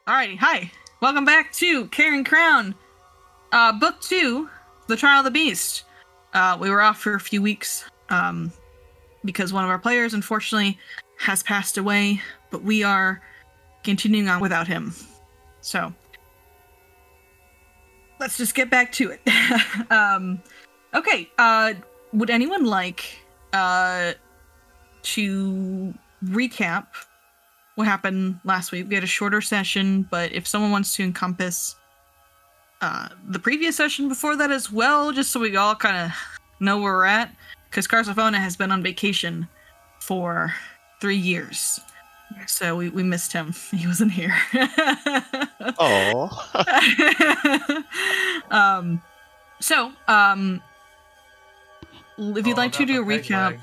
Alrighty, hi. Welcome back to Carrion Crown, Book 2, The Trial of the Beast. We were off for a few weeks, because one of our players, unfortunately, has passed away, but we are continuing on without him. So, let's just get back to it. Okay, would anyone like, to recap what happened last week? We had a shorter session, but if someone wants to encompass the previous session before that as well, just so we all kind of know where we're at, because Carsafona has been on vacation for 3 years, so we missed him. He wasn't here. Oh. If you'd like to do a recap.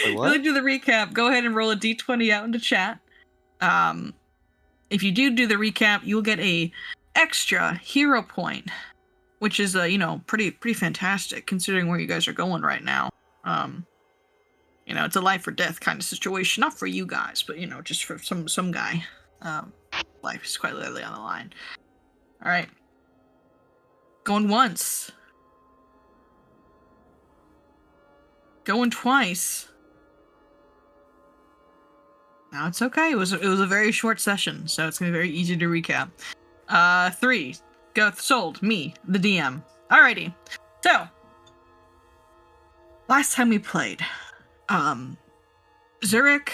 Wait, what? Really do the recap, go ahead and roll a d20 out into chat. If you do the recap, you'll get a extra hero point, which is pretty fantastic considering where you guys are going right now. It's a life or death kind of situation, not for you guys, but just for some guy. Life is quite literally on the line. All right, going once, going twice. No, it's okay. It was a very short session, so it's gonna be very easy to recap. 3. Go sold. Me, the DM. Alrighty. So, last time we played, Zurich,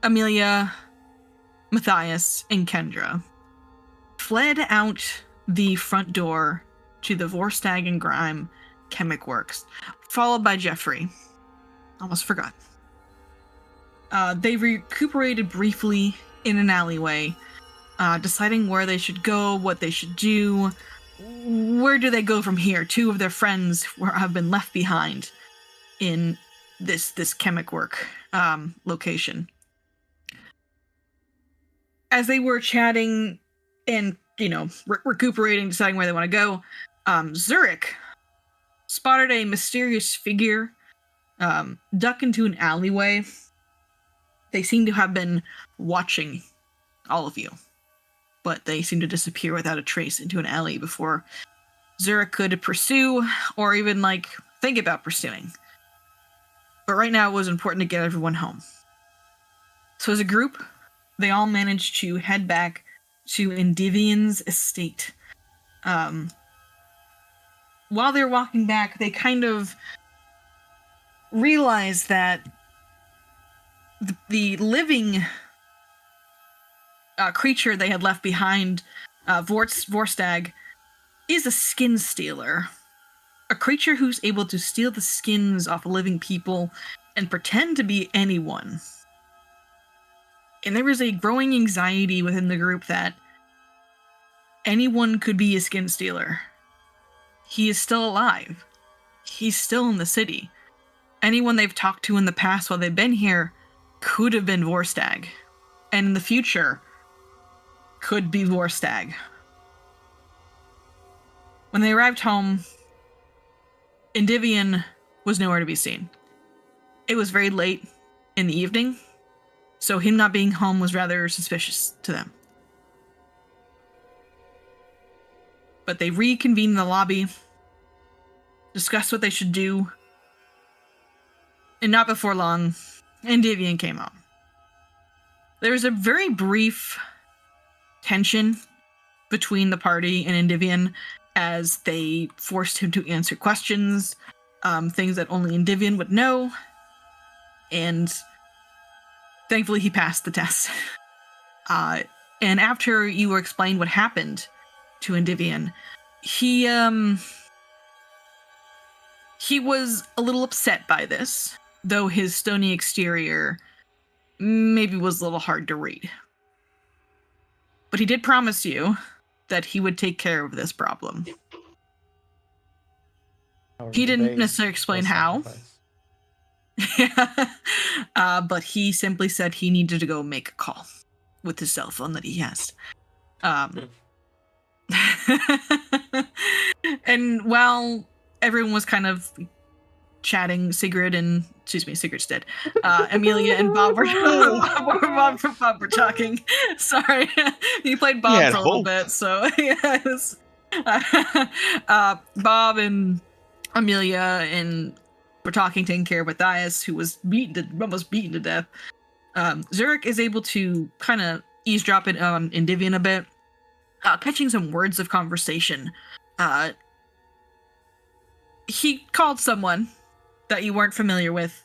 Amelia, Matthias, and Kendra fled out the front door to the Vorstag and Grime Chemic Works, followed by Jeffrey. Almost forgot. They recuperated briefly in an alleyway, deciding where they should go, what they should do. Where do they go from here? 2 of their friends have been left behind in this chemic work location. As they were chatting and, recuperating, deciding where they want to go, Zurich spotted a mysterious figure duck into an alleyway. They seem to have been watching all of you, but they seem to disappear without a trace into an alley before Zurich could pursue or even, think about pursuing. But right now it was important to get everyone home. So as a group, they all managed to head back to Endivian's estate. While they're walking back, they kind of realized that the living creature they had left behind, Vorstag, is a skin stealer. A creature who's able to steal the skins off living people and pretend to be anyone. And there is a growing anxiety within the group that anyone could be a skin stealer. He is still alive. He's still in the city. Anyone they've talked to in the past while they've been here could have been Vorstag, and in the future could be Vorstag. When they arrived home, Endivian was nowhere to be seen. It was very late in the evening, so him not being home was rather suspicious to them. But they reconvened in the lobby, discussed what they should do, and not before long, Endivian came up. There was a very brief tension between the party and Endivian as they forced him to answer questions, things that only Endivian would know, and thankfully he passed the test. And after you were explained what happened to Endivian, he was a little upset by this, though his stony exterior maybe was a little hard to read. But he did promise you that he would take care of this problem. He didn't necessarily explain how. But he simply said he needed to go make a call with his cell phone that he has. And while everyone was kind of chatting, Sigrid and Sigurd's dead. Amelia and Bob were Bob were talking. Sorry, he played Bob had for a little hope. bit, so yeah, it was, Bob and Amelia and were talking, taking care of Matthias, who was almost beaten to death. Zurich is able to kind of eavesdrop in Endymion a bit, catching some words of conversation. He called someone that you weren't familiar with,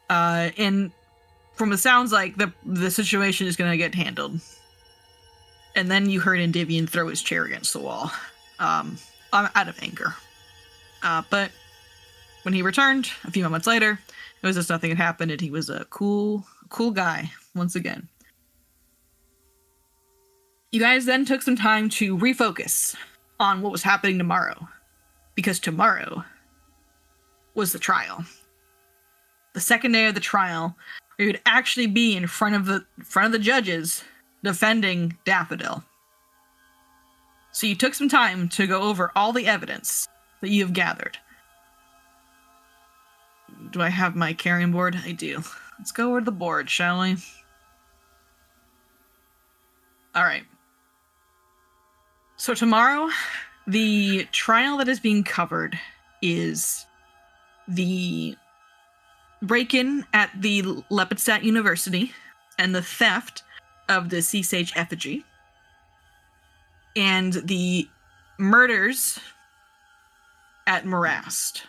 and from it sounds like the situation is going to get handled. And then you heard Endymion throw his chair against the wall, out of anger. But when he returned a few moments later, it was as nothing had happened, and he was a cool guy once again. You guys then took some time to refocus on what was happening tomorrow, because tomorrow was the trial. The second day of the trial, where you would actually be in front of the judges defending Daffodil. So you took some time to go over all the evidence that you have gathered. Do I have my carrion board? I do. Let's go over the board, shall we? Alright. So tomorrow, the trial that is being covered is the break-in at the Lepidstadt University and the theft of the Sea Sage effigy, and the murders at Morast.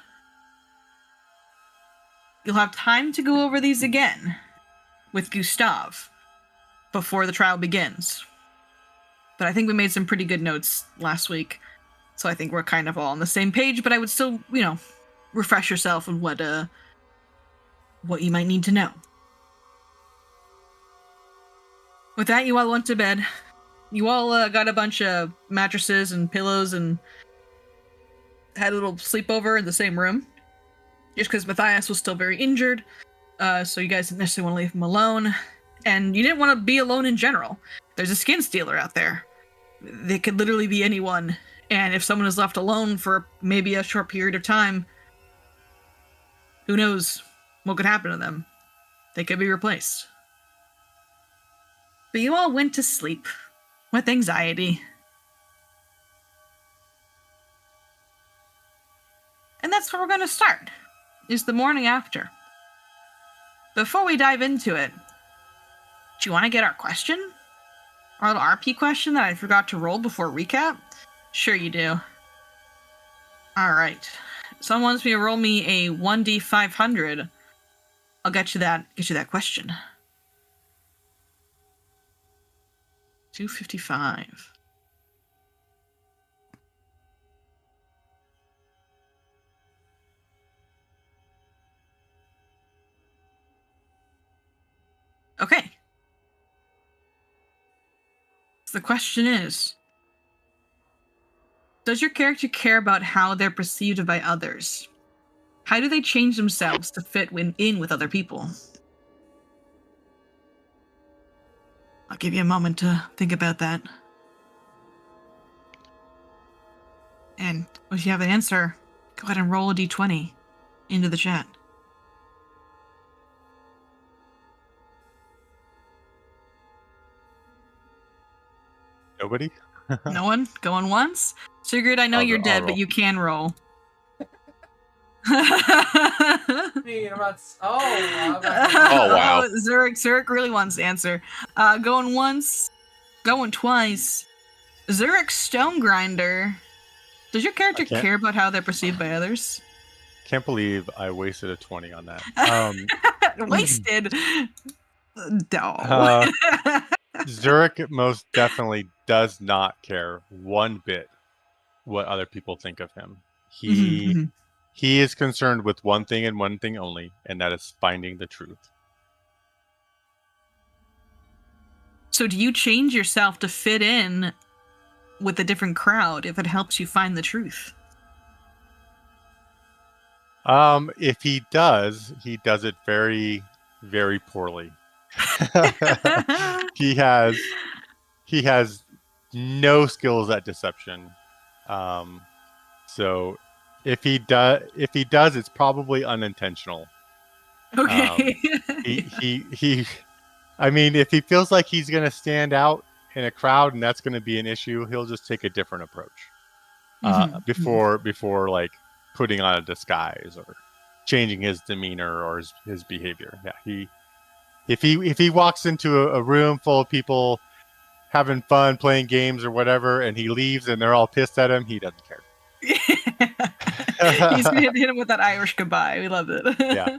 You'll have time to go over these again with Gustav before the trial begins. But I think we made some pretty good notes last week, so I think we're kind of all on the same page, but I would still, refresh yourself on what you might need to know. With that, you all went to bed. You all got a bunch of mattresses and pillows and had a little sleepover in the same room. Just because Matthias was still very injured, so you guys didn't necessarily want to leave him alone. And you didn't want to be alone in general. There's a skin stealer out there. They could literally be anyone. And if someone is left alone for maybe a short period of time, who knows what could happen to them? They could be replaced. But you all went to sleep with anxiety. And that's where we're going to start, is the morning after. Before we dive into it, do you want to get our question? Our little RP question that I forgot to roll before recap? Sure you do. Alright. Someone wants me to roll me a 1d500. I'll get you that question. 255. Okay. So the question is, does your character care about how they're perceived by others? How do they change themselves to fit in with other people? I'll give you a moment to think about that. And if you have an answer, go ahead and roll a d20 into the chat. Nobody? No one? Going once? Sigurd, I know you're dead, but you can roll. Oh wow. Zurich really wants to answer. Going once, going twice. Zurich Stonegrinder. Does your character care about how they're perceived by others? Can't believe I wasted a 20 on that. Wasted? No. Zurich most definitely does not care one bit what other people think of him. He is concerned with one thing and one thing only, and that is finding the truth. So do you change yourself to fit in with a different crowd if it helps you find the truth? If he does it very, very poorly. He has no skills at deception. So if he does, it's probably unintentional. Okay. He I mean, if he feels like he's going to stand out in a crowd and that's going to be an issue, he'll just take a different approach before like putting on a disguise or changing his demeanor or his behavior. Yeah, if he walks into a room full of people having fun playing games or whatever, and he leaves and they're all pissed at him, he doesn't care. He's gonna hit him with that Irish goodbye. We love it. Yeah.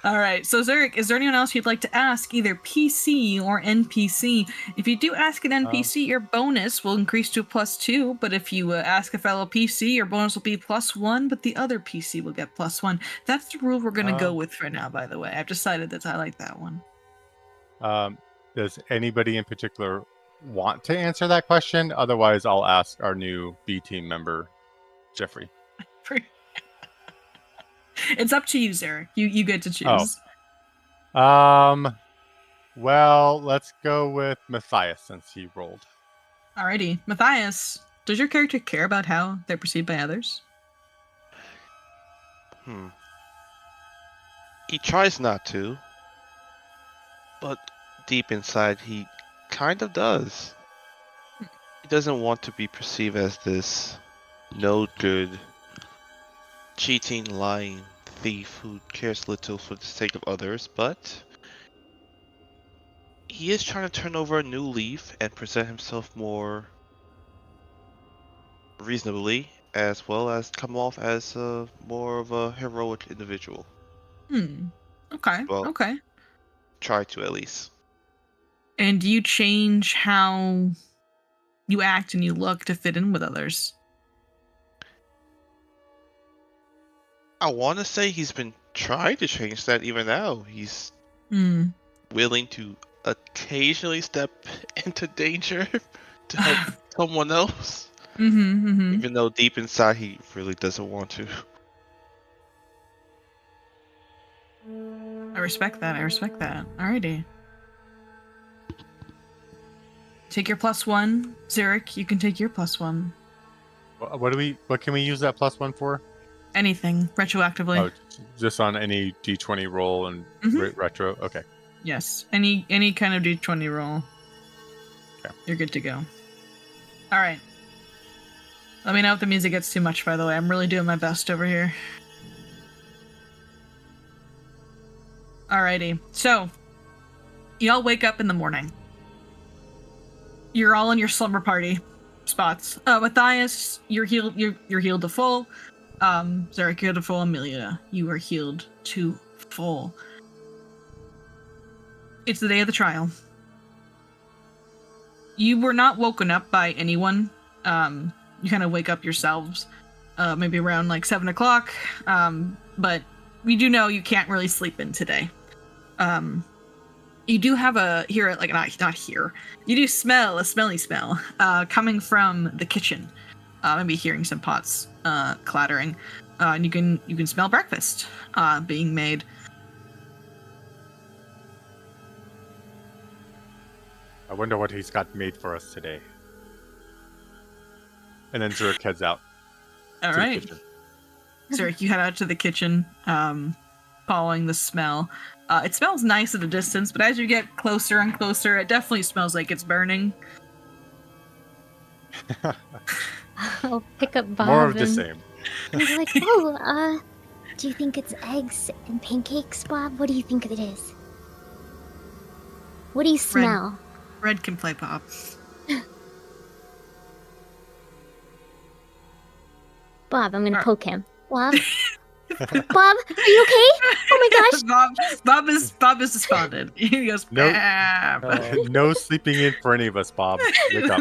All right. So Zurich, is there anyone else you'd like to ask, either PC or NPC? If you do ask an NPC, your bonus will increase to a +2. But if you ask a fellow PC, your bonus will be +1. But the other PC will get +1. That's the rule we're gonna go with for now. By the way, I've decided that I like that one. Does anybody in particular want to answer that question? Otherwise, I'll ask our new B team member, Jeffrey. It's up to you, Zurich. You get to choose. Well, let's go with Matthias since he rolled. Alrighty. Matthias, does your character care about how they're perceived by others? He tries not to, but deep inside he kind of does. He doesn't want to be perceived as this no good, cheating, lying thief who cares little for the sake of others, but he is trying to turn over a new leaf and present himself more reasonably, as well as come off as more of a heroic individual. Okay. Well, okay. Try to, at least. And do you change how you act and you look to fit in with others? I want to say he's been trying to change that even now. He's willing to occasionally step into danger to help someone else. Even though deep inside he really doesn't want to. I respect that. Alrighty. Take your +1. Zurich, you can take your +1. What can we use that +1 for? Anything, retroactively. Oh, just on any D20 roll and retro? Okay. Yes, any kind of D20 roll. Okay. You're good to go. Alright. Let me know if the music gets too much, by the way. I'm really doing my best over here. Alrighty. So, y'all wake up in the morning. You're all in your slumber party spots. Matthias, you're healed. You're healed to full. Zurich, you're healed to full. Amelia, you are healed to full. It's the day of the trial. You were not woken up by anyone. You kind of wake up yourselves, maybe around like 7 o'clock. But we do know you can't really sleep in today. You do have not here. You do smell a smelly smell coming from the kitchen. Maybe hearing some pots clattering. And you can smell breakfast being made. I wonder what he's got made for us today. And then Zurich heads out. All right. Zurich, you head out to the kitchen, following the smell. It smells nice at a distance, but as you get closer and closer, it definitely smells like it's burning. I'll pick up Bob. More of the same. And be like, do you think it's eggs and pancakes, Bob? What do you think it is? What do you smell? Red can play Bob. Bob, I'm gonna poke him. Bob? Bob, are you okay? Oh my gosh! Bob is despondent. He goes, no sleeping in for any of us, Bob. Wake up.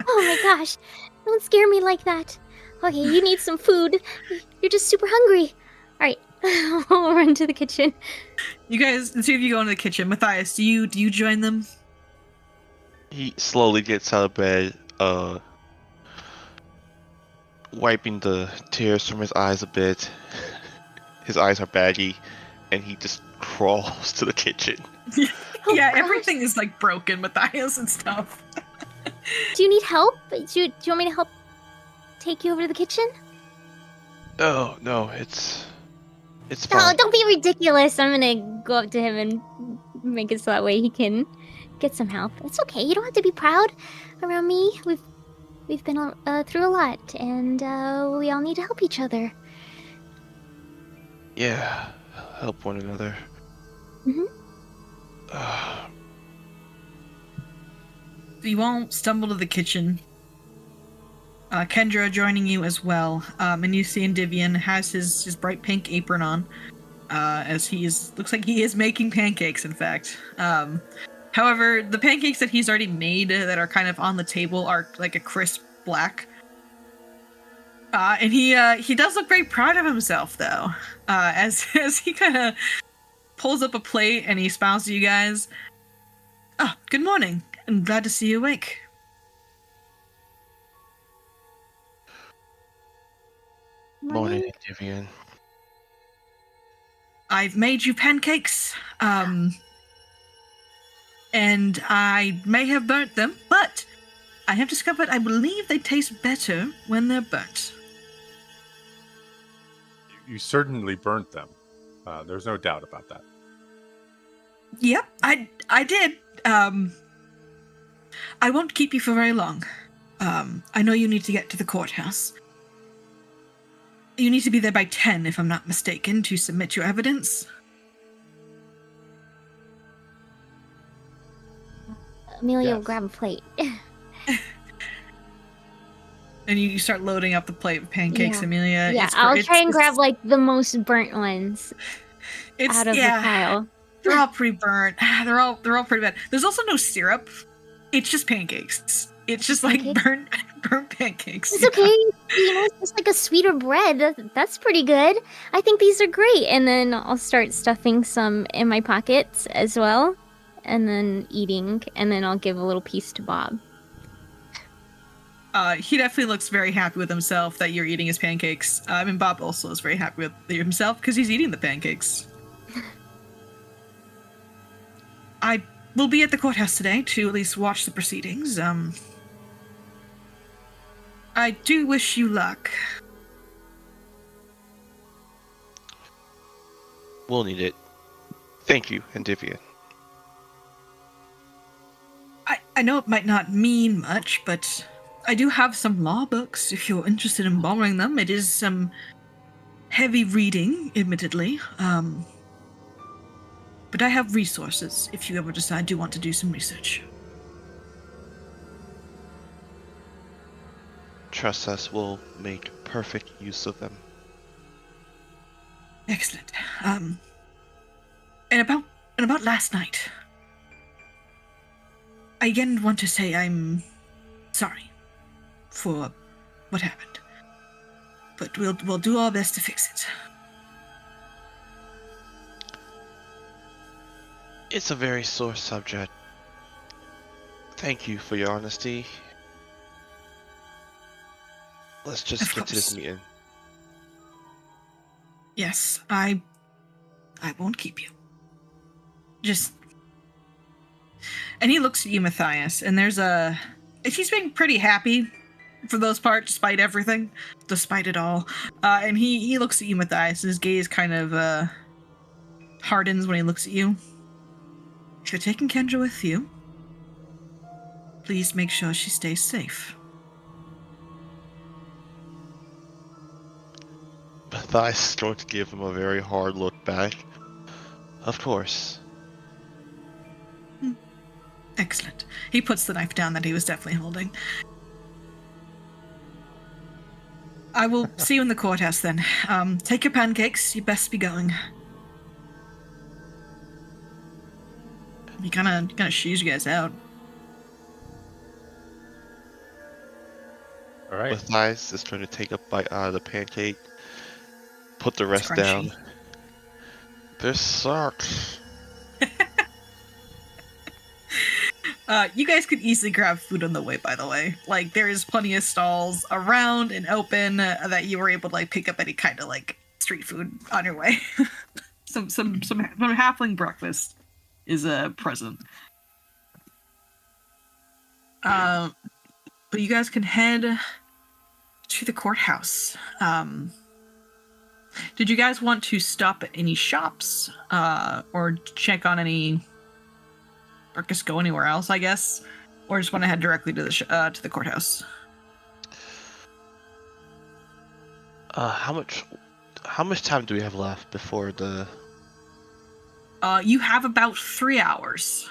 Oh my gosh! Don't scare me like that. Okay, you need some food. You're just super hungry. All right, I'll run to the kitchen. You guys, the two of you go into the kitchen. Matthias, do you join them? He slowly gets out of bed, wiping the tears from his eyes a bit. His eyes are baggy, and he just crawls to the kitchen. Yeah, everything is like broken, Matthias and stuff. Do you need help? Do you want me to help take you over to the kitchen? No, It's Oh, fine. don't be ridiculous. I'm gonna go up to him and make it so that way he can get some help. It's okay. You don't have to be proud around me. We've been through a lot, and we all need to help each other. Yeah, help one another. Mhm. You all stumble to the kitchen. Kendra joining you as well. And you see Endymion has his bright pink apron on. As looks like he is making pancakes, in fact. However, the pancakes that he's already made that are kind of on the table are like a crisp black. And he does look very proud of himself, though, as he kind of pulls up a plate and he smiles to you guys. Oh, good morning. I'm glad to see you awake. Morning, Vivian. I've made you pancakes, and I may have burnt them, but I have discovered I believe they taste better when they're burnt. You certainly burnt them. There's no doubt about that. Yep, I did. I won't keep you for very long. I know you need to get to the courthouse. You need to be there by 10, if I'm not mistaken, to submit your evidence. Amelia will Yes. grab a plate. And you start loading up the plate of pancakes, Yeah. Amelia. Yeah, I'll try and grab like the most burnt ones out of the pile. They're all pretty burnt. They're all pretty bad. There's also no syrup. It's just pancakes. It's just like burnt pancakes. It's okay. You know, it's just like a sweeter bread. That's pretty good. I think these are great. And then I'll start stuffing some in my pockets as well. And then eating. And then I'll give a little piece to Bob. He definitely looks very happy with himself that you're eating his pancakes. And Bob also is very happy with himself because he's eating the pancakes. I will be at the courthouse today to at least watch the proceedings. I do wish you luck. We'll need it. Thank you, Endymion. I know it might not mean much, but I do have some law books if you're interested in borrowing them. It is some heavy reading, admittedly. But I have resources if you ever decide you want to do some research. Trust us, we'll make perfect use of them. Excellent. And about last night, I again want to say I'm sorry for what happened, but we'll do our best to fix it. It's a very sore subject. Thank you for your honesty. Let's just Of get to this course. meeting. Yes, I won't keep you. Just... And he looks at you, Matthias, and he's being pretty happy for the most part, despite everything, despite it all. And he looks at you, Matthias, and his gaze kind of hardens when he looks at you. If you're taking Kendra with you, please make sure she stays safe. Matthias is going to give him a very hard look back. Of course. Excellent. He puts the knife down that he was definitely holding. I will see you in the courthouse then. Take your pancakes. You best be going. He kind of shoos you guys out. All right. Matthias is going to take a bite out of the pancake, put the rest crunchy. down. This sucks. You guys could easily grab food on the way, by the way. Like, there is plenty of stalls around and open that you were able to, like, pick up any kind of, like, street food on your way. some halfling breakfast is present. But you guys can head to the courthouse. Did you guys want to stop at any shops or check on any, or just go anywhere else, I guess, or just want to head directly to the courthouse? How much time do we have left before the? You have about 3 hours.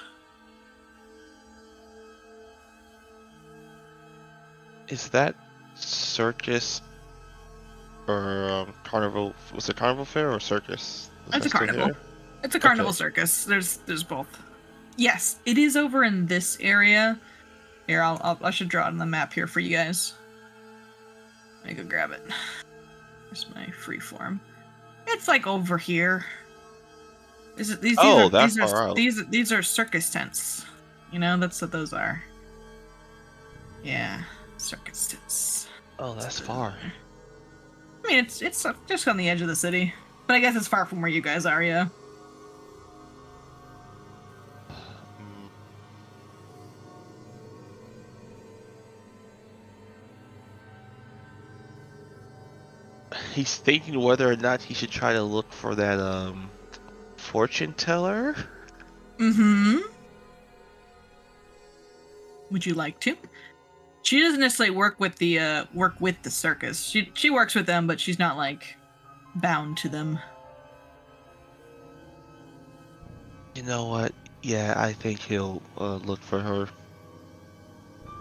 Is that circus or carnival? Was it carnival fair or circus? It's a carnival. It's a carnival circus. There's both. Yes, it is over in this area. Here, I should draw it on the map here for you guys. Let me go grab it. Here's my free form. It's like over here. These are circus tents. You know, that's what those are. Yeah, circus tents. Oh, that's far. I mean, it's just on the edge of the city, but I guess it's far from where you guys are. Yeah. He's thinking whether or not he should try to look for that fortune teller. Mm-hmm. Would you like to? She doesn't necessarily work with the circus. She works with them, but she's not like bound to them. You know what? Yeah, I think he'll look for her.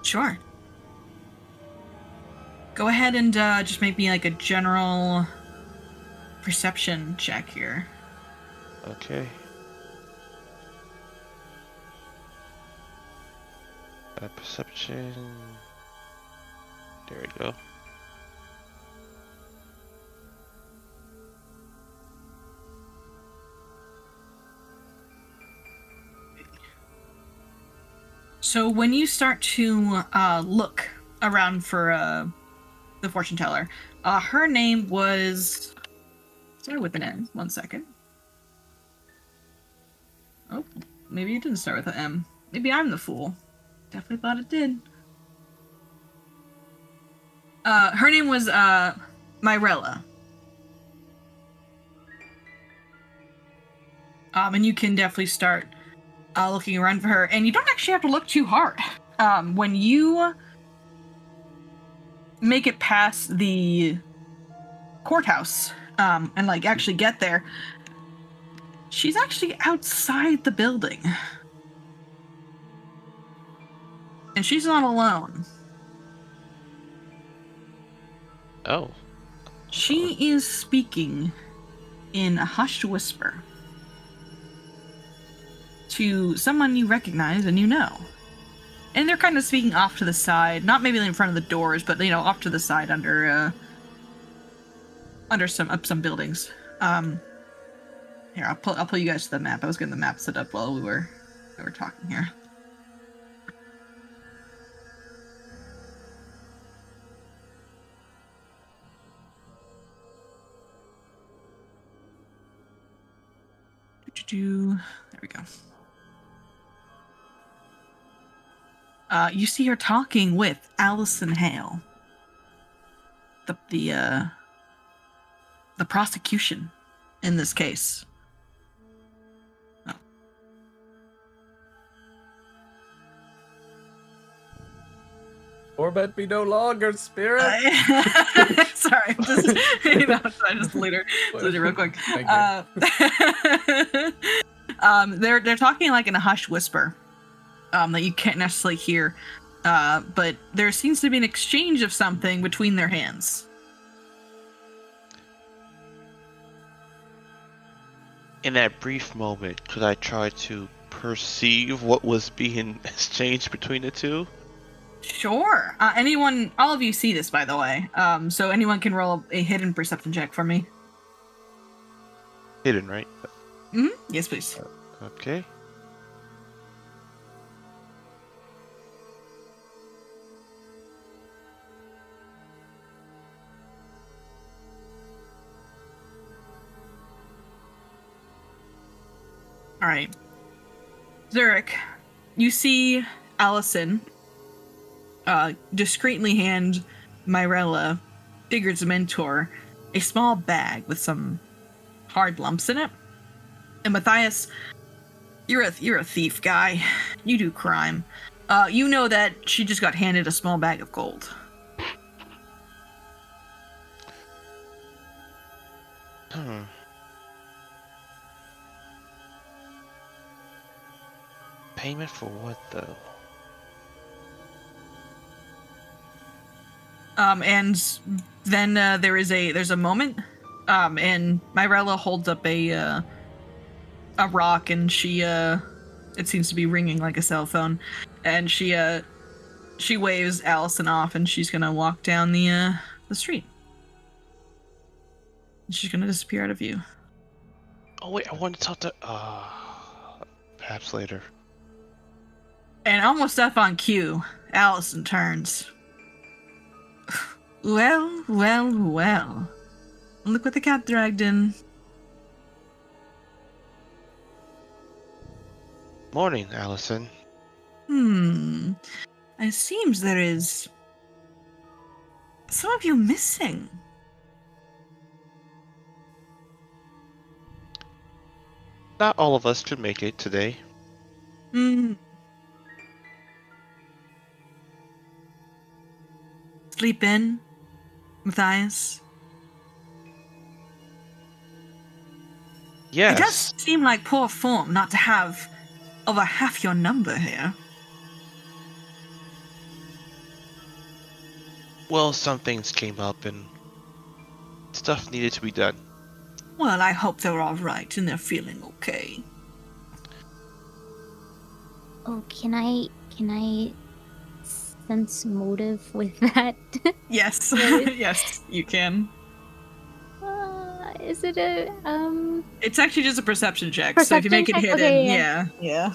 Sure. Go ahead and just make me like a general perception check here. Okay. Perception. There we go. So when you start to look around for the fortune teller, her name was started with an N. 1 second. Oh, maybe it didn't start with an M. Maybe I'm the fool. Definitely thought it did. Her name was Myrella. And you can definitely start looking around for her, and you don't actually have to look too hard. When you make it past the courthouse, and like actually get there, she's actually outside the building. And she's not alone. Oh. She is speaking in a hushed whisper to someone you recognize and you know. And they're kind of speaking off to the side, not maybe in front of the doors, but you know, off to the side under some buildings. Here, I'll pull you guys to the map. I was getting the map set up while we were talking here. There we go. You see her talking with Allison Hale, the prosecution in this case. Oh. Orbit be no longer, spirit. Sorry, I'm just I just delete her real quick. They're talking like in a hushed whisper, that you can't necessarily hear, but there seems to be an exchange of something between their hands. In that brief moment, could I try to perceive what was being exchanged between the two? Sure. All of you see this, by the way. So anyone can roll a hidden perception check for me. Hidden, right? Mm-hmm. Yes, please. Okay. All right. Zurich, you see Allison discreetly hand Myrella, Sigurd's mentor, a small bag with some hard lumps in it. And Matthias, you're a thief guy. You do crime. You know that she just got handed a small bag of gold. Payment for what, though? And then there's a moment, and Myrella holds up a rock, and she it seems to be ringing like a cell phone, and she waves Allison off, and she's gonna walk down the street. She's gonna disappear out of view. Oh wait, I want to talk to. Perhaps later. And almost up on cue, Allison turns. Well, well, well. Look what the cat dragged in. Morning, Allison. It seems there is some of you missing. Not all of us could make it today. Sleep in, Matthias. Yes. It does seem like poor form not to have over half your number here. Well, some things came up and stuff needed to be done. Well, I hope they're all right and they're feeling okay. Oh, can I sense motive with that? Yes, Yes. yes, you can. Is it a It's actually just a perception check, so if you make it Perception check? hidden, Okay, yeah.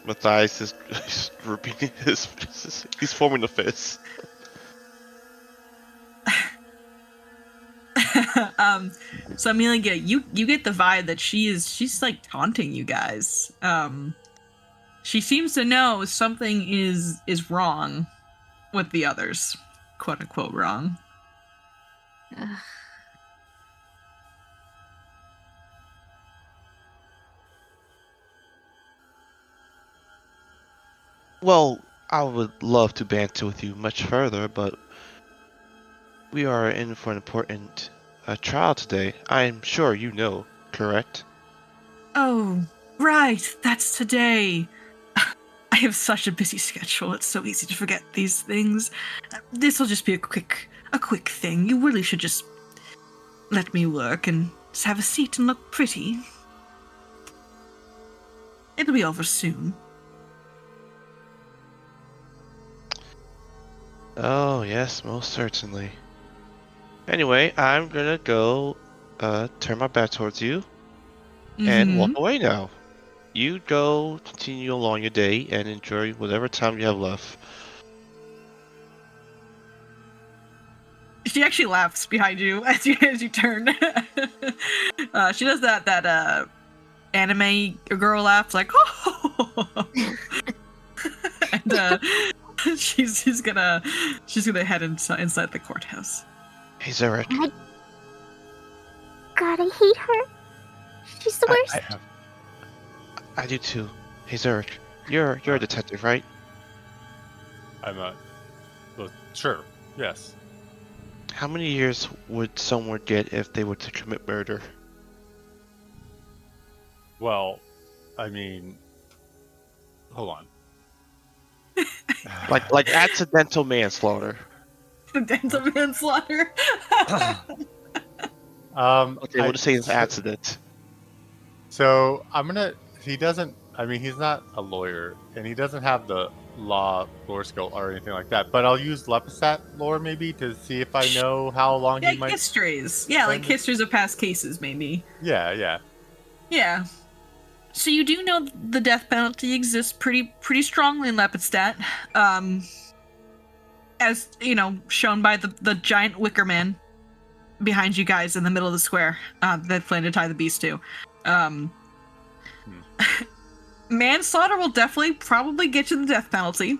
Matthias is repeating he's forming a fist. So Amelia, you get the vibe that she's like taunting you guys. She seems to know something is wrong with the others, quote unquote wrong. Well, I would love to banter with you much further, but we are in for an important trial today. I'm sure you know, correct? Oh, right, that's today. I have such a busy schedule. It's so easy to forget these things. This will just be a quick thing. You really should just let me work and just have a seat and look pretty. It'll be over soon. Oh, yes, most certainly. Anyway, I'm gonna go turn my back towards you and walk away now. You go continue along your day and enjoy whatever time you have left. She actually laughs behind you as you turn. She does that anime girl laugh, like oh. And she's gonna head inside the courthouse. Hey, Zarek. God, I hate her. She's the worst. I do too. Hey, Zarek. You're a detective, right? I'm well, sure, yes. How many years would someone get if they were to commit murder? Well, I mean, hold on. Like accidental manslaughter. Accidental manslaughter. Okay, we'll just say it's accident. So he doesn't, I mean, he's not a lawyer, and he doesn't have the lore skill or anything like that, but I'll use Lepistat lore maybe to see if I know how long he might... histories. Yeah, like histories of past cases, maybe. Yeah. Yeah. So you do know the death penalty exists pretty strongly in Lepistat. As, you know, shown by the giant wicker man behind you guys in the middle of the square that plan to tie the beast to. Manslaughter will definitely probably get you the death penalty.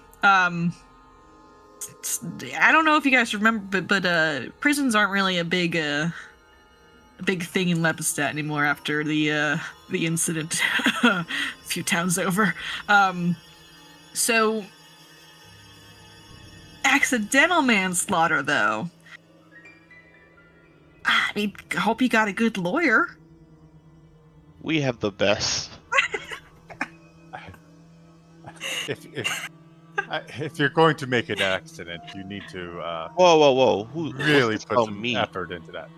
I don't know if you guys remember, but prisons aren't really a big thing in Lepidstadt anymore after the incident a few towns over. So accidental manslaughter, though. I mean, I hope you got a good lawyer. We have the best. If you're going to make an accident, you need to Whoa! really what's this put about some me? effort into that.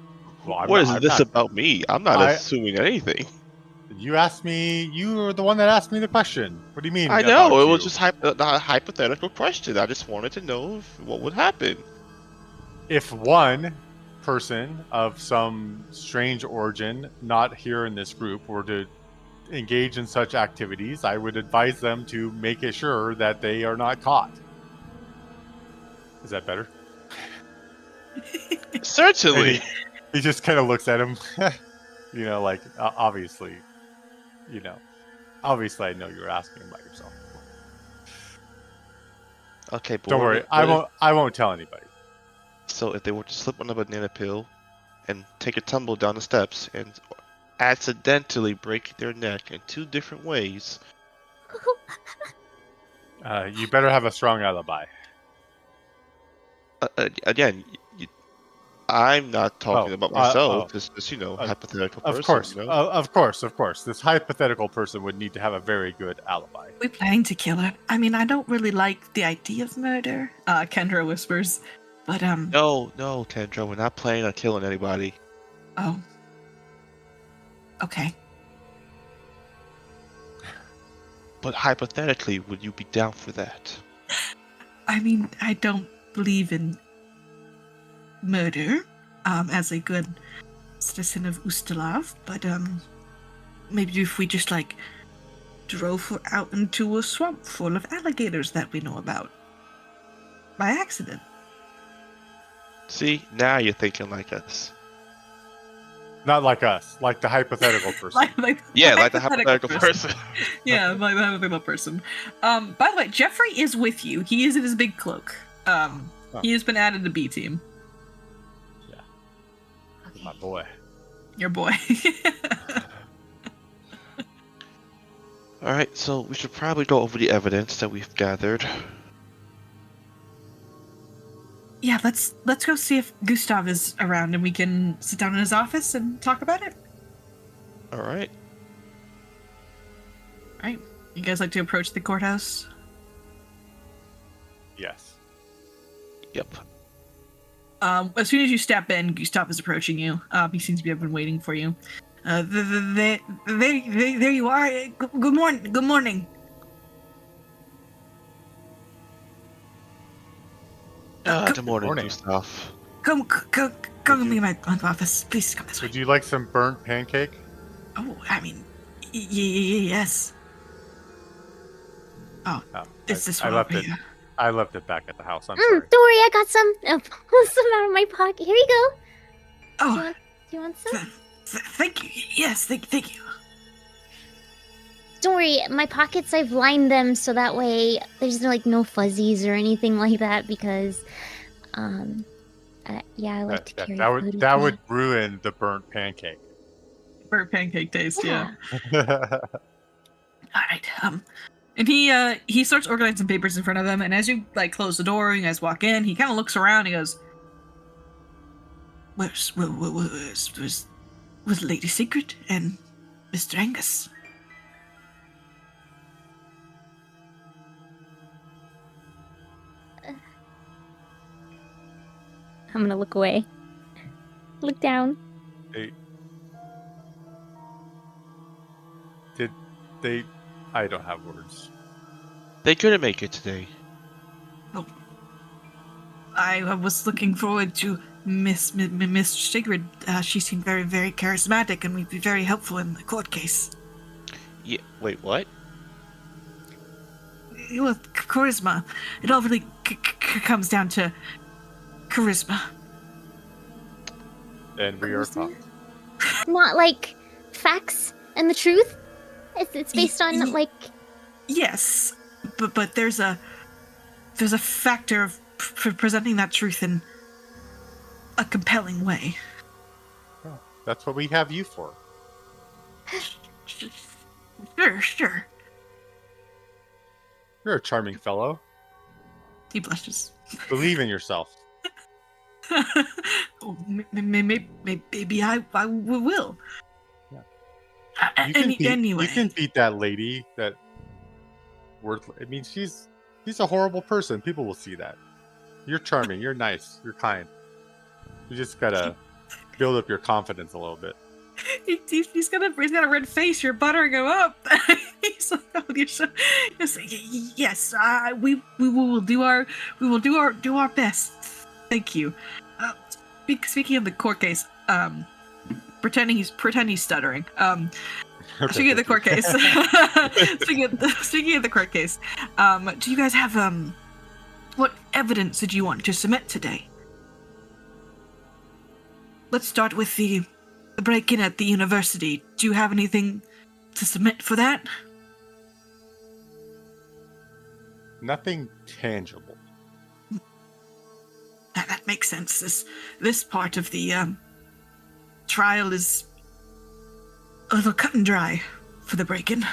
Well, What is I'm this not- about me? I'm not assuming anything. You asked me. You were the one that asked me the question. What do you mean? I about know, it you? was just a hypothetical question. I just wanted to know what would happen. If one person of some strange origin, not here in this group, were to engage in such activities, I would advise them to make it sure that they are not caught. Is that better? Certainly. And he just kind of looks at him, like obviously, obviously I know you were asking about yourself. Okay, but Don't worry, I won't tell anybody. So if they were to slip on a banana peel and take a tumble down the steps and accidentally break their neck in 2 different ways, You better have a strong alibi. again, I'm not talking about myself. Just hypothetical Of person. course, of course. This hypothetical person would need to have a very good alibi. We're planning to kill her. I mean, I don't really like the idea of murder. Kendra whispers, but No, Kendra, we're not planning on killing anybody. Oh. Okay. But hypothetically, would you be down for that? I mean, I don't believe in murder, as a good citizen of Ustalav, but maybe if we just drove her out into a swamp full of alligators that we know about by accident. See, now you're thinking like us. Not like us, like the hypothetical person. Like the hypothetical person. Yeah, like the hypothetical person. By the way, Jeffrey is with you. He is in his big cloak. He has been added to B team. Okay. My boy. Your boy. Alright, so we should probably go over the evidence that we've gathered. Yeah, let's go see if Gustav is around and we can sit down in his office and talk about it. Alright. Right. You guys like to approach the courthouse? Yes. Yep. As soon as you step in, Gustav is approaching you. He seems to be been waiting for you. There you are. Good morning. Good morning. Good morning, Gustav. Come with me in my office. Please come this way. Would you like some burnt pancake? Oh, I mean, yes. Oh, is this one over here? I left it back at the house. I'm Don't sorry. worry, I got some. Some out of my pocket. Here you go. Oh, Do you want some? thank you. Yes, thank you. Don't worry, my pockets, I've lined them so that way there's no fuzzies or anything like that because, I like to carry food that with would ruin the burnt pancake. Burnt pancake taste, yeah. me. All right. And he starts organizing some papers in front of them, and as you close the door, you guys walk in. He kind of looks around. He goes, "Where's Lady Secret and Mr. Angus?" I'm gonna look away. Look down. I don't have words. They couldn't make it today. Oh, I was looking forward to Miss Sigrid. She seemed very, very charismatic and would be very helpful in the court case. Yeah. Wait, what? Well, charisma. It all really comes down to charisma. And we are talking. Not facts and the truth. It's based on Yes, but there's a factor of for presenting that truth in a compelling way. Well, that's what we have you for. Sure. You're a charming fellow. He blushes. Believe in yourself. Oh, maybe I will. Yeah. Anyway, you can beat that lady. That I mean, she's a horrible person. People will see that. You're charming. You're nice. You're kind. You just gotta build up your confidence a little bit. He's got a red face. You're buttering him up. He's like, oh, you're so. Yes, we will do our best. Thank you. Speaking of the court case, pretend he's stuttering. Speaking of the court case, speaking of the court case, do you guys have what evidence did you want to submit today? Let's start with the break-in at the university. Do you have anything to submit for that? Nothing tangible. That makes sense. This part of the trial is a little cut and dry for the break-in.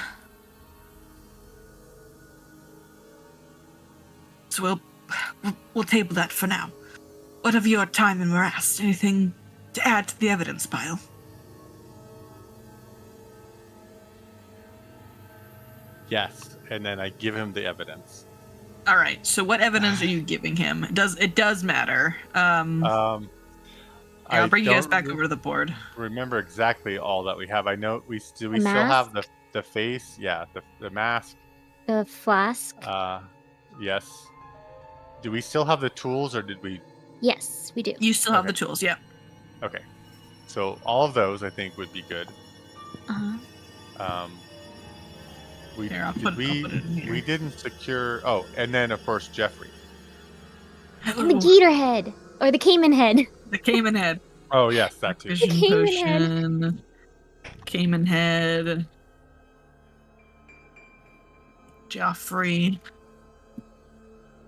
So we'll table that for now. What of your time in Morass? Anything to add to the evidence pile? Yes, and then I give him the evidence. All right. So what evidence are you giving him? It does matter. I'll bring you guys back over to the board. Remember exactly all that we have. I know we still have the face. Yeah, the mask. The flask. Yes. Do we still have the tools, or did we? Yes, we do. You still have the tools. Yeah. Okay. So all of those, I think, would be good. Uh-huh. We Here, I'll put it in here. We didn't secure. Oh, and then of course Jeffrey. And the gator head or the caiman head. The caiman head. Oh yes, that too. Vision potion. Caiman head. Joffrey.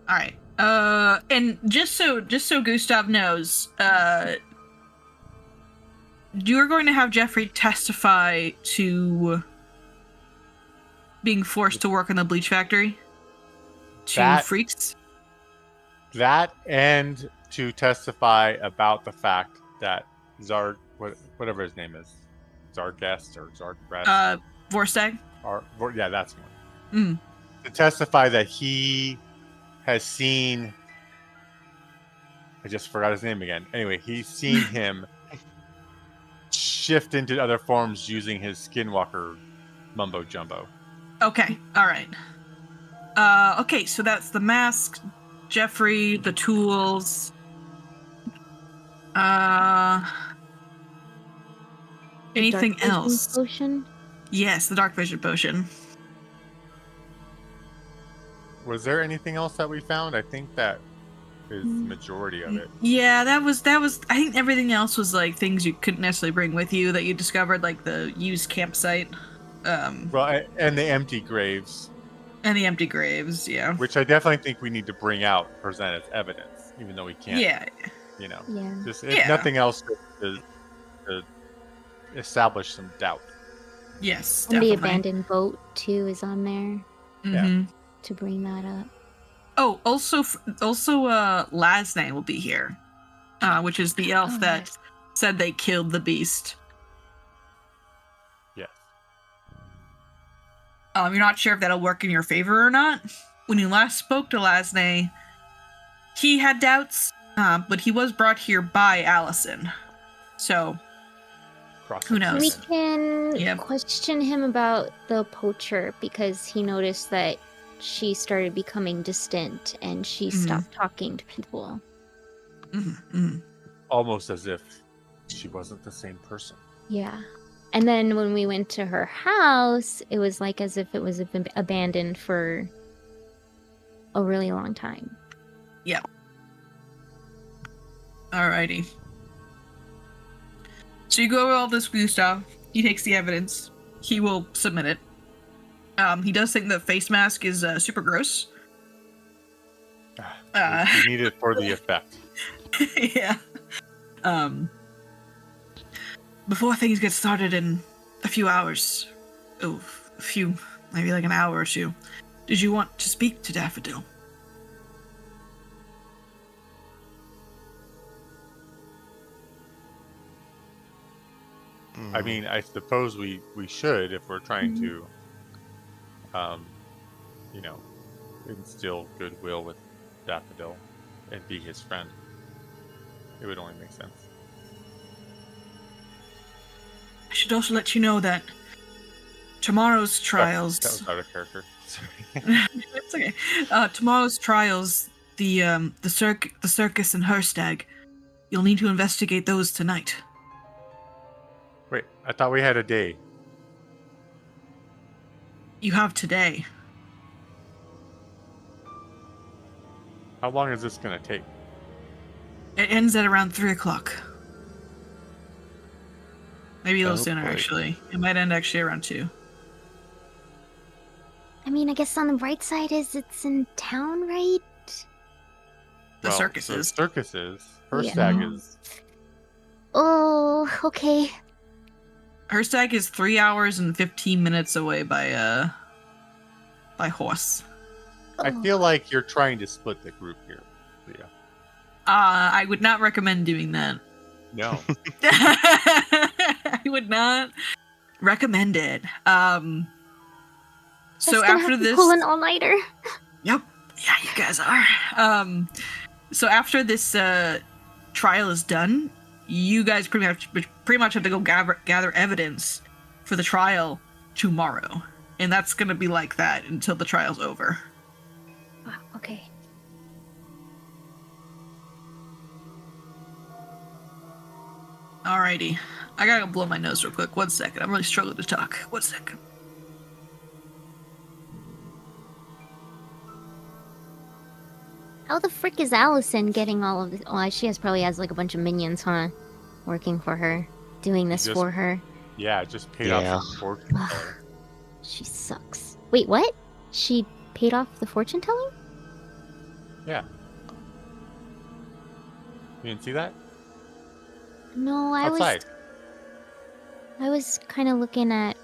All right. And just so Gustav knows, you're going to have Jeffrey testify to being forced to work in the bleach factory to freaks. That and to testify about the fact that whatever his name is, Zargest or Zargrest. Vorstag. Yeah, that's one. To testify that he has seen. I just forgot his name again. Anyway, he's seen him shift into other forms using his skinwalker mumbo jumbo. Okay, all right. Okay, so that's the mask, Jeffrey, the tools. Anything Dark vision else? Potion? Yes, the dark vision potion. Was there anything else that we found? I think that is the majority of it. Yeah, that was. I think everything else was like things you couldn't necessarily bring with you that you discovered, like the used campsite. Well, and the empty graves. And the empty graves, yeah. Which I definitely think we need to bring out, present as evidence, even though we can't. Yeah. You know. Yeah. Just if nothing else to establish some doubt. Yes, And definitely. the abandoned boat too is on there. Mm-hmm. To bring that up. Oh, also, Lasne will be here, which is the elf that said they killed the beast. Yes. You're not sure if that'll work in your favor or not. When you last spoke to Lasne, he had doubts, but he was brought here by Allison. So, who knows? We can Yep. question him about the poacher because he noticed that she started becoming distant and she stopped talking to people. Almost as if she wasn't the same person. Yeah. And then when we went to her house, it was like as if it was abandoned for a really long time. Yep. Alrighty. So you go over all this with Gustav. He takes the evidence. He will submit it. He does think the face mask is super gross. We need it for the effect. Yeah. Before things get started in a few hours, maybe like an hour or two, did you want to speak to Daffodil? I mean, I suppose we should if we're trying to, instill goodwill with Daffodil and be his friend. It would only make sense. I should also let you know that tomorrow's trials... That was out of character. Sorry. It's okay. Tomorrow's trials, the circus and Herstag, you'll need to investigate those tonight. Wait, I thought we had a day. You have today. How long is this going to take? It ends at around 3 o'clock. Maybe a little Oh, sooner, boy. actually. It might end actually around 2. I mean, I guess on the bright side is it's in town, right? The Well, circuses. Circuses. Yeah. Herstag is... Oh, okay. Herstag is 3 hours and 15 minutes away by horse. I feel like you're trying to split the group here, Leah. I would not recommend doing that. No. I would not recommend it. So after this, pull an all-nighter. yep, yeah, you guys are. So after this trial is done, you guys pretty much have to go gather evidence for the trial tomorrow, and that's gonna be like that until the trial's over. Wow, okay. Alrighty, I gotta go blow my nose real quick. 1 second. I'm really struggling to talk. 1 second. How the frick is Allison getting all of this? Oh, she probably has like a bunch of minions, huh? Working for her, doing this Just- for her. Yeah, just paid Yeah. off some fortune teller. She sucks. Wait, what? She paid off the fortune teller? Yeah. You didn't see that? No, Outside. I was kind of looking at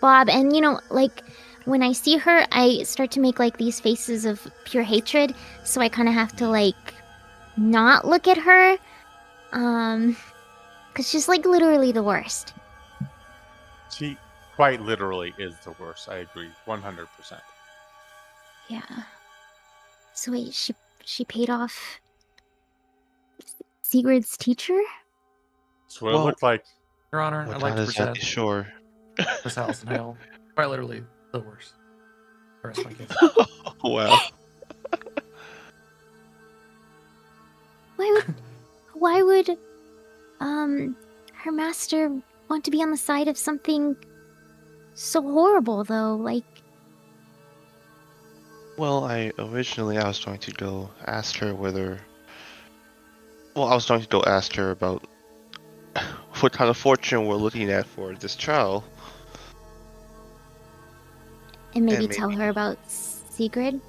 Bob, and like when I see her, I start to make like these faces of pure hatred. So I kind of have to like not look at her, cause she's like literally the worst. She quite literally is the worst. I agree, 100%. Yeah. So wait, she paid off Sigurd's teacher? That's what it looked like. Your Honor, We're I'd like not to exactly present sure. Miss Allison Hale. Quite literally the worst. Rest my case. Well, Why would her master want to be on the side of something so horrible though? Like, well, I was trying to go ask her whether. Well, I was trying to go ask her about what kind of fortune we're looking at for this trial. and maybe And tell maybe- her about Sigrid?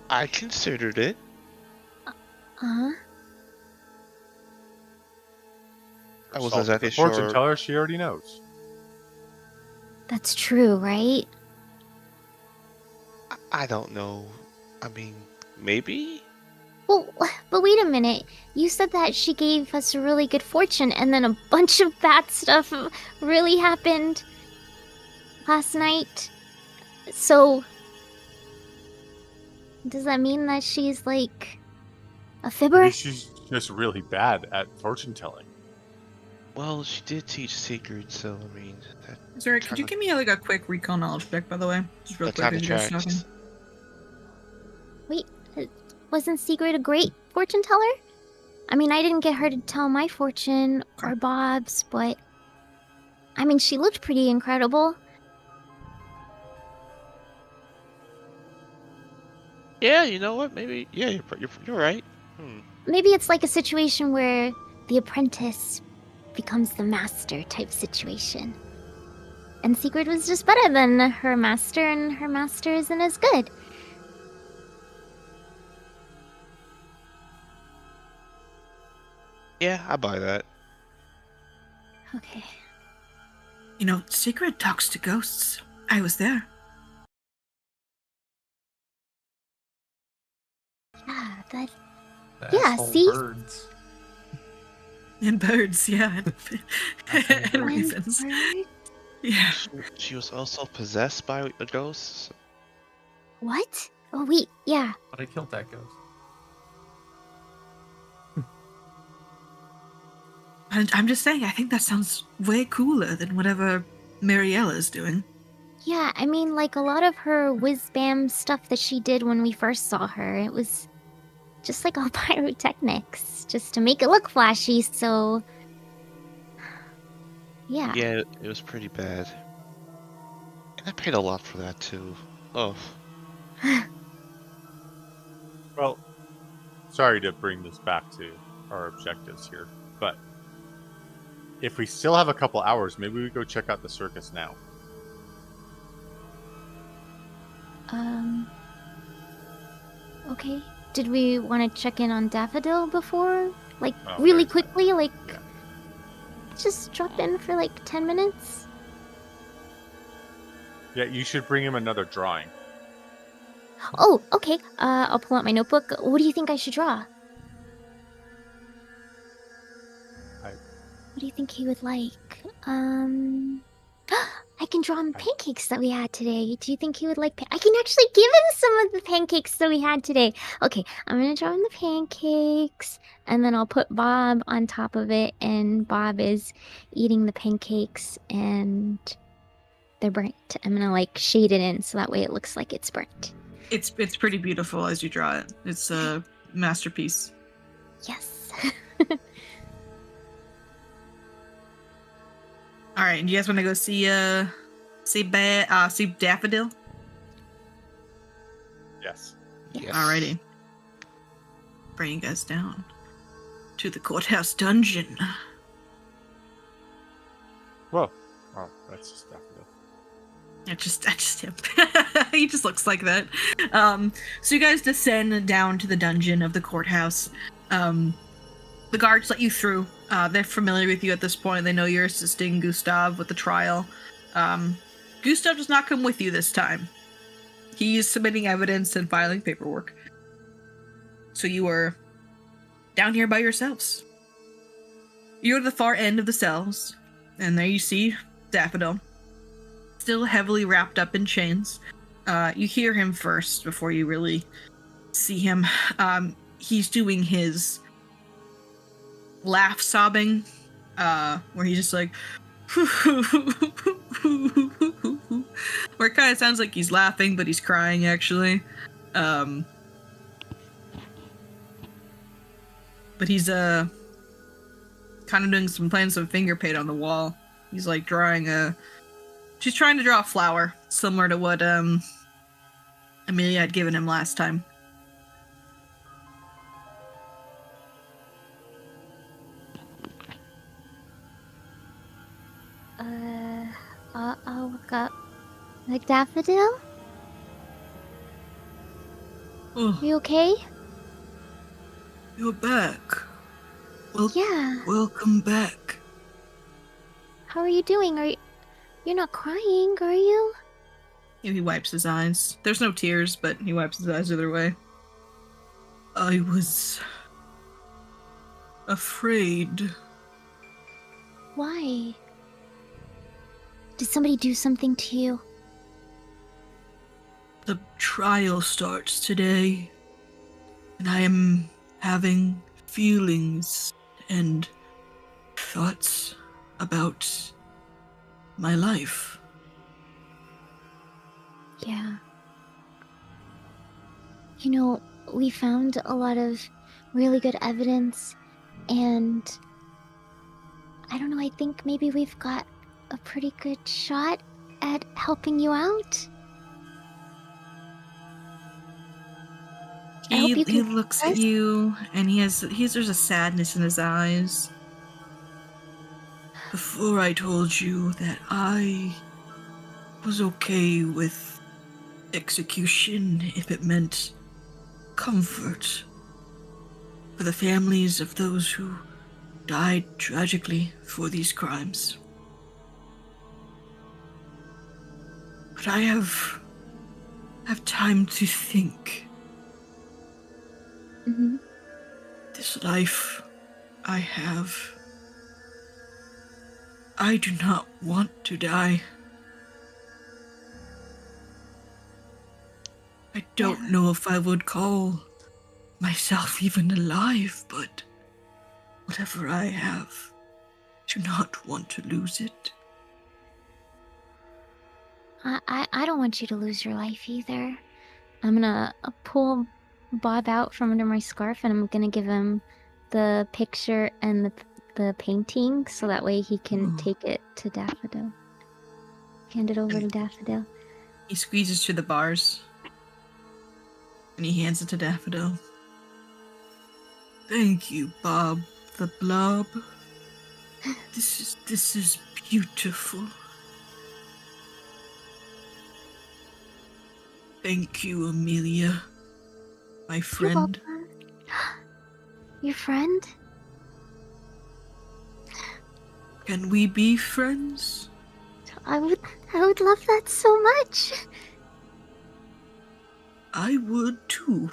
I considered it. Uh-huh. I wasn't So, exactly the fortune sure. teller, she already knows. That's true, right? I don't know. I mean, maybe? Well, but wait a minute. You said that she gave us a really good fortune, and then a bunch of bad stuff really happened last night. So, does that mean that she's like a fibber? Maybe she's just really bad at fortune telling. Well, she did teach Sigurd, so I mean, that Sorry, could you give me like a quick recall knowledge check, by the way? Just real that quick kind as of you guys are talking. tracks. Wait, wasn't Sigrid a great fortune teller? I mean, I didn't get her to tell my fortune or Bob's, but I mean, she looked pretty incredible. Yeah, you know what? Maybe. Yeah, you're right. Maybe it's like a situation where the apprentice becomes the master type situation. And Sigrid was just better than her master, and her master isn't as good. Yeah, I buy that. Okay. You know, Sigrid talks to ghosts. I was there. Yeah, that. The Yeah, asshole see? birds. And birds, yeah. Asshole And birds. raisins. Bird? Yeah. She was also possessed by a ghost. What? Oh wait, yeah. But I killed that ghost. And I'm just saying, I think that sounds way cooler than whatever Mariella's doing. Yeah, I mean, like a lot of her whiz-bam stuff that she did when we first saw her, it was just like all pyrotechnics, just to make it look flashy, so... Yeah. Yeah, it was pretty bad. And I paid a lot for that too. Oh, Well, sorry to bring this back to our objectives here, but if we still have a couple hours, maybe we go check out the circus now. Okay. Did we want to check in on Daffodil before? Like, Oh, really there's that. quickly? Like, Yeah. just drop in for like 10 minutes? Yeah, you should bring him another drawing. Oh, okay. I'll pull out my notebook. What do you think I should draw? What do you think he would like? I can draw him pancakes that we had today. Do you think he would like? I can actually give him some of the pancakes that we had today. Okay, I'm gonna draw him the pancakes, and then I'll put Bob on top of it, and Bob is eating the pancakes, and they're burnt. I'm gonna like shade it in so that way it looks like it's burnt. It's pretty beautiful as you draw it. It's a masterpiece. Yes. All right, and you guys want to go see Daffodil? Yes. yes. Alrighty. Bring you guys down to the courthouse dungeon. Whoa. Oh, that's just Daffodil. That's just him. He just looks like that. So you guys descend down to the dungeon of the courthouse. The guards let you through. They're familiar with you at this point. They know you're assisting Gustav with the trial. Gustav does not come with you this time. He's submitting evidence and filing paperwork. So you are down here by yourselves. You're at the far end of the cells, and there you see Daffodil, still heavily wrapped up in chains. You hear him first before you really see him. He's doing his laugh sobbing, where he's just like, where it kind of sounds like he's laughing, but he's crying actually. But he's kind of playing some finger paint on the wall. He's like she's trying to draw a flower, similar to what Amelia had given him last time. I'll look up. Like Daffodil? Oh, You okay? you're back. Well, Yeah. welcome back. How are you doing? You're not crying, are you? He wipes his eyes. There's no tears, but he wipes his eyes either way. I was afraid. Why? Did somebody do something to you? The trial starts today, and I am having feelings and thoughts about my life. Yeah. You know, we found a lot of really good evidence, and I don't know, I think maybe we've got a pretty good shot at helping you out. I He hope you can looks trust- at you, and there's a sadness in his eyes. Before I told you that I was okay with execution if it meant comfort for the families of those who died tragically for these crimes. But I have time to think. Mm-hmm. This life I have, I do not want to die. I don't know if I would call myself even alive, but whatever I have, do not want to lose it. I don't want you to lose your life either. I'm gonna pull Bob out from under my scarf and I'm gonna give him the picture and the painting so that way he can take it to Daffodil. Hand it over to Daffodil. He squeezes to the bars and he hands it to Daffodil. Thank you, Bob the Blob. This is beautiful. Thank you, Amelia, my friend. You're welcome. Your friend? Can we be friends? I would love that so much. I would too.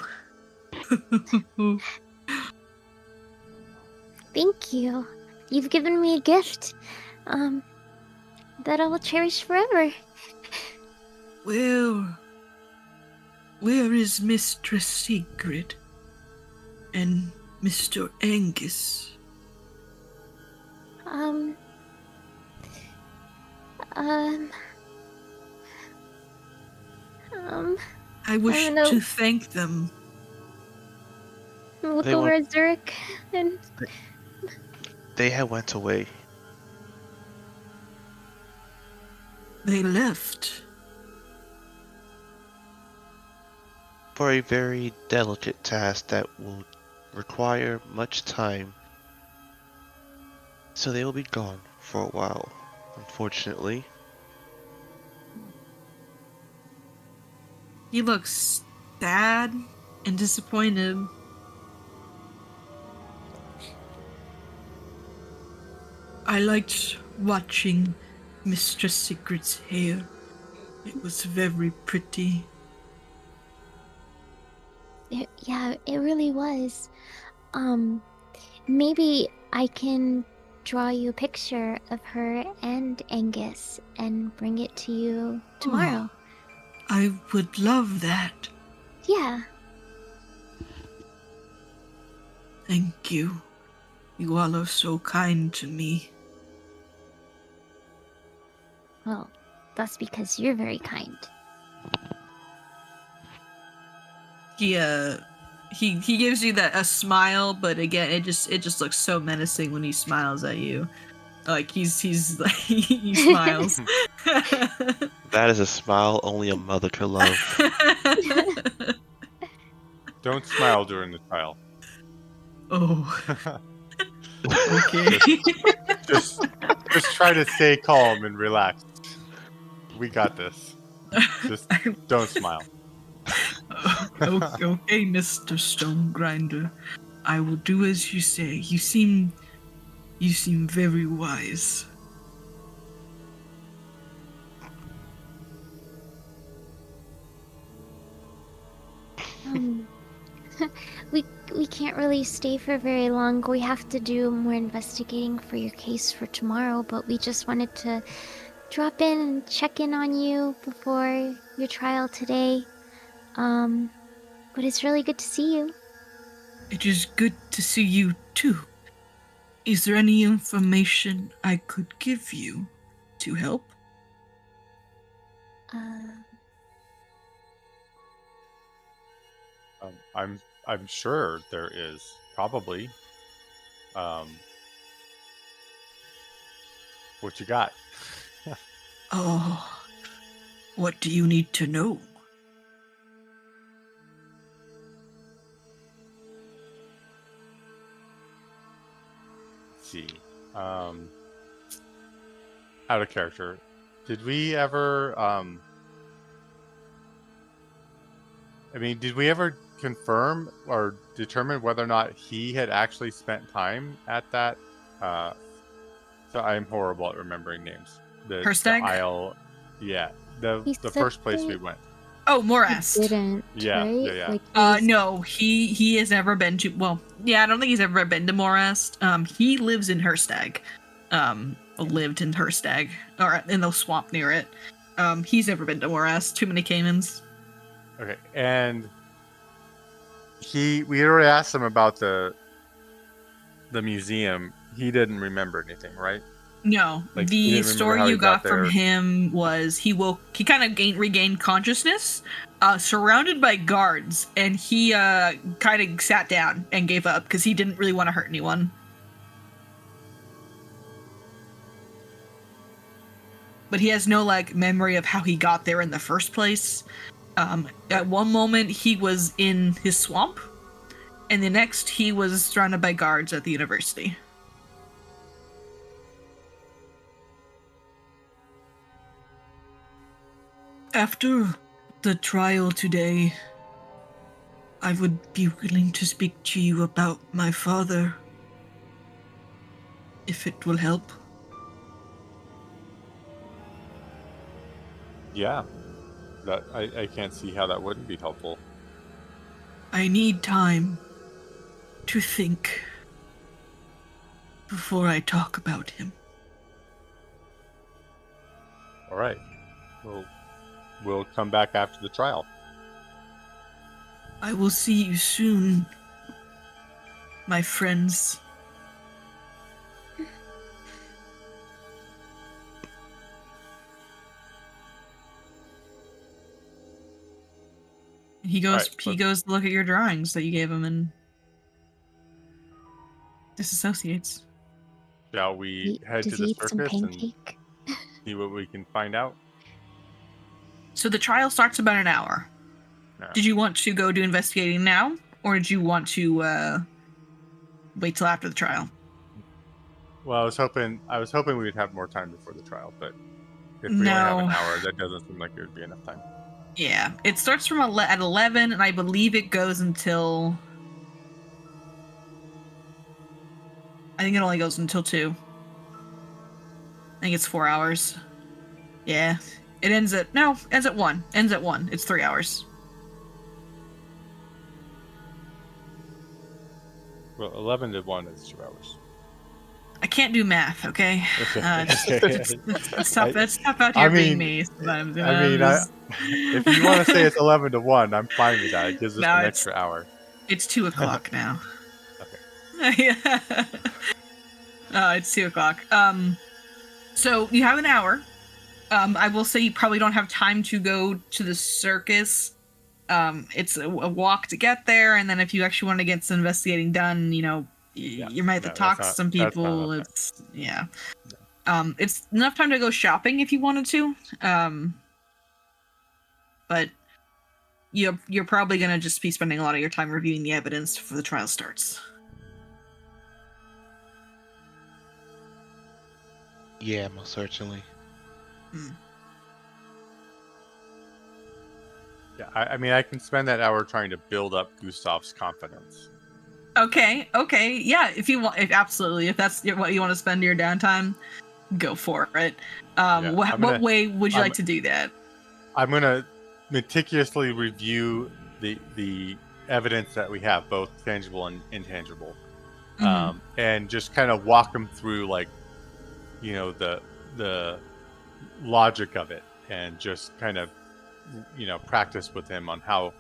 Thank you. You've given me a gift. That I will cherish forever. Where is Mistress Secret and Mr. Angus? I wish don't know. to thank them. Look They over went- at Zurich and They had went away. They left. For a very delicate task that will require much time. So they will be gone for a while, unfortunately. He looks sad and disappointed. I liked watching Mistress Secret's hair. It was very pretty. yeah, it really was. Maybe I can draw you a picture of her and Angus and bring it to you tomorrow. I would love that. Yeah. Thank you. You all are so kind to me. Well, that's because you're very kind. He gives you a smile, but again, it just looks so menacing when he smiles at you. Like he's like he smiles. That is a smile only a mother could love. Don't smile during the trial. Oh, okay. Just try to stay calm and relaxed. We got this. Just don't smile. Okay, Mr. Stone Grinder. I will do as you say. You seem very wise. We can't really stay for very long. We have to do more investigating for your case for tomorrow, but we just wanted to drop in and check in on you before your trial today. But it's really good to see you. It is good to see you too. Is there any information I could give you to help? I'm sure there is, probably. What you got? Oh, what do you need to know? Let's see. Out of character. Did we ever did we ever confirm or determine whether or not he had actually spent time at that So I'm horrible at remembering names. The Herstag? Isle, yeah, the He first said place we that- went. Oh, He Morast. didn't, Yeah, right? yeah, yeah. Like, he's- No, he has never been to. Well, yeah, I don't think he's ever been to Morast. He lives in Herstag. Lived in Herstag, or in the swamp near it. He's never been to Morast. Too many caimans. Okay, and we already asked him about the museum. He didn't remember anything, right? No, Like, he the didn't remember story how you he got got from there. him was he kind of regained consciousness, surrounded by guards, and he kind of sat down and gave up because he didn't really want to hurt anyone. But he has no memory of how he got there in the first place. At one moment he was in his swamp, and the next he was surrounded by guards at the university. After the trial today, I would be willing to speak to you about my father, if it will help. Yeah, that I can't see how that wouldn't be helpful. I need time to think before I talk about him. All right, we'll come back after the trial. I will see you soon, my friends. He goes. Right, He goes to look at your drawings that you gave him and disassociates. Shall we head to does the he eat some circus and pancake? see what we can find out? So the trial starts about an hour. No. Did you want to go do investigating now, or did you want to wait till after the trial? Well, I was hoping we would have more time before the trial, but if we only have an No. hour, that doesn't seem like it would be enough time. Yeah, it starts from at 11, and I believe it goes until. I think it only goes until 2. I think it's 4 hours. Yeah, it ends at 1. Ends at 1. It's 3 hours. Well, 11 to 1 is 2 hours. I can't do math. Okay. It's tough. It's tough out I here being mean, me sometimes. If you want to say it's 11 to 1, I'm fine with that. It gives us No, an it's- extra hour. It's 2 o'clock now. Okay. Yeah. It's 2 o'clock. So you have an hour. I will say you probably don't have time to go to the circus. It's a walk to get there, and then if you actually want to get some investigating done, you might have to talk to some people. It's it's enough time to go shopping if you wanted to. But you're probably gonna just be spending a lot of your time reviewing the evidence before the trial starts. Yeah, most certainly. Yeah, I mean, I can spend that hour trying to build up Gustav's confidence. Okay, yeah. If you want, if that's what you want to spend your downtime, go for it. What way would you like to do that? I'm gonna meticulously review the evidence that we have, both tangible and intangible, and just kind of walk him through, the logic of it, and just kind of practice with him on how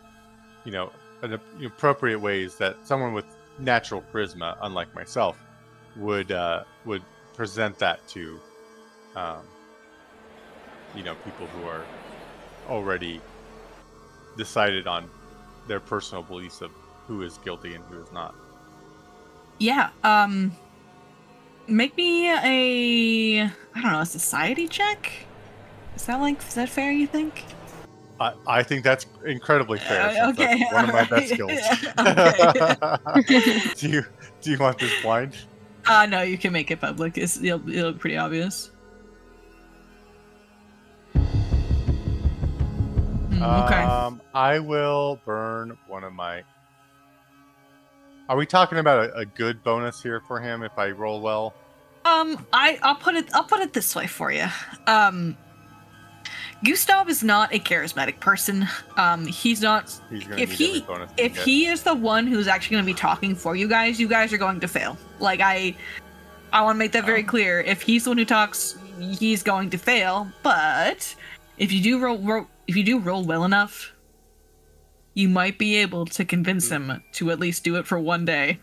appropriate ways that someone with natural charisma, unlike myself, would present that to people who are already decided on their personal beliefs of who is guilty and who is not. Yeah. Make me a society check. Is that fair? You think? I think that's incredibly fair. Okay. That's one of my best skills. Okay. Do you want this blind? No, you can make it public. It'll look pretty obvious. Okay. I will burn one of my. Are we talking about a good bonus here for him if I roll well? I'll put it this way for you. Gustav is not a charismatic person. He's not. He's gonna If need he every bonus he if can get. he is the one who's actually going to be talking for you guys are going to fail. Like I want to make that very clear. If he's the one who talks, he's going to fail. But if you do roll well enough, you might be able to convince him to at least do it for one day.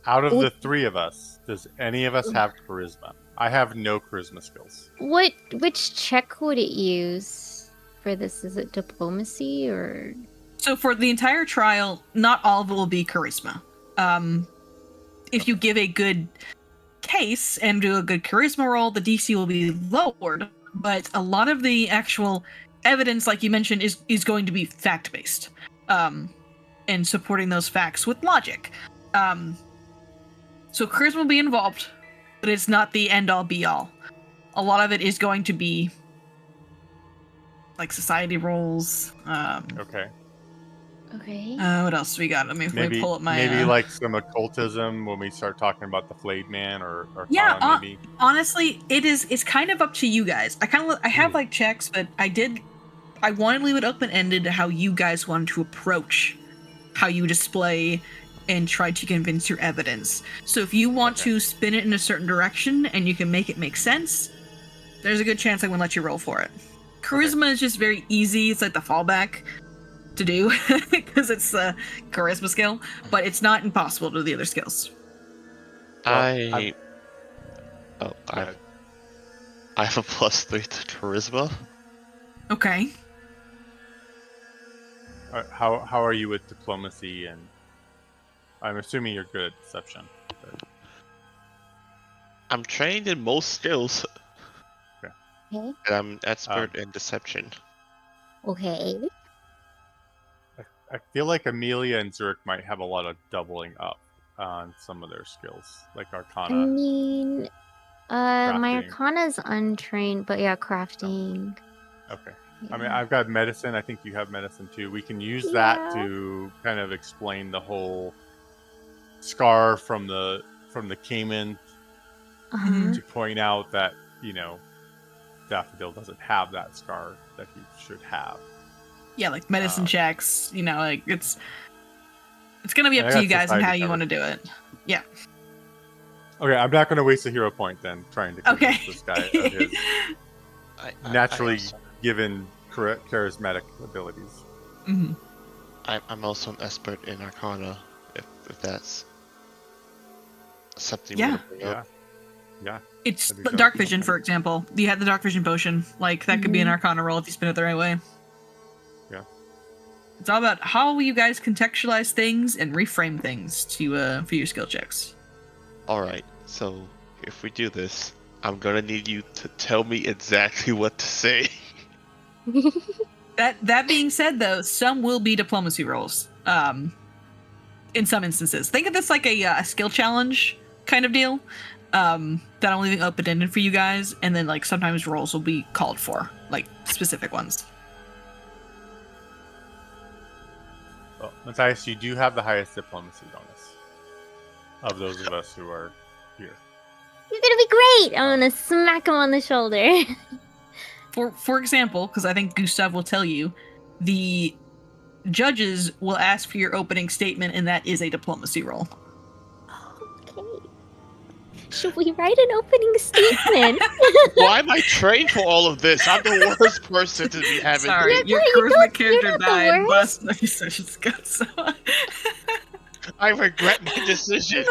Out of the three of us, does any of us have charisma? I have no charisma skills. Which check would it use for this? Is it diplomacy or? So for the entire trial, not all of it will be charisma. If you give a good case and do a good charisma roll, the DC will be lowered. But a lot of the actual evidence, like you mentioned, is going to be fact-based, and supporting those facts with logic. So charisma will be involved, but it's not the end-all be-all. A lot of it is going to be like society roles. Okay. Okay. What else we got? Let me Maybe pull up my. maybe like some occultism when we start talking about the flayed man or Yeah, Khan, maybe. honestly, it's kind of up to you guys. I have like checks, but I wanted to leave it open-ended to how you guys want to approach how you display and try to convince your evidence. So if you want to spin it in a certain direction and you can make it make sense, there's a good chance I won't let you roll for it. Charisma is just very easy. It's like the fallback to do because it's a charisma skill, but it's not impossible to do the other skills. I have a +3 to charisma. Okay. How are you with diplomacy? And I'm assuming you're good at deception. But... I'm trained in most skills. Okay. And I'm expert in deception. Okay. I feel like Amelia and Zurich might have a lot of doubling up on some of their skills, like Arcana. I mean, my crafting. Arcana's untrained, but yeah, crafting. Okay. Yeah. I mean, I've got medicine. I think you have medicine too. We can use that to kind of explain the whole scar from the Cayman to point out that, Daffodil doesn't have that scar that he should have. Yeah, like medicine checks, like it's gonna be up to you guys on how you want to do it. Yeah. Okay, I'm not going to waste a hero point then trying to convince this guy of his naturally given charismatic abilities. Mm-hmm. I'm also an expert in Arcana, if that's something. Yeah. Yeah. It's dark vision, for example. You had the dark vision potion. Like that could be an Arcana roll if you spin it the right way. Yeah. It's all about how you guys contextualize things and reframe things to for your skill checks. All right. So if we do this, I'm gonna need you to tell me exactly what to say. That being said, though, some will be diplomacy rolls. In some instances, think of this like a skill challenge kind of deal. That I'm leaving open-ended for you guys, and then like sometimes rolls will be called for, like specific ones. Well, Matthias, you do have the highest diplomacy bonus of those of us who are here. You're gonna be great! I'm gonna smack him on the shoulder. For example, because I think Gustav will tell you, the judges will ask for your opening statement, and that is a diplomacy roll. Okay. Should we write an opening statement? Why am I trained for all of this? I'm the worst person to be having. Sorry, your charisma character died. Last night, so just got so. I regret my decision.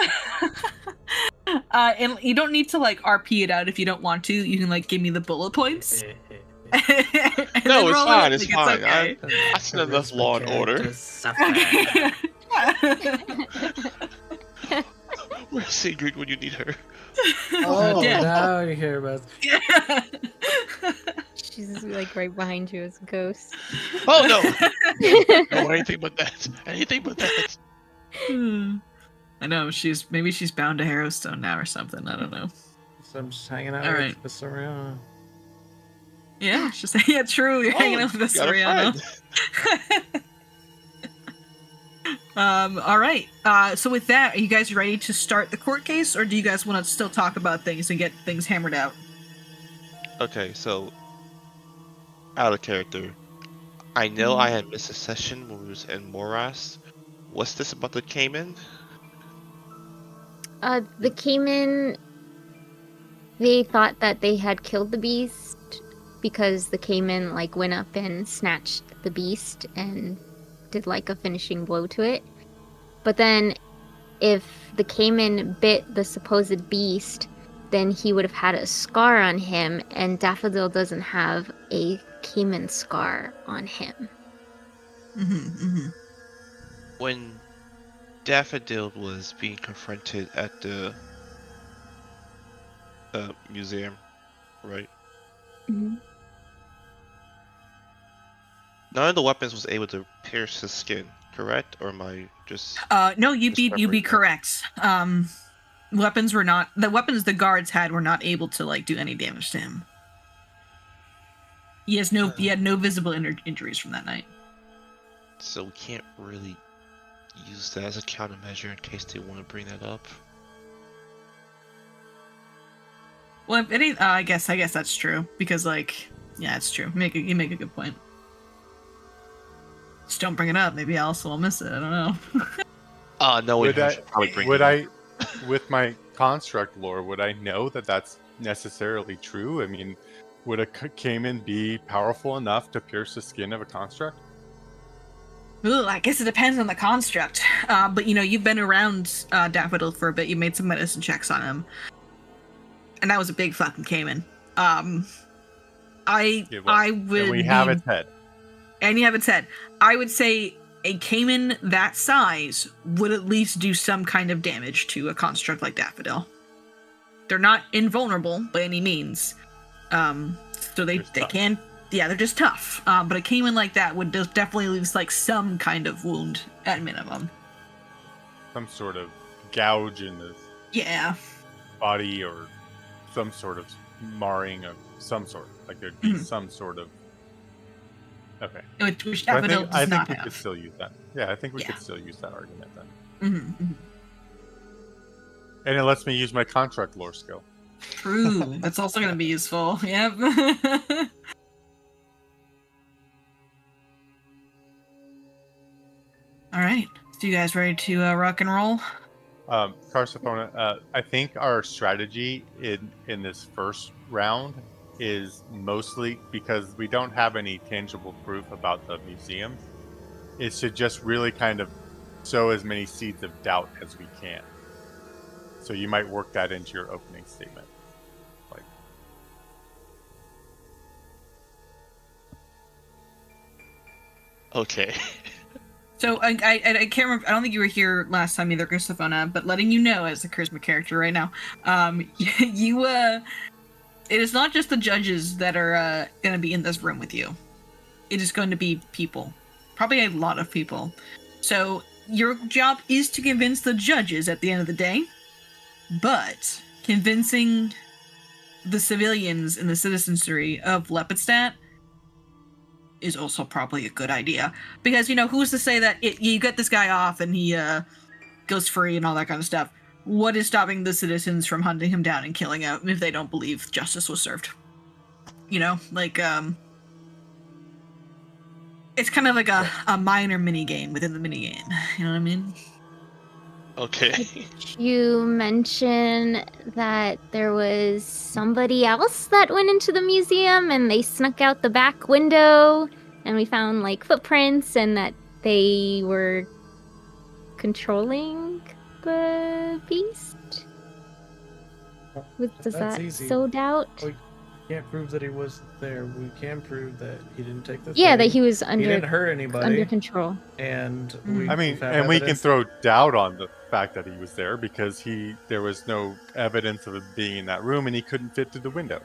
And you don't need to like RP it out if you don't want to. You can like give me the bullet points. No, it's fine. It's fine. Okay. That's enough Law and Order. Where's Sigrid when you need her? Oh, Yeah. now you hear about. She's just, like right behind you as a ghost. Oh no! No, anything but that. Anything but that. I know she's bound to Harrowstone now or something. I don't know. So I'm just hanging out All with right. Visoriana. Yeah, it's just true. You're hanging out with got a Visoriana. All right. So with that, are you guys ready to start the court case, or do you guys want to still talk about things and get things hammered out? Okay, so out of character. I know I had missed a session when we was in Morass. What's this about the Cayman? The Cayman, they thought that they had killed the beast because the Cayman like went up and snatched the beast and did like a finishing blow to it. But then if the Cayman bit the supposed beast, then he would have had a scar on him, and Daffodil doesn't have a Cayman scar on him. When Daffodil was being confronted at the museum, right? Mhm. None of the weapons was able to pierce his skin, correct? Or am I just... No, you'd be Discovery, correct. Weapons were not the weapons the guards had were not able to like do any damage to him. He had no visible injuries from that night. So we can't really use that as a countermeasure in case they want to bring that up. Well, if any, I guess that's true because like, yeah, it's true. You make a good point. Just don't bring it up. Maybe Alice will miss it. I don't know. No, we should probably bring it up. With my construct lore, would I know that that's necessarily true? I mean, would a Cayman be powerful enough to pierce the skin of a construct? Ooh, I guess it depends on the construct. But you've been around Daffodil for a bit. You made some medicine checks on him, and that was a big fucking Cayman. I would. And we have its head. And you have its head. I would say a Cayman that size would at least do some kind of damage to a construct like Daffodil. They're not invulnerable by any means. So they can, yeah, they're just tough. But a Cayman like that would definitely leave like some kind of wound at minimum. Some sort of gouge in the body, or some sort of marring of some sort. Like there'd be some sort of. Okay. Which Daffodil does not we have. could still use that. Yeah, I think we could still use that argument Mhm. then. And it lets me use my contract lore skill. True. That's also going to be useful. Yep. All right. So you guys ready to rock and roll? Carsophona, I think our strategy in this first round is mostly because we don't have any tangible proof about the museum. Is to just really kind of sow as many seeds of doubt as we can. So you might work that into your opening statement. Okay. So I can't remember. I don't think you were here last time either, Carsophona. But letting you know, as a charisma character right now, it is not just the judges that are going to be in this room with you. It is going to be people. Probably a lot of people. So your job is to convince the judges at the end of the day. But convincing the civilians and the citizenry of Lepidstadt is also probably a good idea. Because, who's to say that you get this guy off and he goes free and all that kind of stuff. What is stopping the citizens from hunting him down and killing him if they don't believe justice was served? It's kind of like a minor mini game within the mini game. You know what I mean? Okay. You mentioned that there was somebody else that went into the museum and they snuck out the back window and we found like footprints and that they were controlling the beast? Does that easy. sow doubt? We can't prove that he was there. We can prove that he didn't take the Yeah, thing. that he was He didn't hurt anybody. under control. And We can throw doubt on the fact that he was there because there was no evidence of him being in that room and he couldn't fit through the window.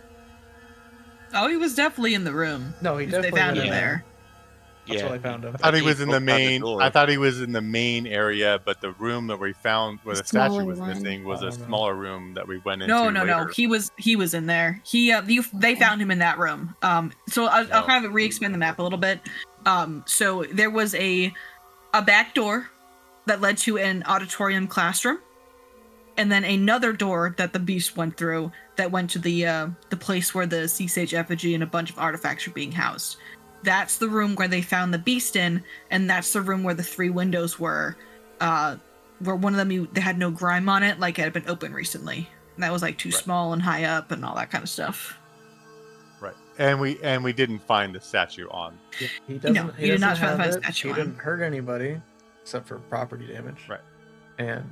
Oh, he was definitely in the room. No, he They definitely found went him in there. That's what I found him. I thought he was in the broke down the main. door. I thought he was in the main area, but the room that we found where the statue smaller was one. missing was I a don't know. smaller room that we went into. No. later. He was in there. They found him in that room. So I'll kind of re-expand the map a little bit. So there was a back door that led to an auditorium classroom, and then another door that the beast went through that went to the place where the sea sage effigy and a bunch of artifacts are being housed. That's the room where they found the beast in, and that's the room where the 3 windows were, where one of them they had no grime on it, like it had been open recently. And that was like too small and high up and all that kind of stuff. Right. And we didn't find the statue on. He doesn't. No, he you did doesn't not find have the it. statue He on. didn't hurt anybody except for property damage. Right. And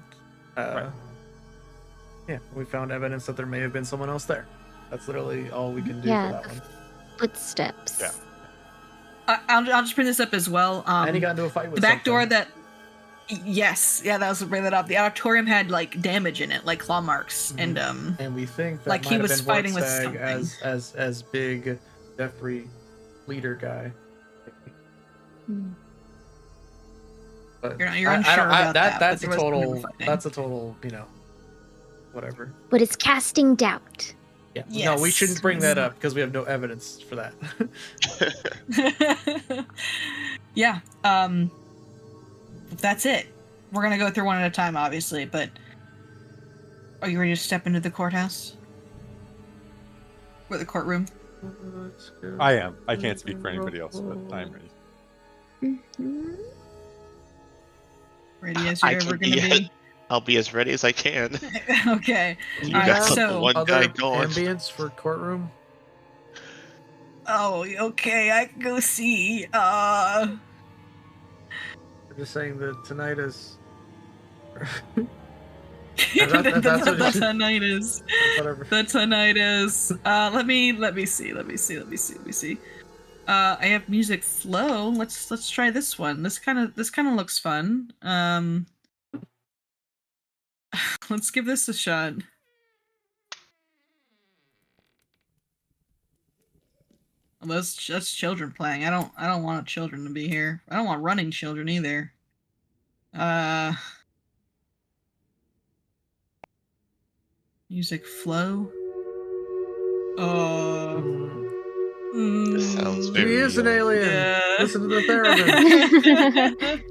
yeah, we found evidence that there may have been someone else there. That's literally all we can do Yeah, for that one. Footsteps. Yeah. I'll just bring this up as well. And he got into a fight with the back door something. that. Yes, yeah, that was to bring that up. The auditorium had like damage in it, like claw marks, and And we think that like might he have was been fighting with Vortstag something. as big Jeffrey leader guy. Hmm. But You're unsure about that, That's but a there was something total. fighting. That's a total. Whatever. But it's casting doubt. Yeah. No, we Yes. shouldn't bring that up because we have no evidence for that. Yeah. That's it. We're gonna go through one at a time, obviously, but are you ready to step into the courthouse? Or the courtroom? Let's go. I am. I can't speak for anybody else, but I'm ready. Mm-hmm. Ready as I you're ever can gonna be- be? I'll be as ready as I can. Okay. You Alright, got so- the one Other guy going. ambience for courtroom. Oh, okay, I can go see. I'm just saying that tonight is. That's what- That's how night is. Whatever. That's how night is. Let me see. I have music flow. Let's try this one. This kind of looks fun. Let's give this a shot. Well, that's children playing. I don't want children to be here. I don't want running children either. Music flow. This sounds He very. is an alien. Yeah. Listen to the theremin.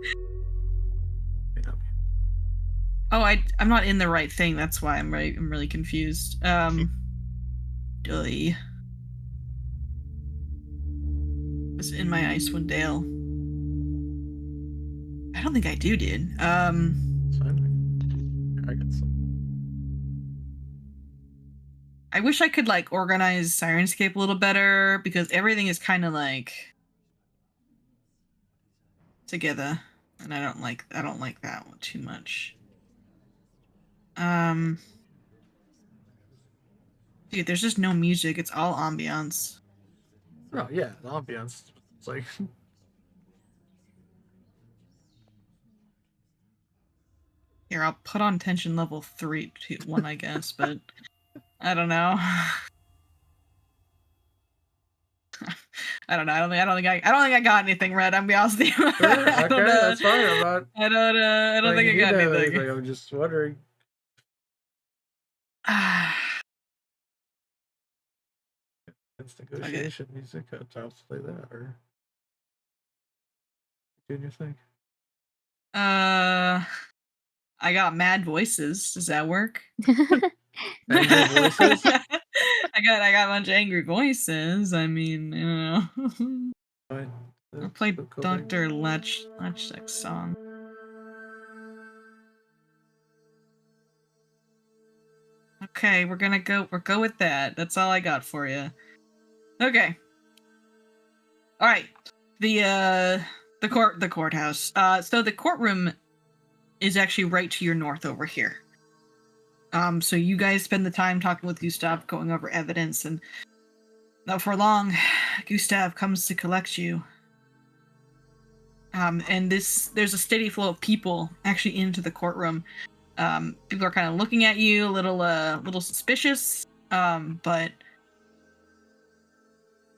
Oh, I'm not in the right thing. That's why I'm really confused. Doy. Was in my Icewind Dale. I don't think I do, dude. It's fine. I got some. I wish I could like organize Sirenscape a little better because everything is kind of like together, and I don't like that one too much. Dude, there's just no music. It's all ambiance. Oh yeah, the ambiance. It's like Here, I'll put on tension level 3 to 1, I guess, but I don't know. I don't know. I don't think I got anything, Red. I'm gonna be honest with you. sure, okay, that's fine. I'm not. I don't think I you got to have anything. I'm just wondering. It's negotiation music. I'll play that or doing your thing. I got mad voices. Does that work? Angry voices? I got a bunch of angry voices. I mean, you know. Fine. I'll play That's cool. Dr. Latchsek's song. Okay, we'll go with that. That's all I got for you. Okay. All right. The courthouse. So the courtroom is actually right to your north over here. So you guys spend the time talking with Gustav, going over evidence, and not for long, Gustav comes to collect you. And there's a steady flow of people actually into the courtroom. People are kind of looking at you, a little suspicious. But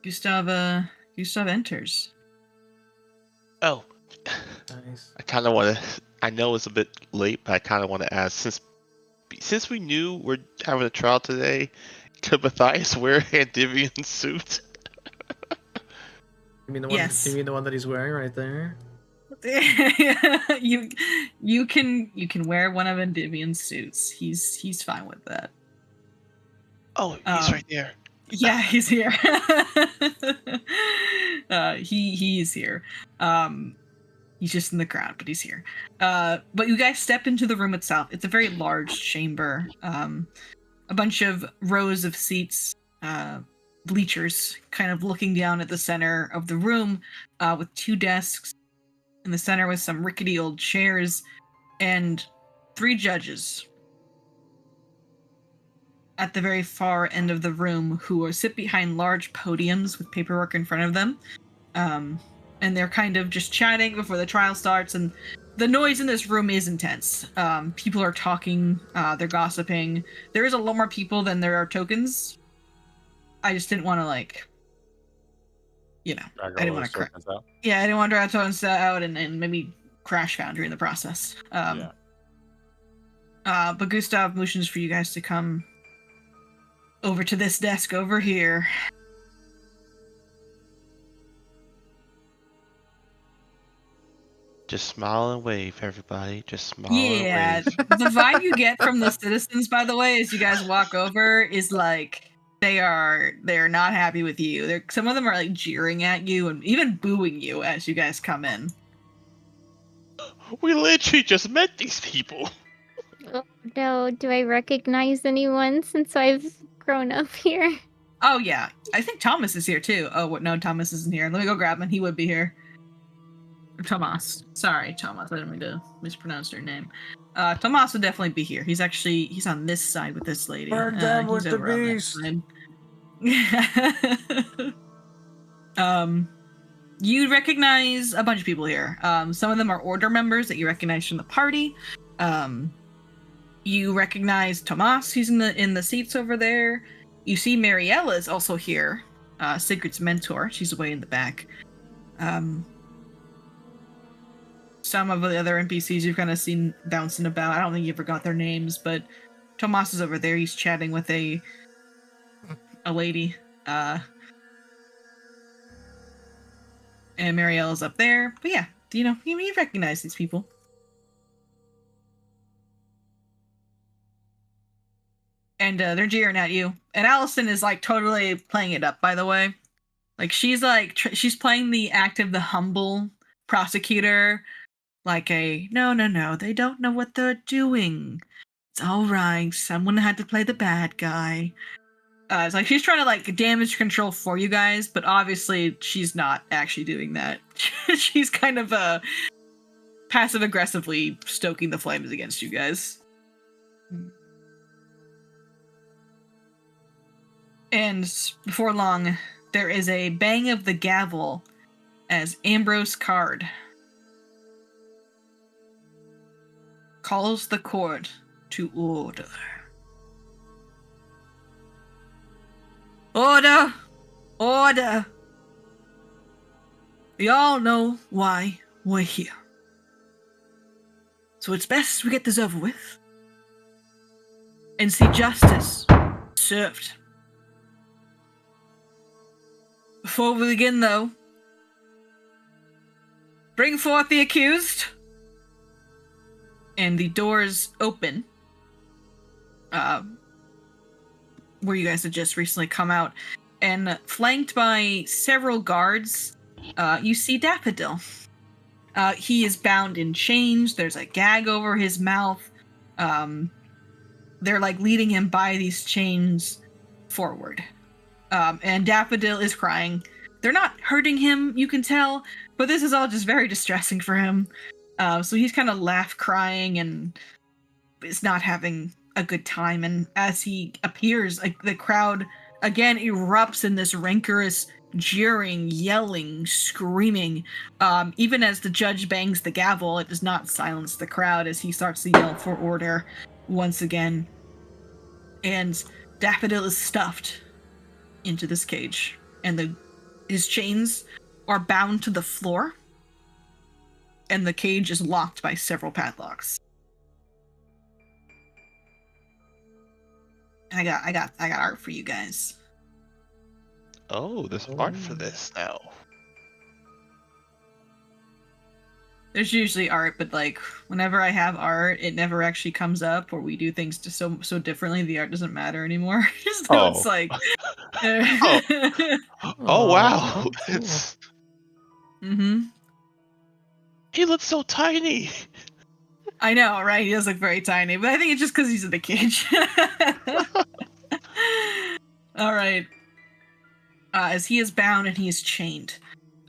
Gustav enters. Oh, Nice. I kind of want to. I know it's a bit late, but I kind of want to ask since we knew we're having a trial today, could Matthias wear Andivian's suit? You mean the one? Yes. You mean the one that he's wearing right there? you can wear one of Endymion's suits. He's fine with that. Oh, he's right there. Yeah, he's here. He's here. He's just in the crowd, but he's here. But you guys step into the room itself. It's a very large chamber. A bunch of rows of seats, bleachers, kind of looking down at the center of the room, with 2 desks in the center with some rickety old chairs, and 3 judges at the very far end of the room who sit behind large podiums with paperwork in front of them. And they're kind of just chatting before the trial starts, and the noise in this room is intense. People are talking, they're gossiping. There is a lot more people than there are tokens. I just didn't want to, like, I didn't want to I didn't want to drag tokens out and maybe crash Foundry in the process. But Gustav motions for you guys to come over to this desk over here. Just smile and wave, everybody. Just smile Yeah, and wave. the vibe you get from the citizens, by the way, as you guys walk over, is like they're not happy with you. Some of them are like jeering at you and even booing you as you guys come in. We literally just met these people. Oh, no, do I recognize anyone since I've grown up here? Oh yeah, I think Thomas is here too. Oh no, Thomas isn't here. Let me go grab him. He would be here. Tomas. Sorry, Tomas. I didn't mean to mispronounce your name. Tomas would definitely be here. He's on this side with this lady. Burn them with the beast. You recognize a bunch of people here. Some of them are order members that you recognize from the party. You recognize Tomas, who's in the seats over there. You see Mariella is also here. Sigrid's mentor. She's away in the back. Some of the other NPCs you've kind of seen bouncing about. I don't think you ever got their names, but Tomas is over there. He's chatting with a lady. And Mariella's up there. But yeah, you recognize these people. And they're jeering at you. And Allison is like totally playing it up, by the way. Like she's playing the act of the humble prosecutor. Like no, they don't know what they're doing. It's all right. Someone had to play the bad guy. It's like she's trying to like damage control for you guys, but obviously she's not actually doing that. She's kind of passive aggressively stoking the flames against you guys. And before long, there is a bang of the gavel as Ambrose Card calls the court to order. Order! Order! We all know why we're here. So it's best we get this over with and see justice served. Before we begin, though, bring forth the accused. And the doors open. Where you guys had just recently come out. And flanked by several guards, you see Daffodil. He is bound in chains. There's a gag over his mouth. They're like leading him by these chains forward. And Daffodil is crying. They're not hurting him, you can tell, but this is all just very distressing for him. So he's kind of crying and is not having a good time. And as he appears, like the crowd again erupts in this rancorous jeering, yelling, screaming. Even as the judge bangs the gavel, it does not silence the crowd as he starts to yell for order once again. And Daffodil is stuffed into this cage, and his chains are bound to the floor, and the cage is locked by several padlocks. I got art for you guys. Oh, there's art for this now. There's usually art, but like whenever I have art, it never actually comes up, or we do things just so differently. The art doesn't matter anymore. So it's like, Oh wow! cool. It's Mm-hmm. he looks so tiny. I know, right? He does look very tiny, but I think it's just because he's in the cage. All right. As he is bound and he is chained.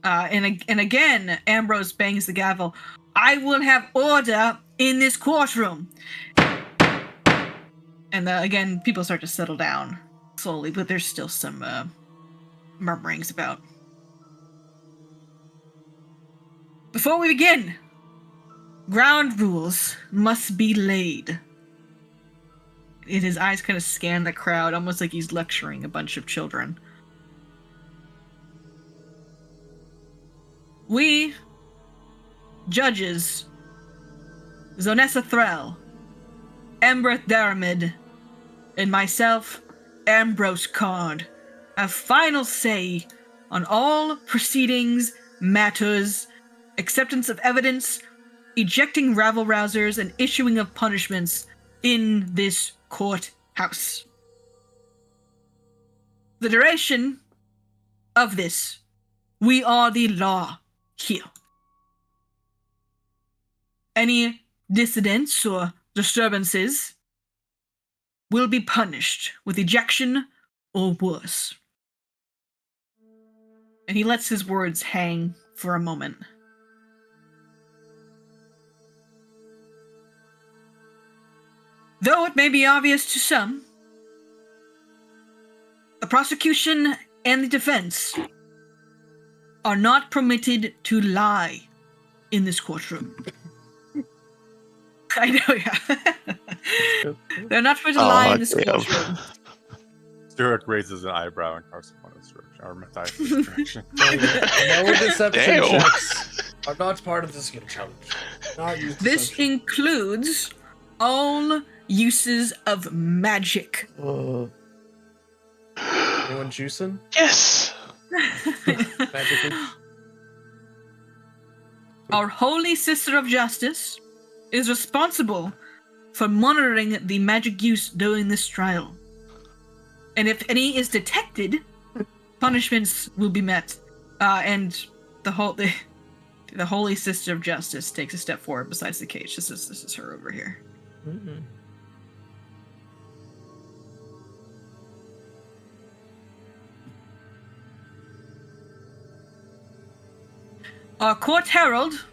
And again, Ambrose bangs the gavel. I will have order in this courtroom. And again, people start to settle down slowly, but there's still some murmurings about. Before we begin, ground rules must be laid. And his eyes kind of scan the crowd, almost like he's lecturing a bunch of children. We, judges, Zonessa Threll, Ambreth Daramid, and myself, Ambrose Card, have final say on all proceedings, matters, acceptance of evidence, ejecting rabble-rousers, and issuing of punishments in this courthouse. The duration of this, we are the law here. Any dissidents or disturbances will be punished with ejection or worse. And he lets his words hang for a moment. Though it may be obvious to some, the prosecution and the defense are not permitted to lie in this courtroom. I know, yeah. They're not permitted to lie in this courtroom. Dirk raises an eyebrow in Carsimona's direction, or Matthias' direction. No deception Damn. checks are not part of the skill challenge. Not use This deception. includes all uses of magic. Anyone juicing? Yes. Magically? Our Holy Sister of Justice is responsible for monitoring the magic use during this trial. And if any is detected, punishments will be met. And the Holy Sister of Justice takes a step forward besides the cage. This is her over here. Mm-hmm. Our court herald,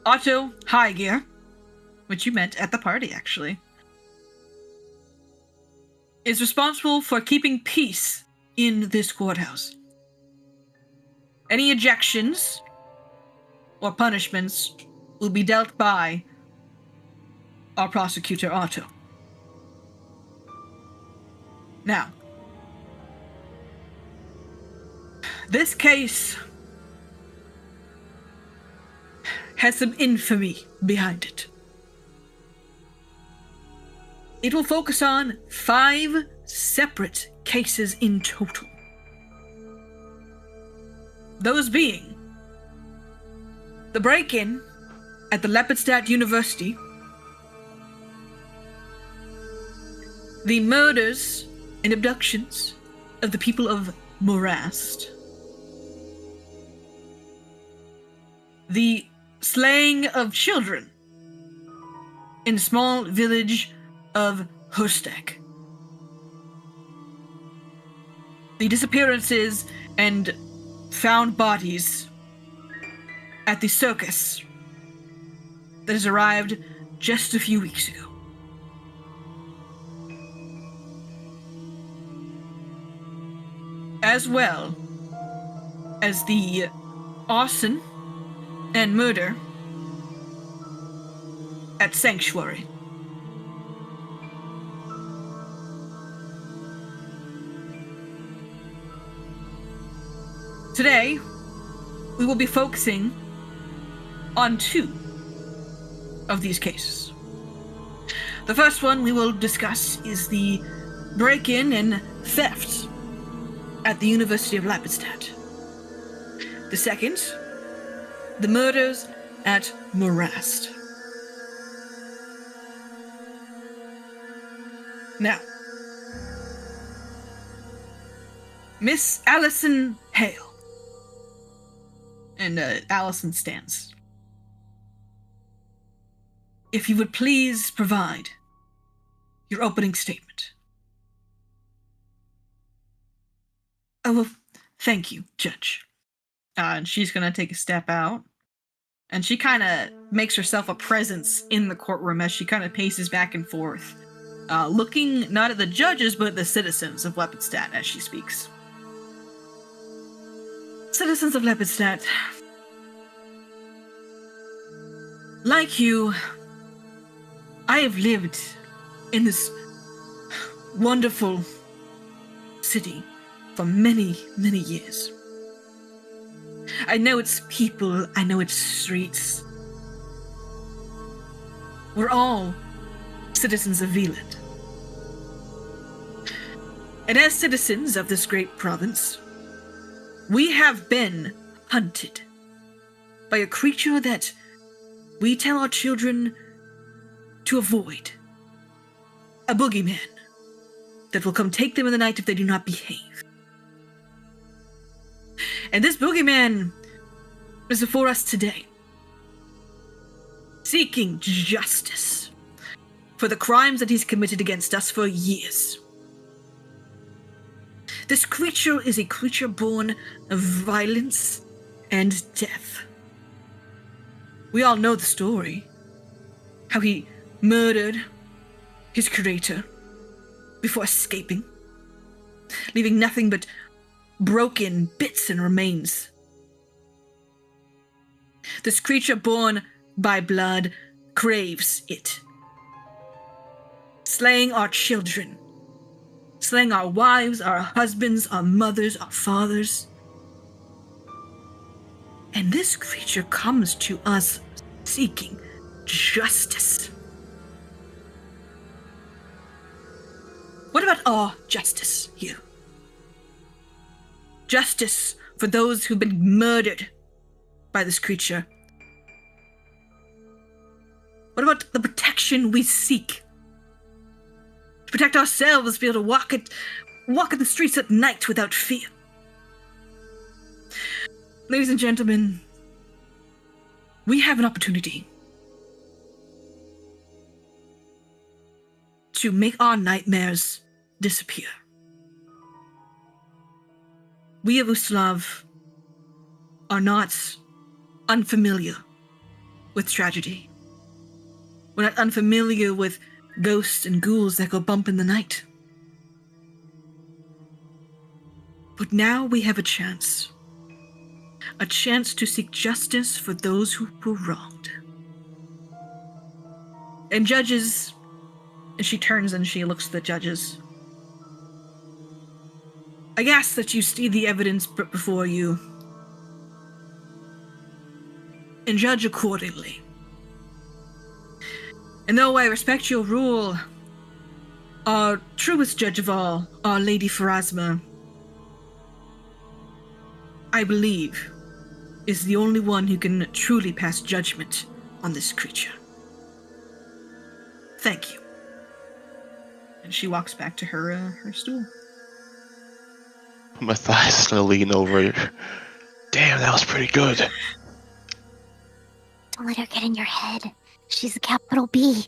Otto Highgear, which you met at the party, actually, is responsible for keeping peace in this courthouse. Any ejections or punishments will be dealt by our prosecutor, Otto. Now, this case has some infamy behind it. It will focus on 5 separate cases in total. Those being the break-in at the Lepidstadt University, the murders and abductions of the people of Morast, the slaying of children in the small village of Hustek, the disappearances and found bodies at the circus that has arrived just a few weeks ago. As well as the arson and murder at Sanctuary. Today, we will be focusing on 2 of these cases. The first one we will discuss is the break-in and theft at the University of Lepidstadt. The second, the murders at Morast. Now, Miss Allison Hale. And Allison stands. If you would please provide your opening statement. Oh, well, thank you, Judge. And she's going to take a step out. And she kind of makes herself a presence in the courtroom as she kind of paces back and forth, looking not at the judges, but at the citizens of Lepidstadt as she speaks. Citizens of Lepidstadt, like you, I have lived in this wonderful city for many, many years. I know its people, I know its streets. We're all citizens of Veland. And as citizens of this great province, we have been hunted by a creature that we tell our children to avoid. A boogeyman that will come take them in the night if they do not behave. And this boogeyman is before us today, seeking justice for the crimes that he's committed against us for years. This creature is a creature born of violence and death. We all know the story. How he murdered his creator before escaping, leaving nothing but broken bits and remains. This creature born by blood craves it, slaying our children, slaying our wives, our husbands, our mothers, our fathers. And this creature comes to us seeking justice. What about our justice here? Justice for those who've been murdered by this creature. What about the protection we seek? To protect ourselves, be able to walk in the streets at night without fear. Ladies and gentlemen, we have an opportunity to make our nightmares disappear. We of Ustalav are not unfamiliar with tragedy. We're not unfamiliar with ghosts and ghouls that go bump in the night. But now we have a chance to seek justice for those who were wronged. And judges, and she turns and she looks at the judges. I ask that you see the evidence put before you and judge accordingly. And though I respect your rule, our truest judge of all, Our Lady Pharasma, I believe, is the only one who can truly pass judgment on this creature. Thank you. And she walks back to her stool. Matthias is gonna lean over. Damn, that was pretty good. Don't let her get in your head. She's a capital B.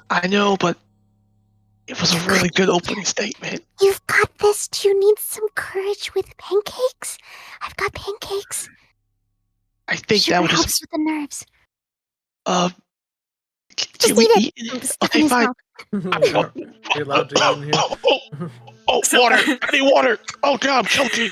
I know, but it was a really good opening statement. You've got this. Do you need some courage with pancakes? I've got pancakes. I think Sugar that would helps just with the nerves. Can Just we eat eat? it. Stuff Okay, in his fine. mouth. You're allowed to eat in here. Water! I need water! Oh god, I'm choking!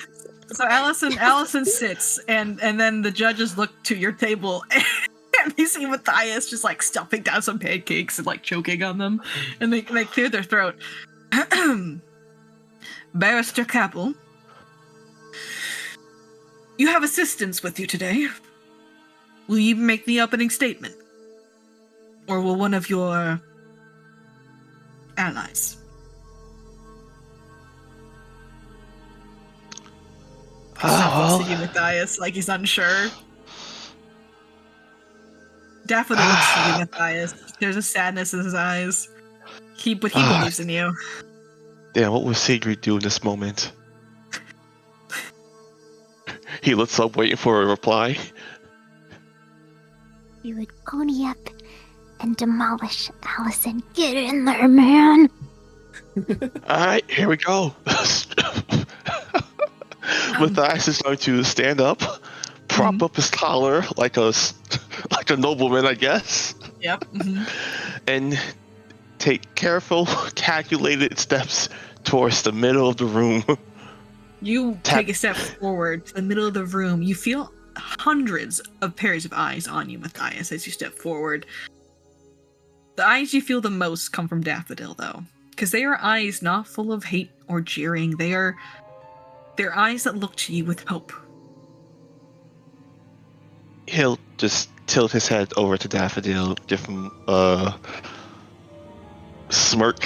So Allison sits, and then the judges look to your table, and they see Matthias just like stuffing down some pancakes and like choking on them, and they clear their throat. Barrister Capel, you have assistants with you today. Will you make the opening statement? Or will one of your allies? Oh, See Matthias, like he's unsure. Daffodil looks to you, Matthias. There's a sadness in his eyes. But he believes in you. Damn, what would Sigrid do in this moment? He looks up waiting for a reply. You would pony up and demolish Allison. Get in there, man. Alright, here we go. Matthias is going to stand up, prop up his collar like a nobleman, I guess. Yep. And take careful, calculated steps towards the middle of the room. You take a step forward to the middle of the room. You feel hundreds of pairs of eyes on you, Matthias, as you step forward. The eyes you feel the most come from Daffodil, though, because they are eyes not full of hate or jeering. They're eyes that look to you with hope. He'll just tilt his head over to Daffodil, give him a smirk,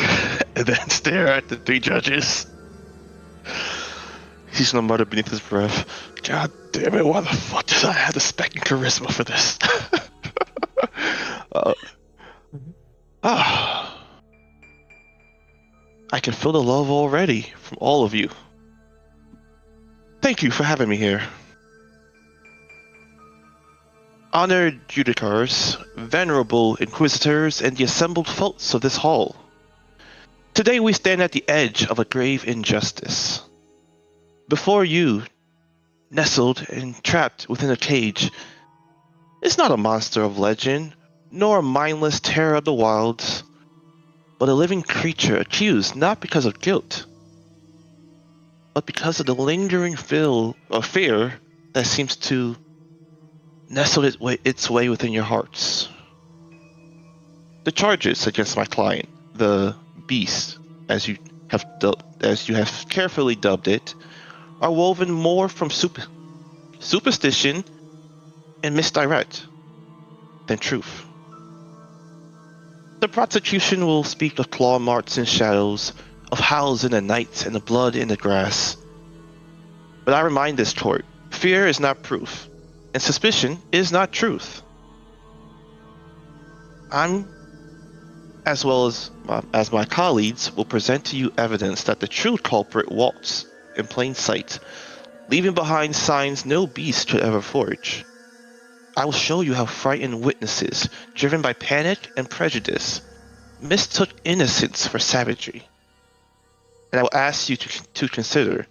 and then stare at the three judges. He's gonna mutter beneath his breath, God damn it, why the fuck did I have the spec and charisma for this? I can feel the love already from all of you. Thank you for having me here. Honored judicars, venerable inquisitors, and the assembled folks of this hall. Today we stand at the edge of a grave injustice. Before you, nestled and trapped within a cage, is not a monster of legend, nor a mindless terror of the wilds, but a living creature accused not because of guilt, but because of the lingering fear that seems to nestle its way within your hearts. The charges against my client, the beast, as you have carefully dubbed it, are woven more from superstition and misdirect than truth. The prosecution will speak of claw marks and shadows, of howls in the night and the blood in the grass. But I remind this court, fear is not proof, and suspicion is not truth. I'm, as well as my colleagues, will present to you evidence that the true culprit walks in plain sight, leaving behind signs no beast could ever forge. I will show you how frightened witnesses, driven by panic and prejudice, mistook innocence for savagery. And I will ask you to consider,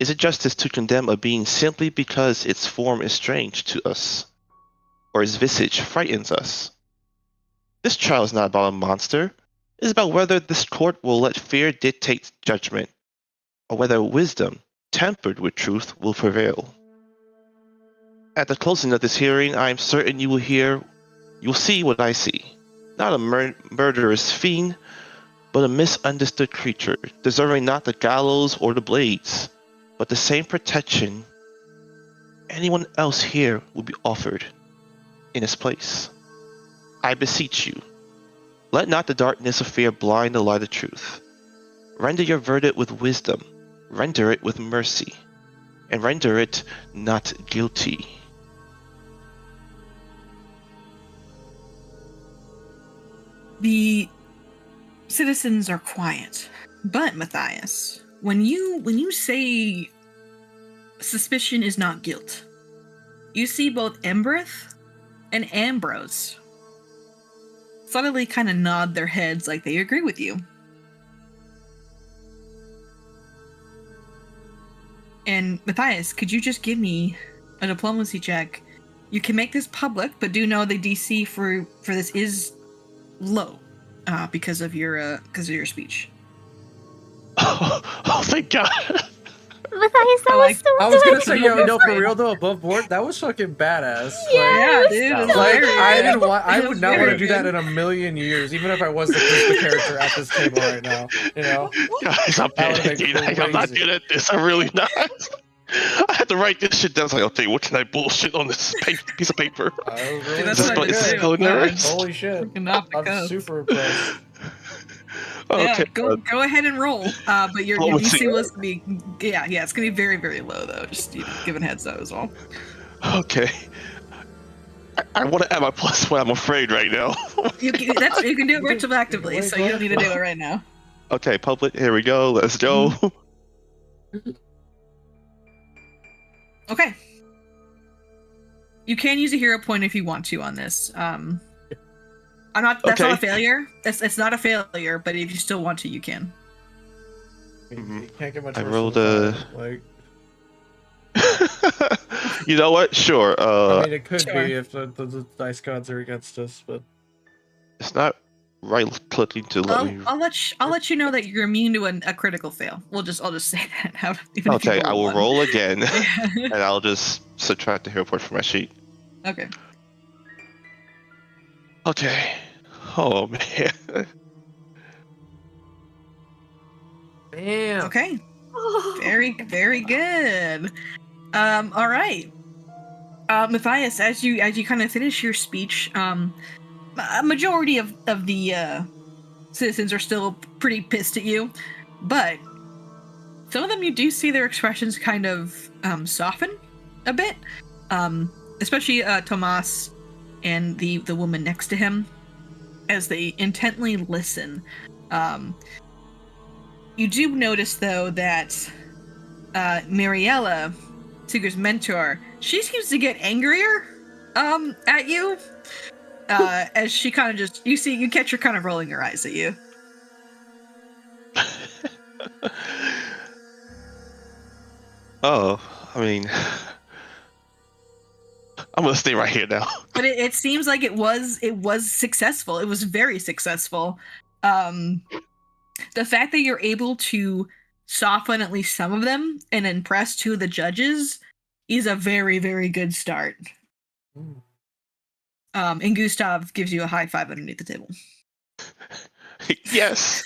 is it justice to condemn a being simply because its form is strange to us, or its visage frightens us? This trial is not about a monster. It is about whether this court will let fear dictate judgment, or whether wisdom, tempered with truth, will prevail. At the closing of this hearing, I am certain you will see what I see. Not a murderous fiend, but a misunderstood creature, deserving not the gallows or the blades, but the same protection anyone else here will be offered in its place. I beseech you, let not the darkness of fear blind the light of truth. Render your verdict with wisdom, render it with mercy, and render it not guilty. The citizens are quiet, but Matthias, when you say suspicion is not guilt, you see both Embreth and Ambrose subtly kind of nod their heads like they agree with you. And Matthias, could you just give me a diplomacy check? You can make this public, but do know the DC for this is low, because of your speech. Oh, thank God. Matthias, that was so I was gonna good. say, no, for real though, above board, that was fucking badass. Yeah, dude. so It's Like, hilarious. I would not want to do that in a million years, even if I was the character at this table right now. You know, Guys, I'm panicking. Like, I'm not good at this. I'm really not. I had to write this shit down. I was like, okay, what can I bullshit on this piece of paper? I was really That's Is what I this did. spelling errors? Holy shit! Freaking off the I'm cuff. super impressed. Yeah, go ahead and roll. But your Diplomacy. DC was gonna be it's gonna be very, very low though. Just giving heads up as well. Okay. I want to add my +1. I'm afraid right now. You can do it retroactively, so you don't need to do it right now. Okay, public. Here we go. Let's go. Okay. You can use a hero point if you want to on this. I'm not. That's not a failure. It's not a failure, but if you still want to, you can. You can't get much I worse rolled than a- that, like. You know what? Sure. I mean, it could Sure. be if the dice gods are against us, but It's not right-clicking to let me. I'll let you know that you're immune to a critical fail. I'll just say that. Even if you Okay, I will one. roll again, Yeah. and I'll just subtract the hero point from my sheet. Okay. Okay. Oh man. damn. Okay. Very, very good. All right. Matthias, as you kind of finish your speech, a majority of the citizens are still pretty pissed at you, but some of them you do see their expressions kind of soften a bit. Especially Tomas and the woman next to him, as they intently listen. You do notice, though, that Mariella, Sigur's mentor, she seems to get angrier at you. As she kind of just, you catch her kind of rolling her eyes at you. Oh, I mean, I'm gonna stay right here now. But it seems like it was successful. It was very successful. The fact that you're able to soften at least some of them and impress two of the judges is a very, very good start. And Gustav gives you a high five underneath the table. Yes.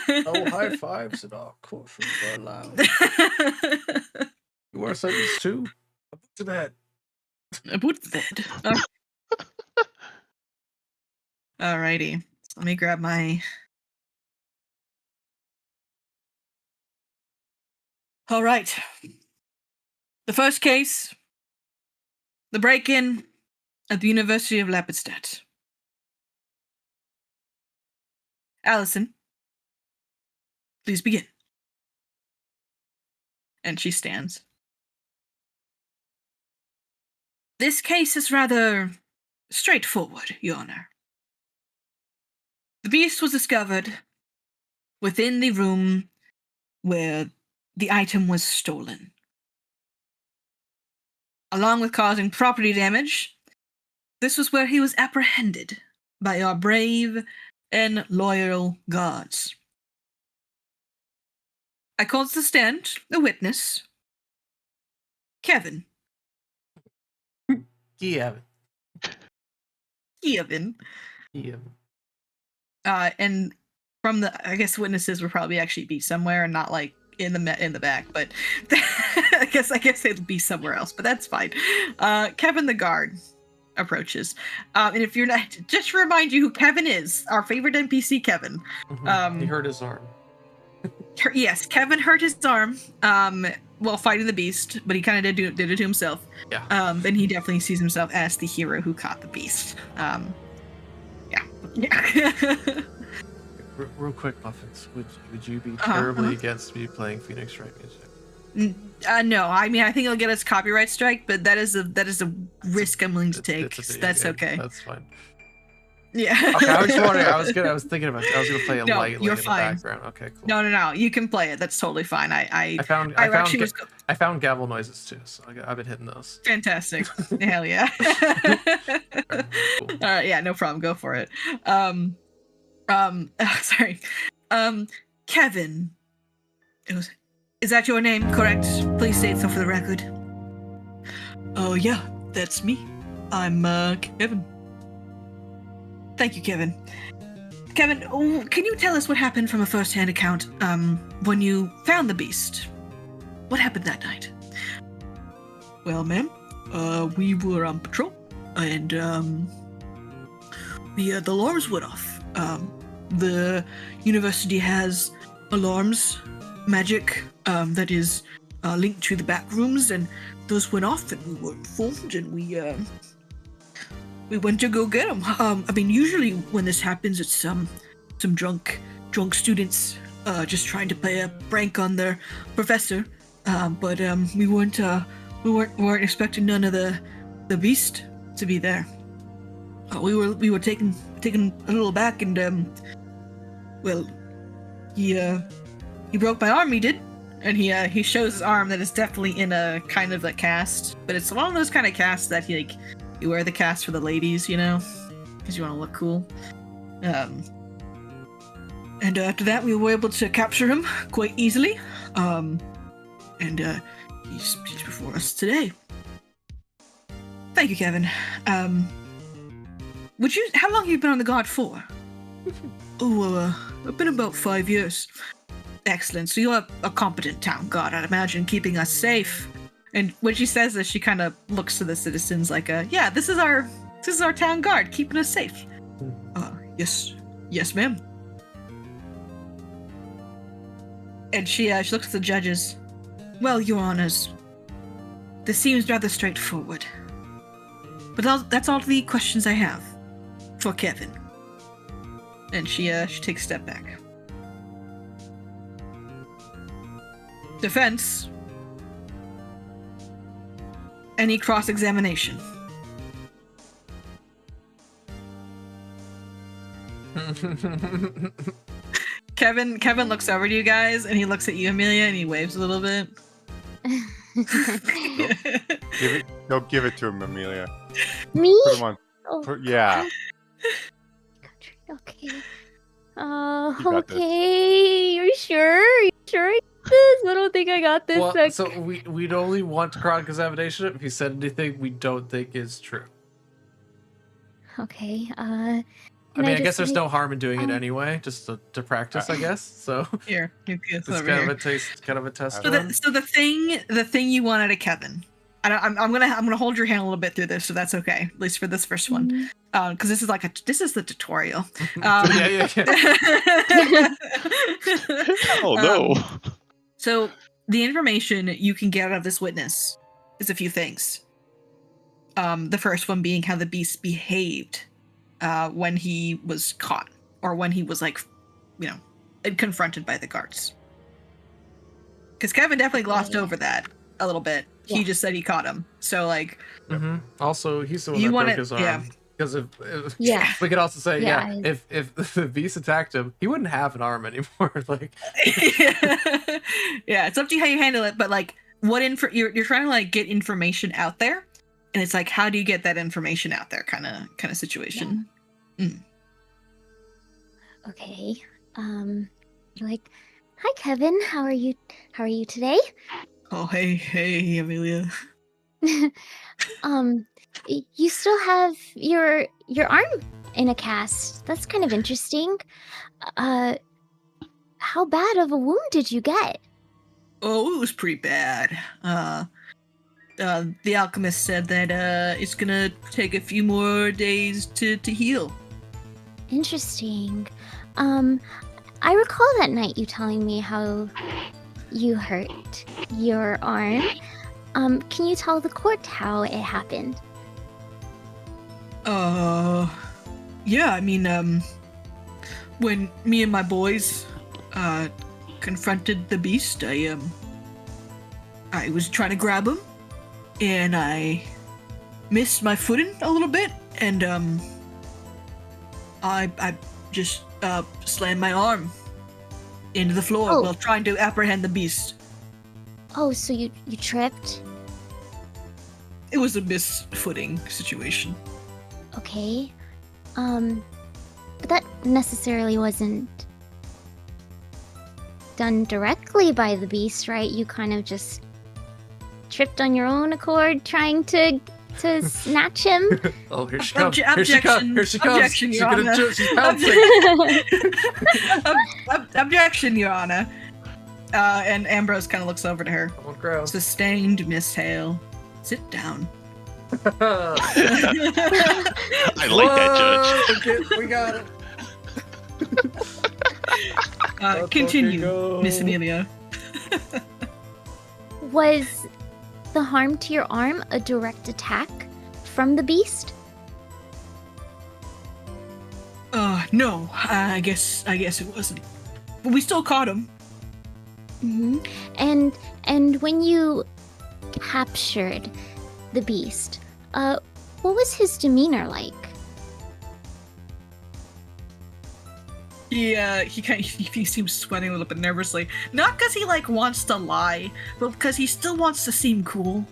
Oh, high fives in our courtroom are allowed. You are sentenced to up to that. Put that. Alrighty. Let me grab my. All right. The first case, the break-in at the University of Lepidstadt. Allison, please begin. And she stands. This case is rather straightforward, Your Honor. The beast was discovered within the room where the item was stolen. Along with causing property damage, this was where he was apprehended by our brave and loyal guards. I call to the stand a witness, Kevin. Kevin. Kevin. Kevin. And from the, I guess witnesses would probably actually be somewhere and not like in the back, but I guess they'd be somewhere else, but that's fine. Kevin the guard approaches. And if you're not, just to remind you who Kevin is, our favorite NPC, Kevin. He hurt his arm. Yes, Kevin hurt his arm while fighting the beast, but he kind of did it to himself. Yeah. And he definitely sees himself as the hero who caught the beast. Yeah. Real quick, Muffins, would you be terribly against me playing Phoenix Wright music? No, I mean I think it'll get us copyright strike, but that is a risk I'm willing to take. It's a video That's game. okay. That's fine. Yeah. Okay, I was just wondering. I was thinking about. I was gonna play it No, lightly you're in fine. the background. Okay, cool. No. You can play it. That's totally fine. I found gavel noises too, so I've been hitting those. fantastic. Hell yeah. Cool. All right, yeah, no problem. Go for it. Sorry. Kevin. Is that your name, correct? Please state so for the record. Oh, yeah, that's me. I'm, Kevin. Thank you, Kevin. Kevin, can you tell us what happened from a first-hand account, when you found the beast? What happened that night? Well, ma'am, we were on patrol, and, the alarms went off. The university has alarms, magic, that is linked to the back rooms, and those went off, and we were informed, and we we went to go get him. I mean, usually when this happens, it's some drunk students just trying to play a prank on their professor. But we weren't expecting none of the beast to be there. We were taken a little back, and well, he broke my arm. He did, and he shows his arm that is definitely in a kind of a cast, but it's one of those kind of casts that you wear the cast for the ladies, because you want to look cool. And after that, we were able to capture him quite easily. And he's before us today. Thank you, Kevin. How long have you been on the guard for? I've been about 5 years. Excellent. So you're a competent town guard, I'd imagine, keeping us safe. And when she says this, she kind of looks to the citizens like, yeah, this is our town guard, keeping us safe. Yes, ma'am. And she looks at the judges. Well, Your Honors, this seems rather straightforward. But that's all the questions I have for Kevin. And she takes a step back. Defense. Any cross-examination? Kevin looks over to you guys, and he looks at you, Amelia, and he waves a little bit. Give it to him, Amelia. Me? Put him on. Oh, Yeah. okay. got this. Okay. You're sure? You sure I got this? I don't think I got this. Well, so we'd only want cross-examination if you said anything we don't think is true. Okay. I guess there's no harm in doing it anyway, just to practice, I guess. So Here, it's kind of a test. So the thing you want out of Kevin, I'm gonna hold your hand a little bit through this, so that's okay, at least for this first one, because this is the tutorial. Yeah. Oh no. So the information you can get out of this witness is a few things. The first one being how the beast behaved when he was caught, or when he was confronted by the guards. Because Kevin definitely glossed over that a little bit. Yeah. He just said he caught him. So Also, he's the one that broke his arm. Yeah. Because we could also say, if the beast attacked him, he wouldn't have an arm anymore. Yeah, it's up to you how you handle it. But you're trying to get information out there. And it's how do you get that information out there kind of situation. Yeah. Okay. You're like, hi Kevin, how are you today? Oh, hey Amelia. You still have your arm in a cast. That's kind of interesting. How bad of a wound did you get? Oh, it was pretty bad. The alchemist said that it's gonna take a few more days to heal. Interesting. I recall that night you telling me how you hurt your arm. Can you tell the court how it happened? Yeah, I mean, when me and my boys confronted the beast, I was trying to grab him, and I missed my footing a little bit, and I just slammed my arm into the floor while trying to apprehend the beast. Oh, so you tripped? It was a misfooting situation. Okay. But that necessarily wasn't done directly by the beast, right? You kind of just tripped on your own accord trying to snatch him. Oh, here she comes. Objection, She's Your Honor. She's pouncing. Objection, Your Honor. And Ambrose kind of looks over to her. Sustained, Miss Hale. Sit down. I like that, Judge. Okay, we got it. Continue, Miss Amelia. Was the harm to your arm a direct attack from the beast? No, I guess it wasn't. But we still caught him. Mm-hmm. And when you captured the beast, what was his demeanor like? Yeah, he seems sweating a little bit nervously. Not because he like wants to lie, but because he still wants to seem cool.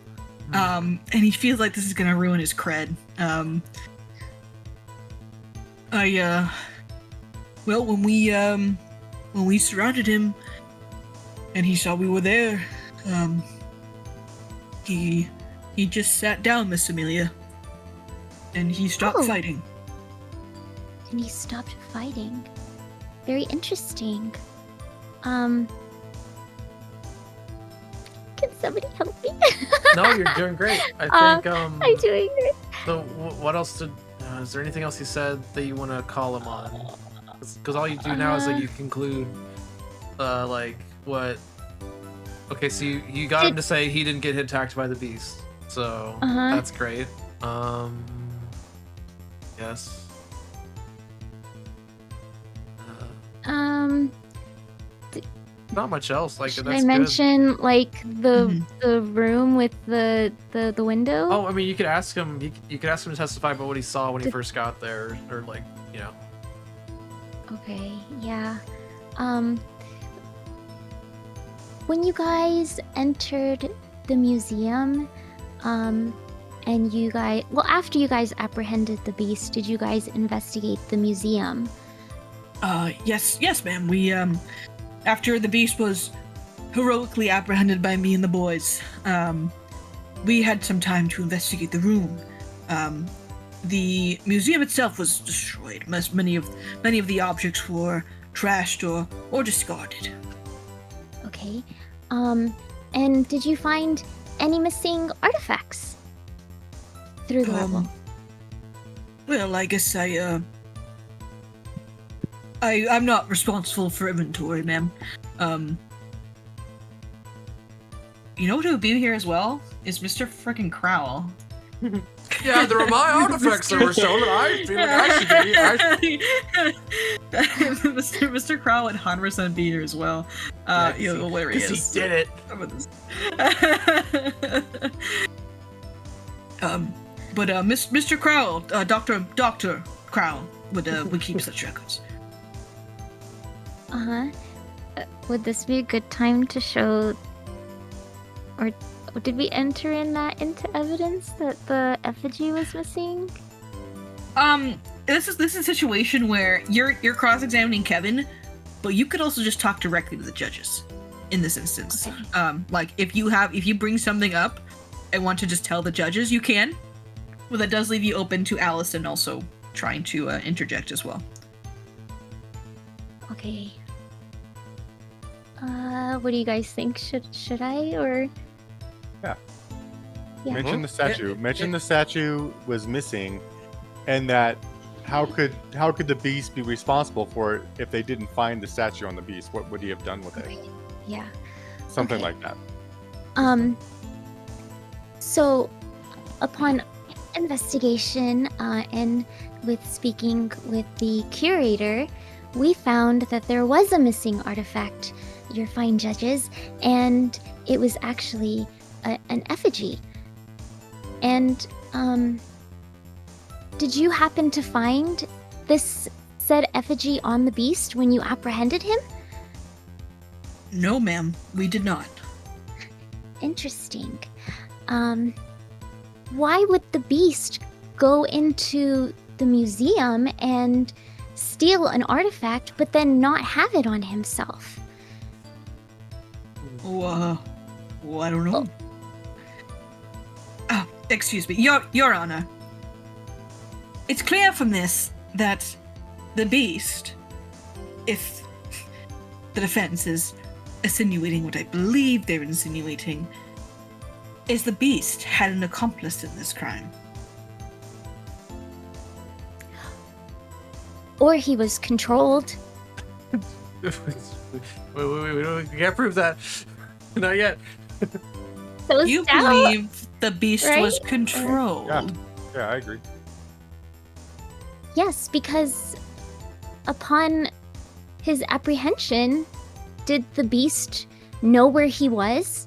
And he feels like this is gonna ruin his cred. Well, when we surrounded him, and he saw we were there, he just sat down, Miss Amelia, and he stopped fighting. And he stopped fighting. Very interesting. Can somebody help me? No, you're doing great. I think. I'm doing great. So, what else did? Is there anything else you said that you want to call him on? Because all you do now is like you conclude, like what? Okay, so you got him to say he didn't get attacked by the beast, so that's great. Yes. Not much else. Like Should that's I mention like the room with the window? Oh, I mean, you could ask him. You could ask him to testify about what he saw when he first got there, or like, you know. Okay, yeah. When you guys entered the museum, and you guys, well, after you guys apprehended the beast, did you guys investigate the museum? Yes, ma'am. We, after the beast was heroically apprehended by me and the boys, we had some time to investigate the room. The museum itself was destroyed. Many of the objects were trashed or discarded. Okay. And did you find any missing artifacts through the rubble? Well, I guess I'm not responsible for inventory, ma'am. You know who would be here as well? Is Mr. Frickin' Crowell. Yeah, there are my artifacts that were stolen. I feel like I should be. Mr. Crowell would 100% be here as well. Hilarious. Because he did it. But Mr. Crowell, Dr. Crowell would keep such records. Would this be a good time to show, or did we enter into evidence that the effigy was missing? This is a situation where you're cross-examining Kevin, but you could also just talk directly to the judges in this instance. Okay. Like if you bring something up and want to just tell the judges, you can. Well, that does leave you open to Allison also trying to interject as well. Okay. What do you guys think? Should I or? Yeah. Yeah. The statue. Mention the statue was missing, and that how could the beast be responsible for it if they didn't find the statue on the beast? What would he have done with it? Yeah. Something like that. So, upon investigation and with speaking with the curator, we found that there was a missing artifact, your fine judges, and it was actually an effigy. And did you happen to find this said effigy on the beast when you apprehended him? No, ma'am, we did not. Interesting. Why would the beast go into the museum and steal an artifact but then not have it on himself? Well, I don't know. Excuse me, Your Honor. It's clear from this that the beast, if the defense is insinuating what I believe they're insinuating, is the beast had an accomplice in this crime. Or he was controlled. We can't prove that. Not yet. So You believe the beast right? was controlled? Yeah, I agree. Yes, because upon his apprehension, did the beast know where he was?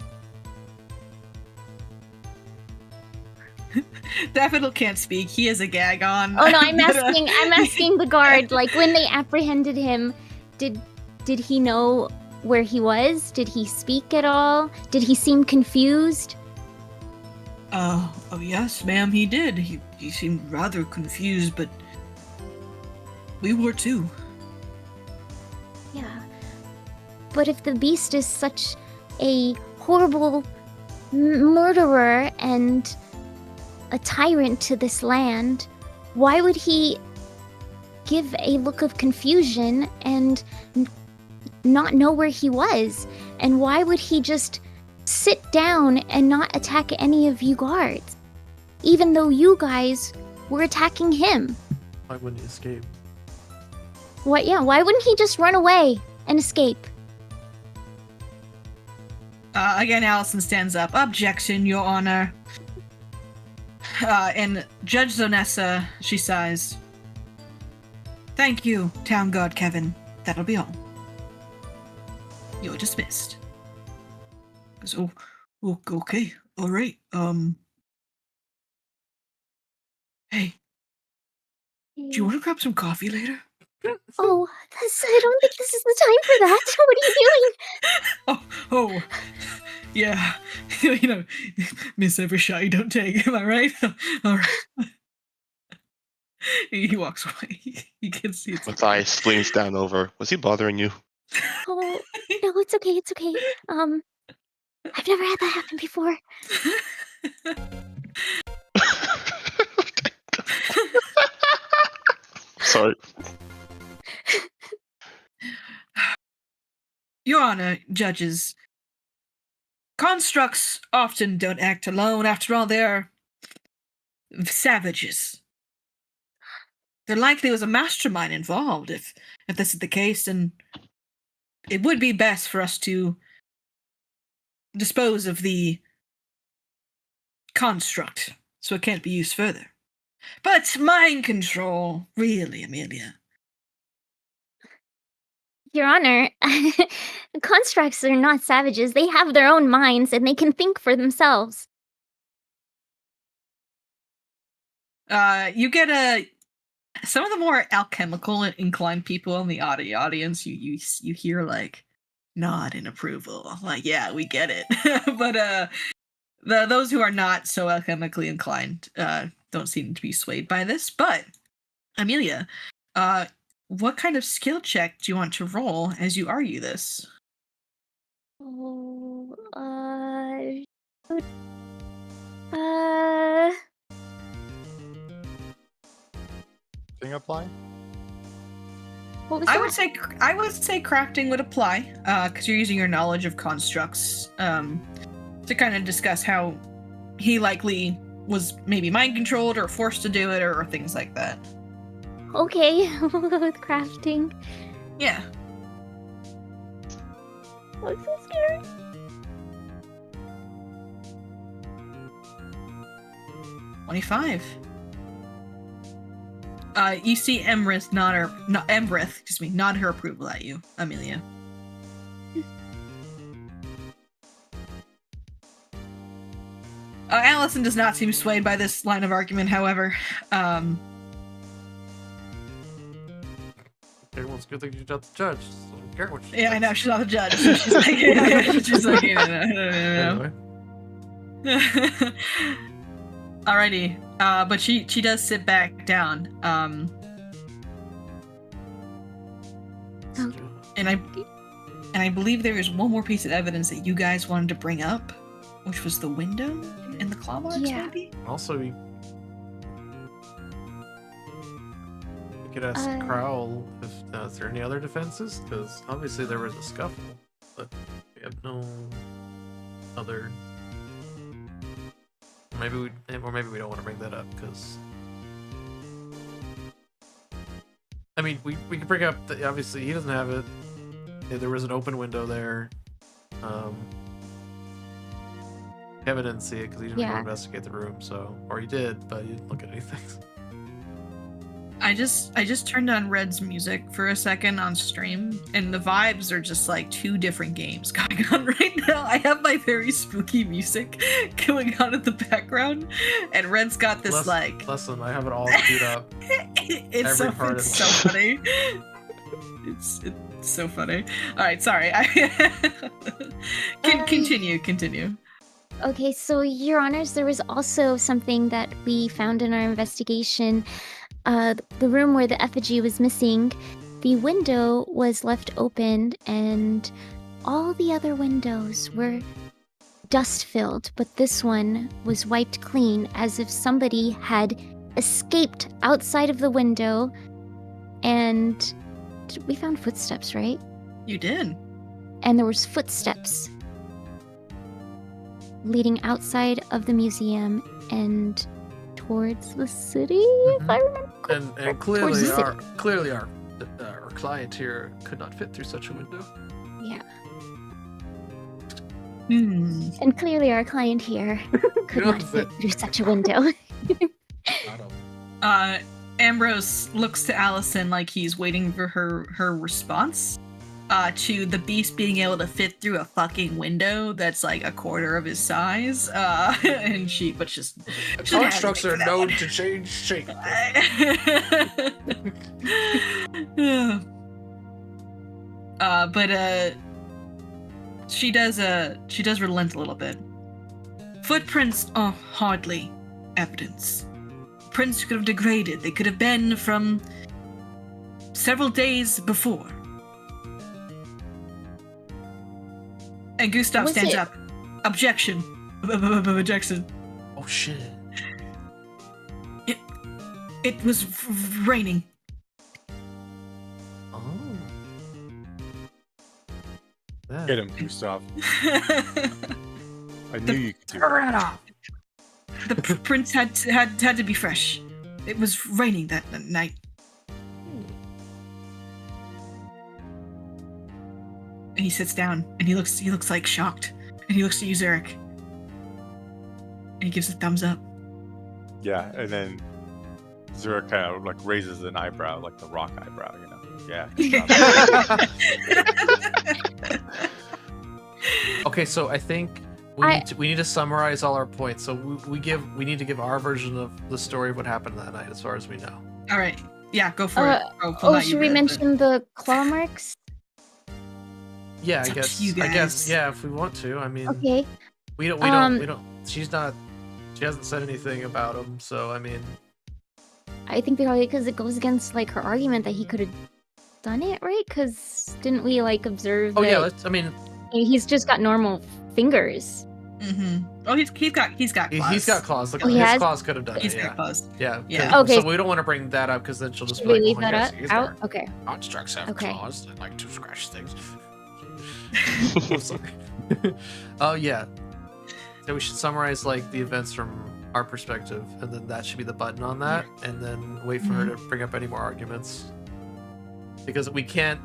Daffodil can't speak. He has a gag on. Oh no, I'm asking the guard, like when they apprehended him, did he know where he was? Did he speak at all? Did he seem confused? Oh yes, ma'am, he did. He seemed rather confused, but we were too. Yeah. But if the beast is such a horrible murderer and a tyrant to this land, why would he give a look of confusion and not know where he was? And why would he just sit down and not attack any of you guards, even though you guys were attacking him? Why wouldn't he escape? What? Yeah, why wouldn't he just run away and escape? Again, Allison stands up. Objection, Your Honor. And Judge Zonessa, she sighs. Thank you, Town Guard Kevin. That'll be all. You're dismissed. Goes, okay, all right. Hey, do you want to grab some coffee later? Oh, I don't think this is the time for that. What are you doing? Oh, yeah. Miss every shot you don't take. Am I right? All right. He walks away. You can see it's. Matthias leans down over. Was he bothering you? Oh, no, it's okay, it's okay. I've never had that happen before. Sorry. Your Honor, judges, constructs often don't act alone. After all, they're savages. There likely was a mastermind involved if this is the case, and it would be best for us to dispose of the construct so it can't be used further. But mind control, really, Amelia. Your Honor, constructs are not savages. They have their own minds and they can think for themselves. You get some of the more alchemical inclined people in the audience. You hear like nod in approval, like yeah, we get it. But those who are not so alchemically inclined don't seem to be swayed by this. But Amelia, what kind of skill check do you want to roll as you argue this? Oh, Thing apply? what was I that? would say crafting would apply, because you're using your knowledge of constructs to kind of discuss how he likely was maybe mind controlled or forced to do it or things like that. Okay, we'll go with crafting. Yeah. I'm so scared. $25. You see Emrith nod her approval at you, Amelia. Allison does not seem swayed by this line of argument, however. Okay, well, it's a good thing you're not the judge. So I don't care what she Yeah, I thinks. know, she's not the judge. So she's like, she's like, no. Anyway. Alrighty. But she does sit back down. And I believe there is one more piece of evidence that you guys wanted to bring up, which was the window and the claw marks, Yeah. maybe? Also, we could ask Crowl if is there any other defenses, because obviously there was a scuffle, but we have no other. Maybe we don't want to bring that up because. I mean, we could bring up that obviously he doesn't have it. Yeah, there was an open window there. Kevin didn't see it because he didn't go Yeah. investigate the room, or he did, but he didn't look at anything. I just turned on Red's music for a second on stream, and the vibes are just like two different games going on right now. I have my very spooky music going on in the background, and Red's got this Listen, I have it all queued up. it's so funny. It's so funny. All right, sorry. Continue. Okay, so Your Honors, there was also something that we found in our investigation. The room where the effigy was missing, the window was left open and all the other windows were dust-filled, but this one was wiped clean as if somebody had escaped outside of the window, and we found footsteps, right? You did. And there was footsteps leading outside of the museum and towards the city, if I remember correctly. And clearly our client here could not fit through such a window. Yeah. Hmm. And clearly our client here could not fit through such a window. Ambrose looks to Allison like he's waiting for her response to the beast being able to fit through a fucking window that's like a quarter of his size. And just constructs are known to change shape. But she does relent a little bit. Footprints are hardly evidence. Prints could have degraded. They could have been from several days before. And Gustav stands up. Objection. Objection. Oh shit. It was raining. Oh. Get him, Gustav. I knew you could do Turn it. it off. The prints had to be fresh. It was raining that night. And he sits down and he looks like shocked. And he looks at you, Zurich. And he gives a thumbs up. Yeah, and then Zurich kind of like raises an eyebrow, like the rock eyebrow, you know. Yeah. Good job. Okay, so I think we need to summarize all our points. So we need to give our version of the story of what happened that night, as far as we know. All right. Yeah, go for it. Should we mention the claw marks? Yeah, It's I up guess. to you I guess. guys. Yeah, if we want to. I mean, Okay. we don't. She hasn't said anything about him. So I mean, I think probably because it goes against like her argument that he could have done it, right? Because didn't we like observe? oh that yeah. he's just got normal fingers. Mm-hmm. Oh, he's got claws. He's got claws. Look, Oh, he his has? claws could have done it. He's Yeah. got claws. Yeah. Yeah. Okay. So we don't want to bring that up because then she'll just Should be we like, leave "Oh, that yes, out? he's Out? got Okay. constructs have Okay. claws. They like to scratch things." Oh yeah. So we should summarize like the events from our perspective, and then that should be the button on that, and then wait for her to bring up any more arguments. Because we can't,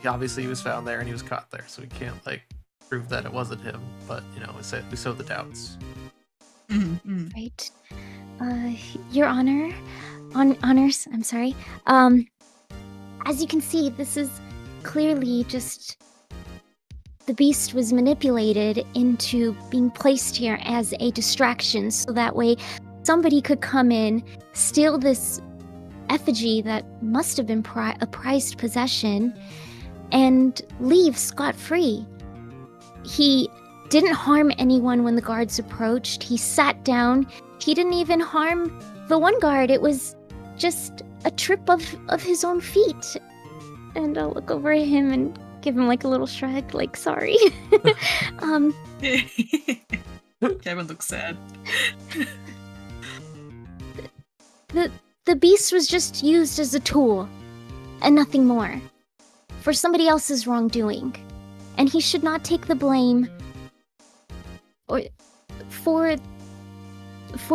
he obviously was found there and he was caught there, so we can't like prove that it wasn't him. But we sow the doubts. Mm-hmm. Right. Your honors, I'm sorry. As you can see, this is clearly just the beast was manipulated into being placed here as a distraction, so that way somebody could come in, steal this effigy that must have been a prized possession, and leave scot-free. He didn't harm anyone when the guards approached. He sat down. He didn't even harm the one guard. It was just a trip of his own feet. And I'll look over at him and give him like a little shrug, like sorry. Kevin looks sad. The beast was just used as a tool and nothing more for somebody else's wrongdoing, and he should not take the blame for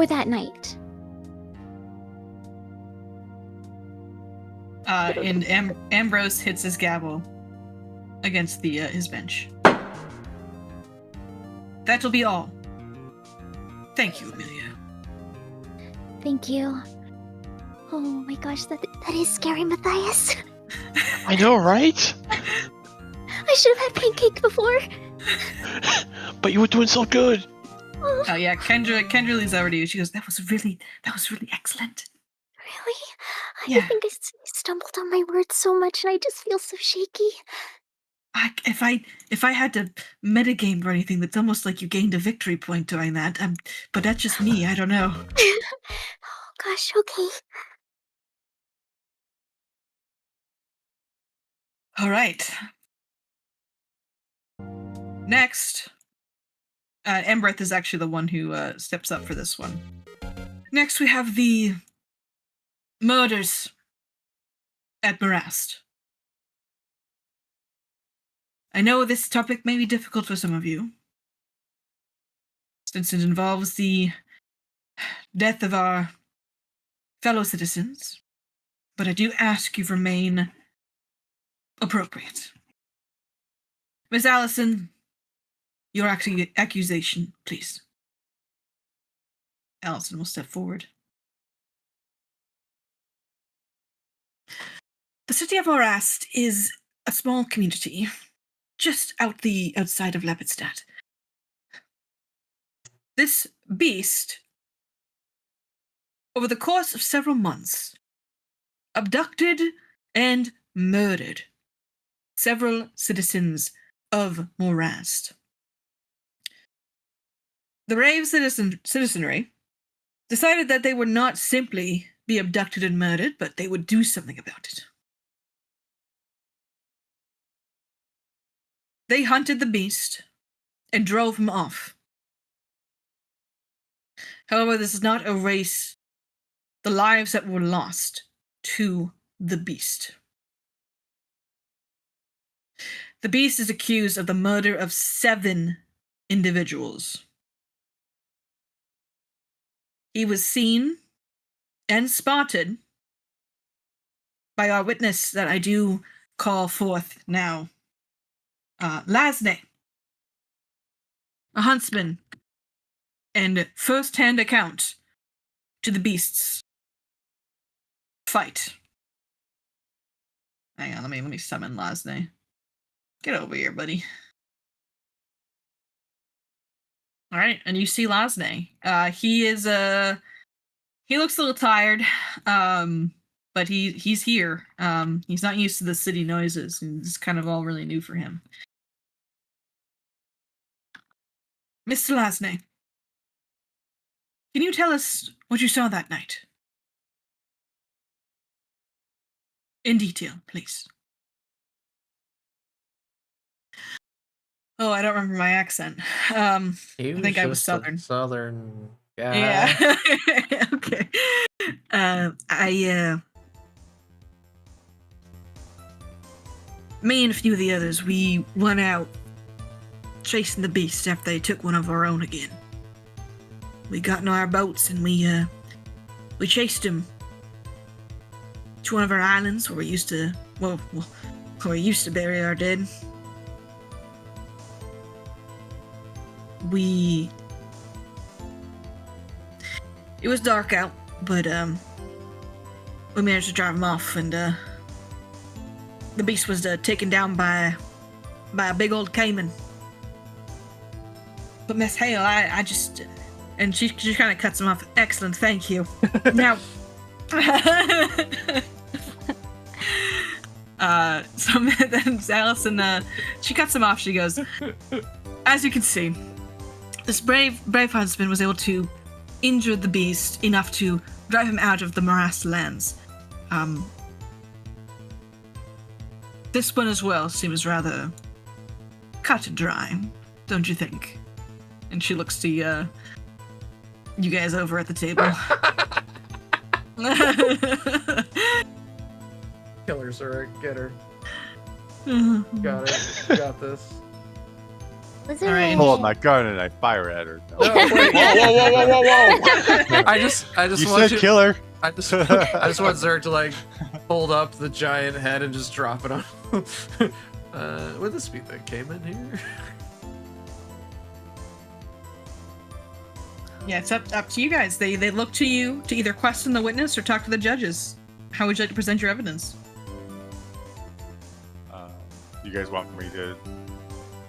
that night. And Ambrose hits his gavel against his bench. That'll be all. Thank you, Amelia. Thank you. Oh my gosh, that is scary, Matthias. I know, right? I should have had pancake before. But you were doing so good. Oh yeah, Kendra leans over to you. She goes, that was really excellent. Really? Yeah. I think I stumbled on my words so much and I just feel so shaky. If I had to metagame or anything, that's almost like you gained a victory point doing that. But that's just me. I don't know. Oh gosh, okay. All right. Next, Embreth is actually the one who steps up for this one. Next, we have the murders at Morast. I know this topic may be difficult for some of you, since it involves the death of our fellow citizens, but I do ask you to remain appropriate. Miss Allison, your accusation, please. Allison will step forward. The city of Morast is a small community, just outside of Lepidstadt. This beast, over the course of several months, abducted and murdered several citizens of Morast. The brave citizenry decided that they would not simply be abducted and murdered, but they would do something about it. They hunted the beast and drove him off. However, this does not erase the lives that were lost to the beast. The beast is accused of the murder of 7 individuals. He was seen and spotted by our witness that I do call forth now. Lasne, a huntsman, and first-hand account to the beast's fight. Hang on, let me summon Lasne. Get over here, buddy. All right, and you see Lasne. He looks a little tired, but he's here. He's not used to the city noises, and it's kind of all really new for him. Mr. Lasne, can you tell us what you saw that night? In detail, please. Oh, I don't remember my accent. I think I was Southern. Southern guy. Yeah. Okay. Me and a few of the others, we went out chasing the beast after they took one of our own again. We got in our boats and we chased him to one of our islands where we used to bury our dead. It was dark out, but we managed to drive him off, and the beast was taken down by a big old caiman. But Miss Hale, I just, and she kind of cuts him off. Excellent, thank you. Now, so then Allison, she cuts him off. She goes, as you can see, this brave huntsman was able to injure the beast enough to drive him out of the Morast lands. This one as well seems rather cut and dry, don't you think? And she looks to you guys over at the table. Kill her, Zurich. Get her. Got it. Got this. Was All right. Pull up my gun and I fire at her. No. No, wait. Whoa! I just You want said kill her. I just want Zurich to like hold up the giant head and just drop it on. Would this be the caiman here? Yeah, it's up to you guys. They look to you to either question the witness or talk to the judges. How would you like to present your evidence? You guys want me to?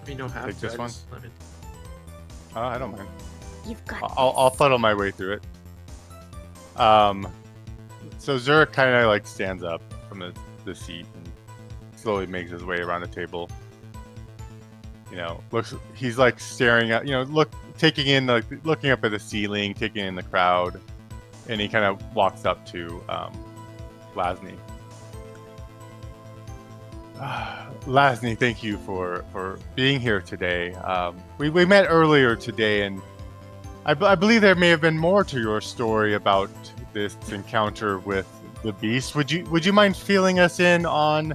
You don't have Take to. this one? I don't mind. You've got I'll fuddle my way through it. So Zurich kind of like stands up from the seat and slowly makes his way around the table. You know, he's like staring at, looking up at the ceiling, taking in the crowd, and he kind of walks up to Lasny. Lasny, thank you for being here today. We met earlier today, and I believe there may have been more to your story about this encounter with the beast. Would you mind filling us in on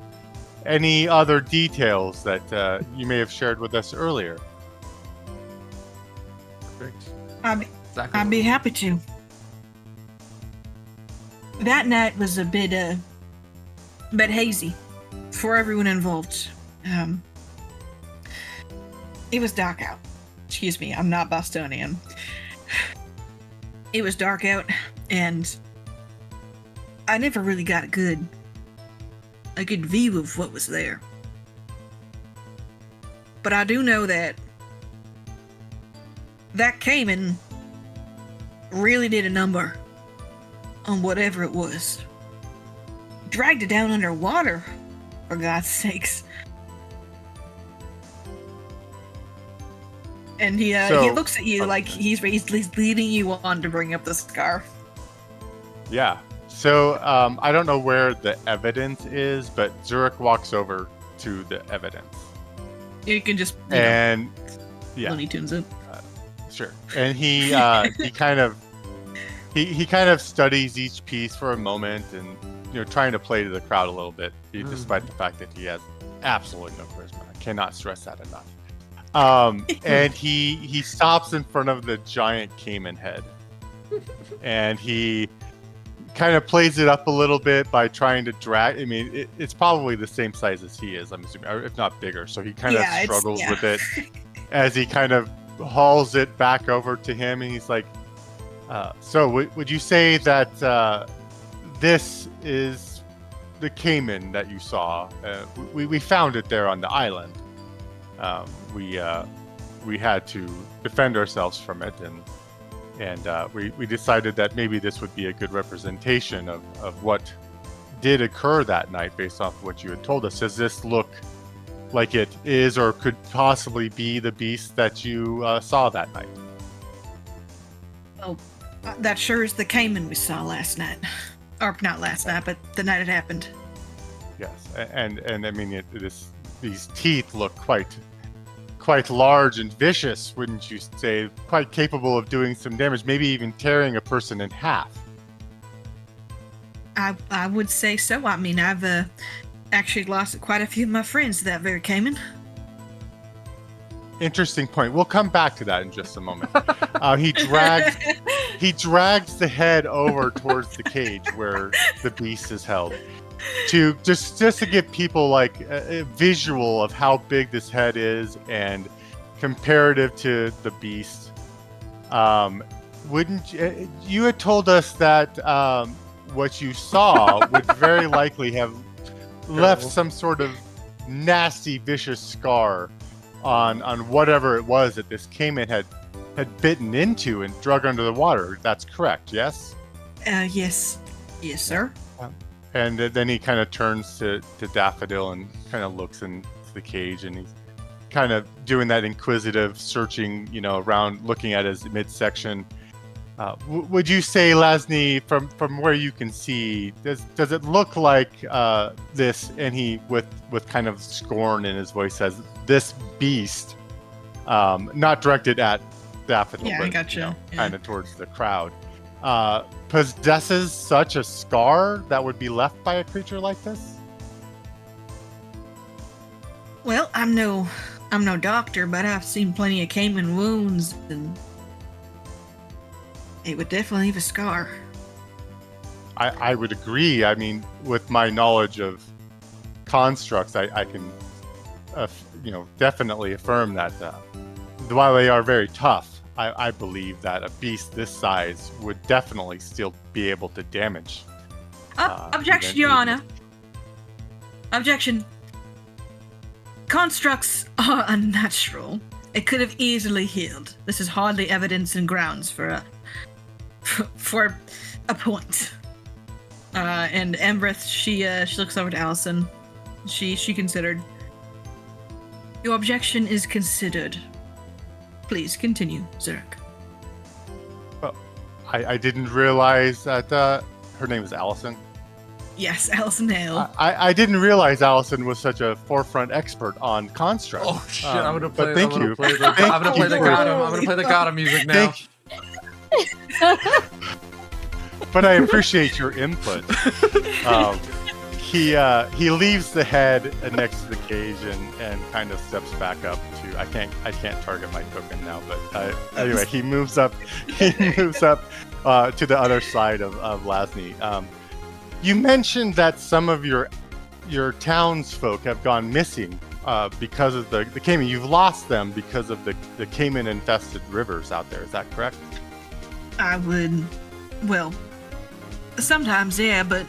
any other details that you may have shared with us earlier? Perfect. I'd be happy to. That night was a bit hazy for everyone involved. It was dark out. Excuse me, I'm not Bostonian. It was dark out, and I never really got a good view of what was there. But I do know that Cayman really did a number on whatever it was. Dragged it down underwater, for God's sakes. And he looks at you like he's leading you on to bring up the scar. Yeah. So I don't know where the evidence is, but Zurich walks over to the evidence. You can just Looney Tunes it. Sure. And he kind of studies each piece for a moment, and trying to play to the crowd a little bit, despite the fact that he has absolutely no charisma. I cannot stress that enough. And he stops in front of the giant caiman head, and he kind of plays it up a little bit by trying to drag. I mean, it's probably the same size as he is, I'm assuming, or if not bigger. So he kind of struggles with it as he kind of hauls it back over to him, and he's like, so would you say that this is the caiman that you saw? We found it there on the island. We had to defend ourselves from it, and we decided that maybe this would be a good representation of what did occur that night based off of what you had told us. Does this look like it is or could possibly be the beast that you saw that night? Oh, that sure is the caiman we saw last night. Or not last night, but the night it happened. Yes, and I mean, these teeth look quite large and vicious, wouldn't you say? Quite capable of doing some damage, maybe even tearing a person in half. I would say so. I mean, I've actually lost quite a few of my friends to that very caiman. Interesting point. We'll come back to that in just a moment. He drags the head over towards the cage where the beast is held, to just to give people like a visual of how big this head is and comparative to the beast. Wouldn't you had told us that what you saw would very likely have left some sort of nasty, vicious scar on whatever it was that this caiman had bitten into and drug under the water. That's correct, yes? Yes, sir. And then he kind of turns to Daffodil and kind of looks into the cage, and he's kind of doing that inquisitive searching, around, looking at his midsection. Would you say, Lasny, from where you can see, does it look like this? And he, with kind of scorn in his voice, says, "This beast," not directed at Daffodil, but I gotcha. Kind of towards the crowd, possesses such a scar that would be left by a creature like this? Well, I'm no doctor, but I've seen plenty of caiman wounds, and it would definitely leave a scar. I would agree. I mean, with my knowledge of constructs, I can, definitely affirm that while they are very tough, I believe that a beast this size would definitely still be able to damage. Objection, even- Your even Honor. Objection. Constructs are unnatural. It could have easily healed. This is hardly evidence and grounds for a point. And Embreth, she looks over to Allison. She considered. Your objection is considered. Please continue, Zurich. I didn't realize that her name is Allison. Yes, Allison Hale. I didn't realize Allison was such a forefront expert on constructs. Oh shit! I'm gonna play. but thank I'm gonna you. play the. Thank I'm gonna play the you for- Gotham. I'm gonna play the Gotham music now. But I appreciate your input. He leaves the head next to the cage and kind of steps back up to. I can't target my token now, but anyway, he moves up. He moves up to the other side of Lasny. You mentioned that some of your townsfolk have gone missing because of the caiman. You've lost them because of the caiman-infested rivers out there. Is that correct? I would. Well, sometimes, yeah, but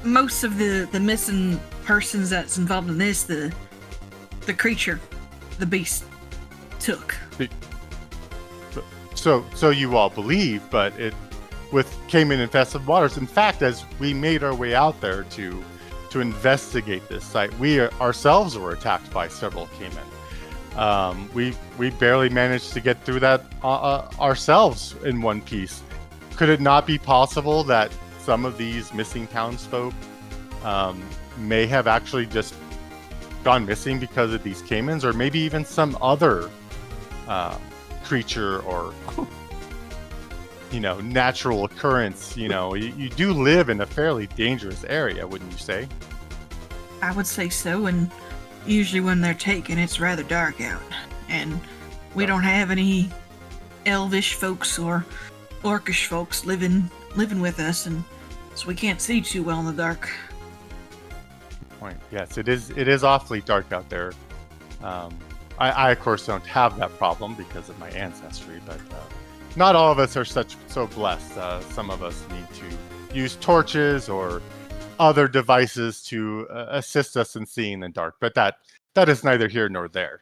most of the missing persons that's involved in this, the creature, the beast, took. So you all believe, but it with caiman-infested waters. In fact, as we made our way out there to investigate this site, we ourselves were attacked by several caiman. We barely managed to get through that ourselves in one piece. Could it not be possible that some of these missing townsfolk may have actually just gone missing because of these caimans, or maybe even some other creature or natural occurrence? You do live in a fairly dangerous area, wouldn't you say? I would say so, and usually when they're taken, it's rather dark out, and we don't have any elvish folks or orcish folks living with us, and so we can't see too well in the dark. Good point. Yes, it is awfully dark out there. I of course don't have that problem because of my ancestry, but not all of us are so blessed. Some of us need to use torches or other devices to assist us in seeing in the dark, but that is neither here nor there.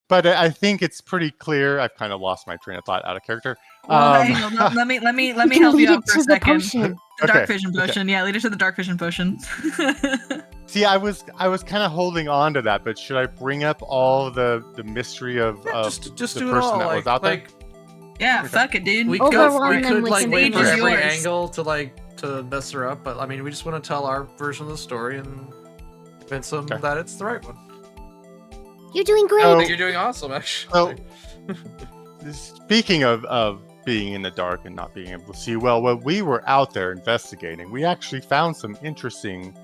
But I think it's pretty clear. I've kind of lost my train of thought out of character. Well, hang on, let me You help can you lead out it for a to the second. potion. The dark Okay, vision okay. potion. Yeah, lead us to the dark vision potion. See, I was kind of holding on to that, but should I bring up all the mystery of just the do it person all. that was out there? Like Yeah, Okay. fuck it, dude. we Overwhelm them could with like wait for stage is every yours. angle to mess her up, but I mean, we just want to tell our version of the story and convince them Okay. that it's the right one. You're doing great. Oh. I think you're doing awesome, actually. So, speaking of being in the dark and not being able to see well, when we were out there investigating, we actually found some interesting,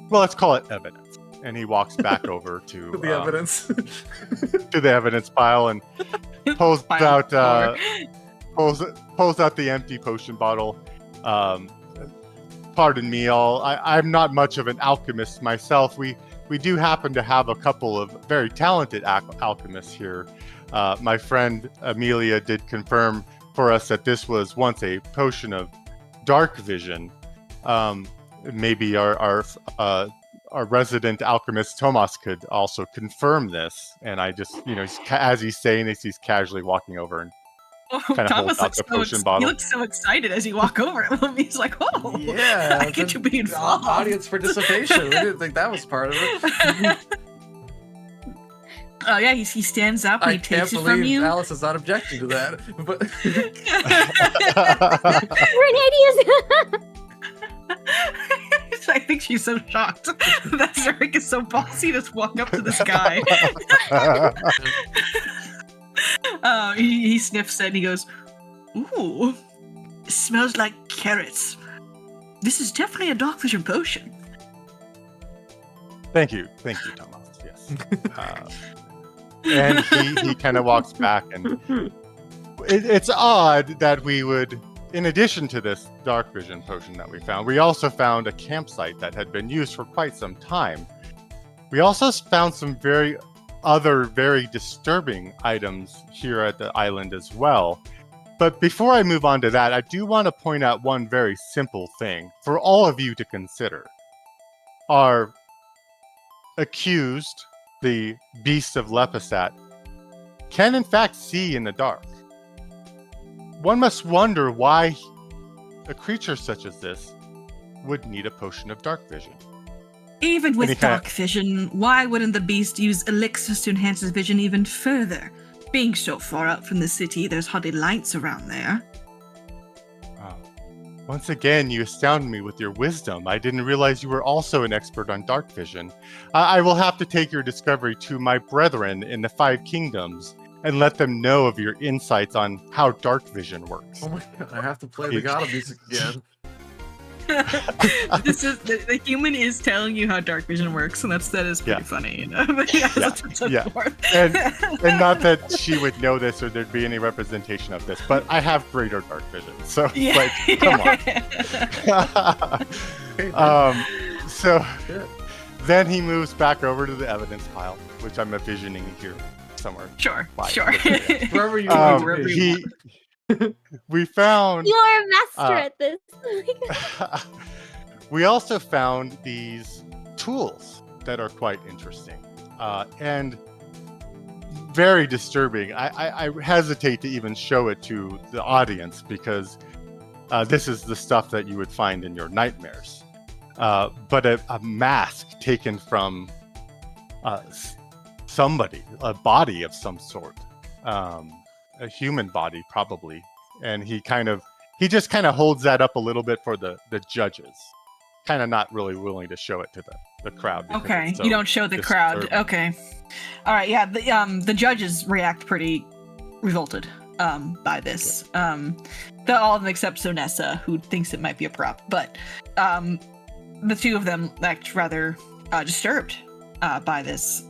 well, let's call it evidence. And he walks back over to the evidence. to the evidence pile and pulls Pile out of pulls out the empty potion bottle. Pardon me, all. I'm not much of an alchemist myself. We do happen to have a couple of very talented alchemists here. My friend Amelia did confirm for us that this was once a potion of dark vision. Maybe our resident alchemist Tomas could also confirm this. And I just, as he's saying this, he's casually walking over and kinda holds out the potion bottle. He looks so excited as you walk over at him. He's like, "Oh, Yeah, I get to be involved." Audience participation. We didn't think that was part of it. Oh yeah, he stands up and I he can't takes it from believe you. Alice is not objecting to that. But Renadius. I think she's so shocked that Zurich is so bossy to just walk up to this guy. He sniffs it and he goes, "Ooh, it smells like carrots. This is definitely a dark vision potion." Thank you, Thomas. Yes. And he kind of walks back, and it's odd that we would, in addition to this dark vision potion that we found, we also found a campsite that had been used for quite some time. We also found some very other very disturbing items here at the island as well. But before I move on to that, I do want to point out one very simple thing for all of you to consider. Our accused, the beast of Lepidstadt, can in fact see in the dark. One must wonder why a creature such as this would need a potion of dark vision. Even with Any kind dark vision, why wouldn't the beast use elixirs to enhance his vision even further? Being so far out from the city, there's hardly lights around there. Wow. Once again, you astound me with your wisdom. I didn't realize you were also an expert on dark vision. I will have to take your discovery to my brethren in the 5 kingdoms and let them know of your insights on how dark vision works. Oh my god, I have to play the God music again. This is the human is telling you how dark vision works, and that is pretty funny, you know. But Yeah. And not that she would know this or there'd be any representation of this, but I have greater dark vision, so like, come on. So Shit. then he moves back over to the evidence pile, which I'm envisioning here somewhere. Sure. Wherever you want to wherever be. you We found. You are a master at this. We also found these tools that are quite interesting and very disturbing. I hesitate to even show it to the audience because this is the stuff that you would find in your nightmares. But a mask taken from somebody, a body of some sort, a human body probably, and he just kind of holds that up a little bit for the judges, kind of not really willing to show it to the crowd. Okay, so you don't show the crowd. disturbing. Okay, all right. Yeah, the judges react pretty revolted by this. All of them except Sonessa, who thinks it might be a prop, but the 2 of them act rather disturbed by this.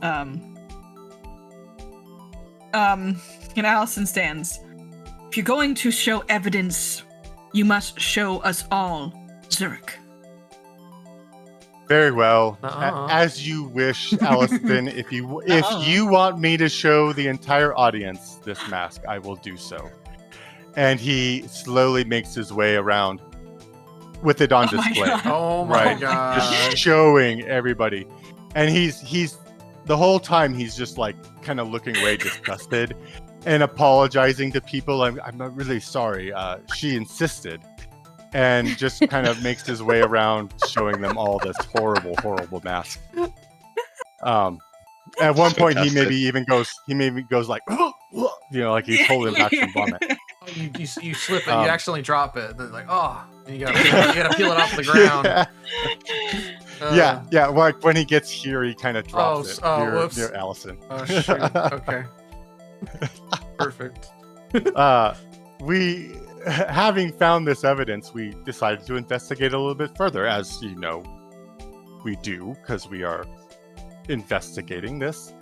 And Allison stands. If you're going to show evidence, you must show us all, Zurich. Very well. Uh-uh. As you wish, Allison. If you want me to show the entire audience this mask, I will do so. And he slowly makes his way around with it on display. Oh my Right. god. Just showing everybody. And he's the whole time he's just like kind of looking away, disgusted, and apologizing to people. I'm really sorry. She insisted. And just kind of makes his way around, showing them all this horrible mask. At one point, he maybe goes like, like he's holding back some vomit. Oh, you slip it, you accidentally drop it, and then like, and you gotta peel it off the ground. Yeah. Like when he gets here, he kind of drops it near Allison. Oh shoot. Okay. Perfect. We, having found this evidence, we decided to investigate a little bit further, as you know, we do because we are investigating this.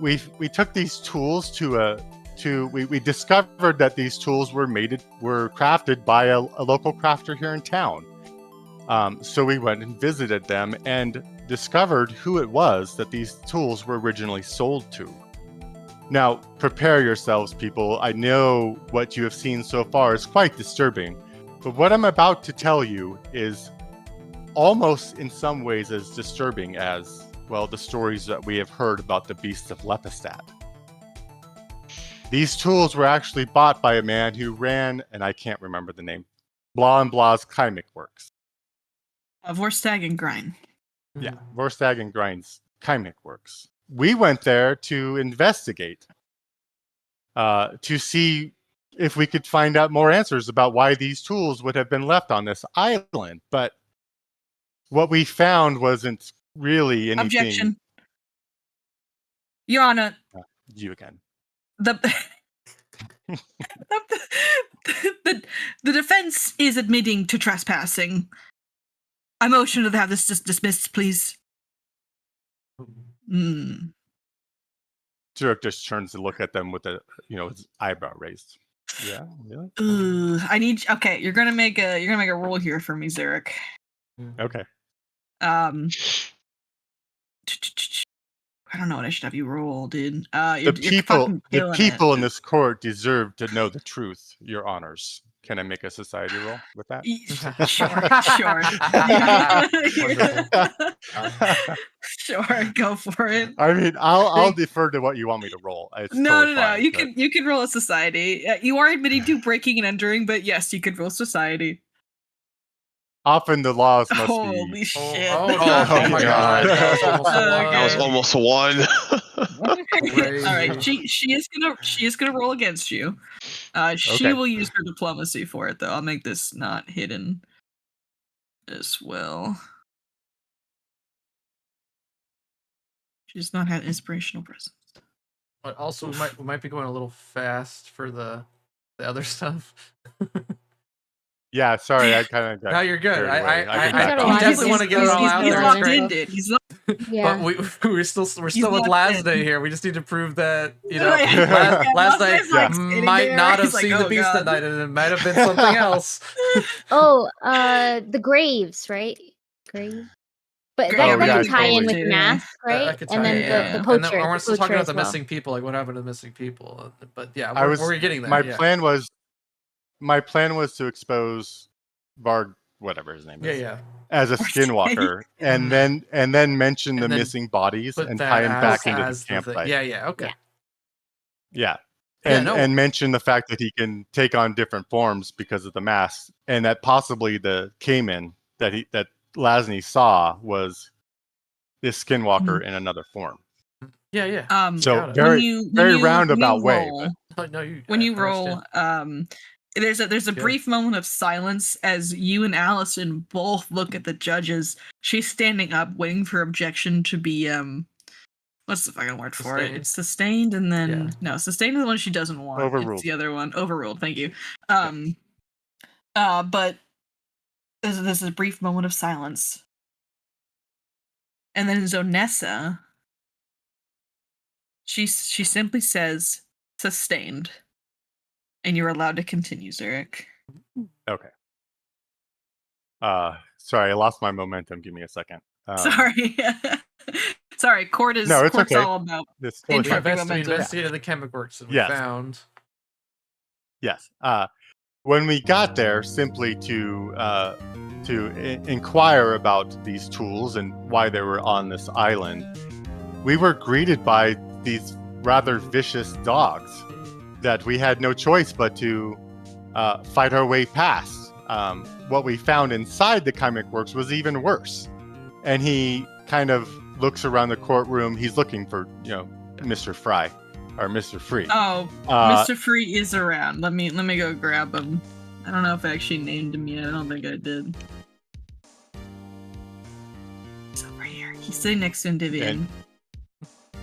We took these tools we discovered that these tools were crafted by a local crafter here in town. So we went and visited them and discovered who it was that these tools were originally sold to. Now, prepare yourselves, people. I know what you have seen so far is quite disturbing, but what I'm about to tell you is almost in some ways as disturbing as, well, the stories that we have heard about the beasts of Lepidstadt. These tools were actually bought by a man who ran, and I can't remember the name, Blah and Blah's Chymic Works. Vorstag and Grind. Yeah, Vorstag and Grind's Chymic Works. We went there to investigate, to see if we could find out more answers about why these tools would have been left on this island. But what we found wasn't really anything. Objection. Your Honor. You again. The defense is admitting to trespassing. I motion to have this dismissed, please. Dirk just turns to look at them with his eyebrow raised. Yeah. Okay, you're gonna make a roll here for me, Zurich. Okay. How I don't know what I should have you roll, dude. The You're people, fucking the killing people it. in this court deserve to know the truth, Your Honors. Can I make a society roll with that? Sure. Wonderful. Sure, go for it. I mean, I'll defer to what you want me to roll. It's No. totally fine, You can roll a society. You are admitting to breaking and entering, but yes, you could roll society. often the laws must Holy be. shit! Oh my god. That was almost a one. That was almost a 1. Crazy. All right, she is gonna roll against you. She Okay. will use her diplomacy for it, though. I'll make this not hidden as well. She's not had inspirational presence. But also, we might be going a little fast for the other stuff. Yeah, sorry, I kind of got. No, you're good. carried I away. I can I- back I off. definitely want to get it all out He's there. locked It's great. in, dude. He's locked. Yeah. But we're still locked with in. Lasday here. We just need to prove that Yeah, last night Lasday's, like, sitting might there. not have He's like, seen the "Oh, beast God." that night, and it might have been something else. Oh, the graves, right? Grave. But Oh, that yeah, can tie in totally. with the mask, right? That could And tie then in, yeah. the And poacher. then we're the still talking poacher about the as well. missing people. Like, what happened to the missing people? But yeah, I was. we're getting there. My yeah. plan was. My plan was to expose Varg, whatever his name Yeah, is, yeah. as a skinwalker, and then mention the And then missing bodies Put and that tie him back as into the the thing. campsite. Yeah. Okay. Yeah. Yeah, And no. and mention the fact that he can take on different forms because of the mask, and that possibly the Cayman that Lasny saw was this skinwalker in another form. Yeah. So Got it. very roundabout way, roll, but No, you. when you I roll, there's a Good. brief moment of silence as you and Allison both look at the judges. She's standing up, waiting for objection to be what's the fucking word for it? Sustained. It's sustained, and then Yeah. no, sustained is the one she doesn't want. Overruled. It's the other one. Overruled. Thank you. But this is a brief moment of silence, and then Zonessa, she simply says sustained, and you're allowed to continue, Zurich. okay. Sorry, I lost my momentum. Give me a second. Sorry. Sorry, court is No, it's court's okay. all about This We totally Interrupt. fine. investigated the chemic works that we Yes. found. Yes. When we got there, simply to inquire about these tools and why they were on this island, we were greeted by these rather vicious dogs that we had no choice but to fight our way past. What we found inside the chemic works was even worse. And he kind of looks around the courtroom. He's looking for, Mr. Fry or Mr. Free. Oh, Mr. Free is around. Let me go grab him. I don't know if I actually named him yet. I don't think I did. He's over here. He's sitting next to Endymion.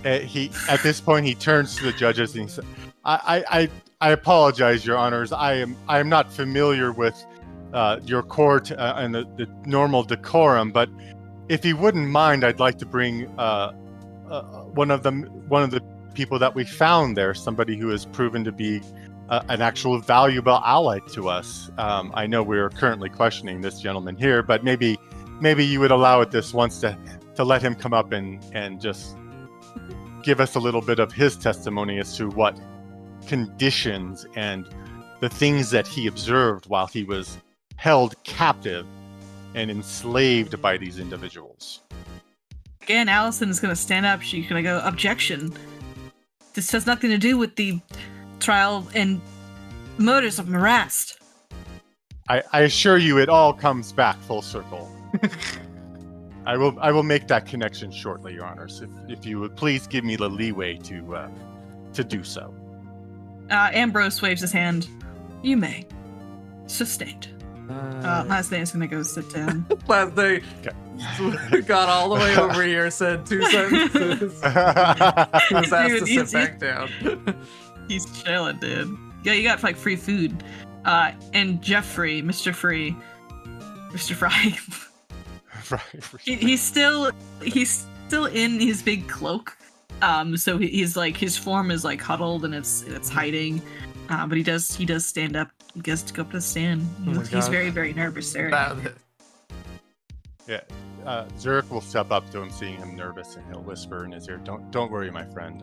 At this point he turns to the judges and he says, I apologize, Your Honors. I am not familiar with your court and the normal decorum, but if you wouldn't mind, I'd like to bring one of the people that we found there, somebody who has proven to be an actual valuable ally to us. I know we are currently questioning this gentleman here, but maybe you would allow it this once to let him come up and just give us a little bit of his testimony as to what conditions and the things that he observed while he was held captive and enslaved by these individuals. Again, Allison is going to stand up. She's going to go, objection. This has nothing to do with the trial and murders of Marast. I assure you it all comes back full circle. I will make that connection shortly, Your Honors. If you would please give me the leeway to do so. Ambrose waves his hand. You may. Sustained. Last name is gonna go sit down. Last day, got all the way over here, said 2 sentences. He was asked to sit back down. He's chilling, dude. Yeah, you got like free food. And Jeffrey, Mr. Free, Mr. Fry. Right. he's still in his big cloak. So he's like, his form is like huddled and it's hiding. But he does stand up. He gets to go up to the stand. Oh my He's God. very, very nervous there. Yeah. Zurich will step up to him, seeing him nervous, and he'll whisper in his ear, "Don't worry, my friend.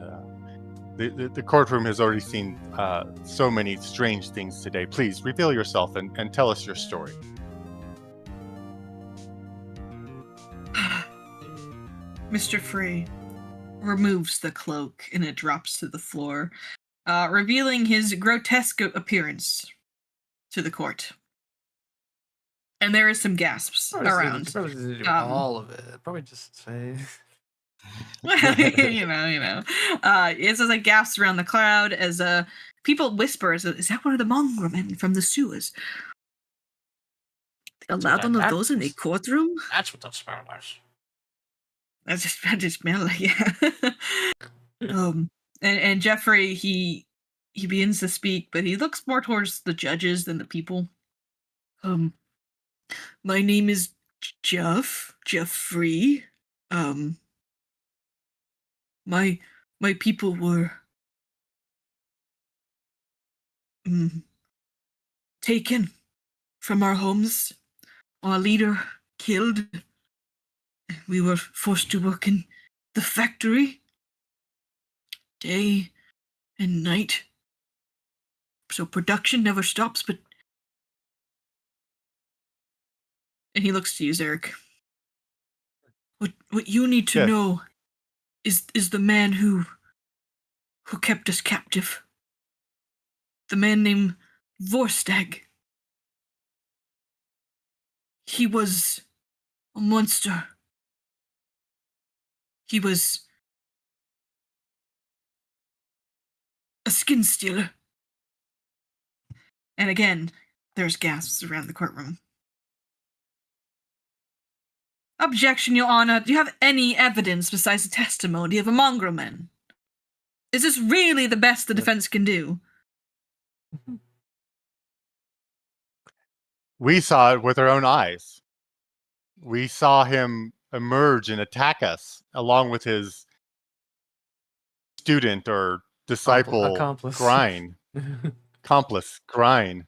The courtroom has already seen so many strange things today. Please reveal yourself and tell us your story." Mr. Free removes the cloak and it drops to the floor, revealing his grotesque appearance to the court. And there is some gasps around. Probably just do all of it. Probably just say. you know. It's just like gasps around the crowd as people whisper, "Is that one of the mongrel men from the sewers? They allowed one of those in a courtroom?" That's what that smell is. I just smell like, yeah. And Jeffrey, he begins to speak, but he looks more towards the judges than the people. My name is Jeffrey. My people were taken from our homes. Our leader killed. We were forced to work in the factory day and night. So production never stops, but... And he looks to you, Zurich. What you need to know is the man who kept us captive. The man named Vorstag. He was a monster. He was a skin stealer. And again, there's gasps around the courtroom. Objection, Your Honor. Do you have any evidence besides the testimony of a mongrel man? Is this really the best the defense can do? We saw it with our own eyes. We saw him emerge and attack us, along with his student or disciple, accomplice. Grine. Accomplice, Grine.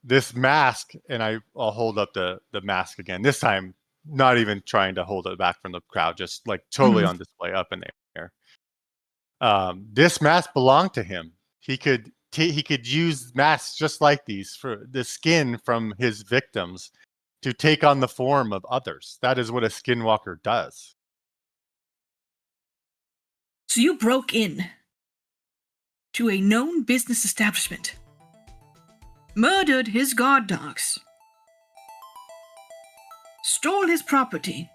This mask, and I'll hold up the mask again. This time, not even trying to hold it back from the crowd, just like totally on display up in the air. This mask belonged to him. He could use masks just like these for the skin from his victims to take on the form of others. That is what a skinwalker does. So you broke in to a known business establishment, murdered his guard dogs, stole his property,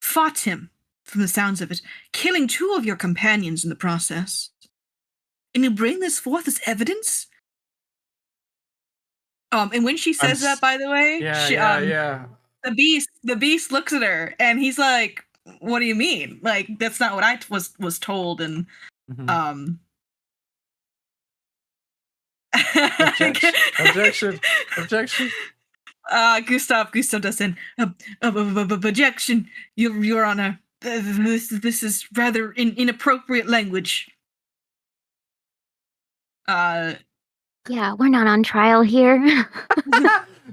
fought him, from the sounds of it, killing 2 of your companions in the process. And you bring this forth as evidence? And when she says that, by the way, the beast looks at her and he's like, "What do you mean? Like, that's not what I was told." And Objection. Gustav does an objection, Your Honor. This is rather inappropriate language. Yeah, we're not on trial here.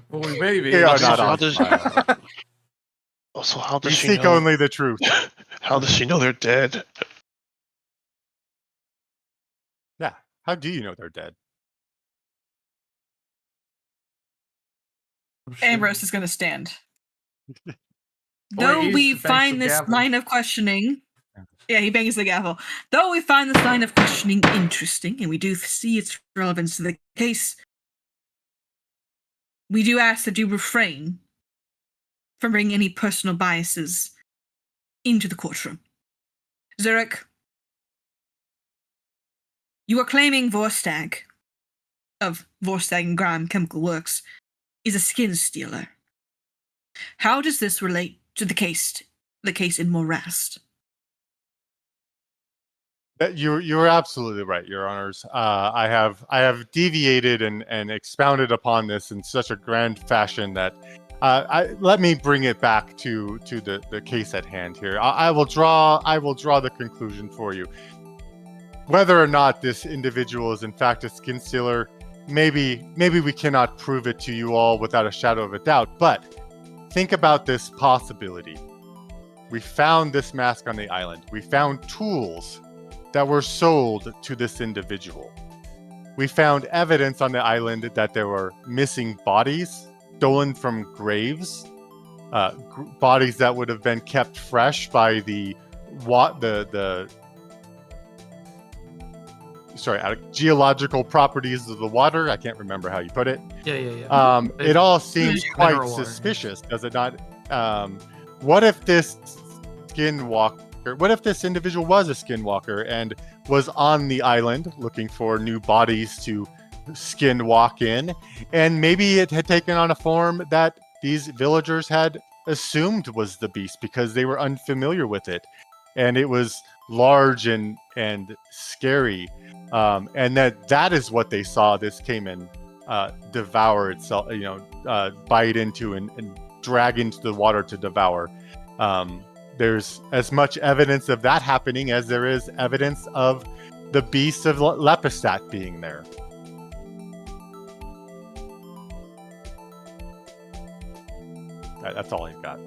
Well, we may be. They are not How on does- trial. Also, how We does she seek know? only the truth. How does she know they're dead? Yeah. How do you know they're dead? Ambrose is going to stand. Or Though he's we bangs find the this gavel. line of questioning... Yeah, he bangs the gavel. Though we find this line of questioning interesting, and we do see its relevance to the case, we do ask that you refrain from bringing any personal biases into the courtroom. Zurich, you are claiming Vorstag, of Vorstag and Grime Chemical Works, is a skin stealer. How does this relate to the case in Morast? You're absolutely right, Your Honors. I have deviated and expounded upon this in such a grand fashion that let me bring it back to the case at hand here. I will draw the conclusion for you. Whether or not this individual is in fact a skin stealer, maybe we cannot prove it to you all without a shadow of a doubt, but think about this possibility. We found this mask on the island. We found tools that were sold to this individual. We found evidence on the island that there were missing bodies stolen from graves, bodies that would have been kept fresh by the geological properties of the water. I can't remember how you put it. Yeah. It all seems quite Mineral water. suspicious, does it not? What if this skinwalker? What if this individual was a skinwalker and was on the island looking for new bodies to skinwalk in, and maybe it had taken on a form that these villagers had assumed was the beast because they were unfamiliar with it, and it was large and scary, and that is what they saw. This came and devour itself, bite into and drag into the water to devour. There's as much evidence of that happening as there is evidence of the beast of Lepidstadt being there. That's all I've got.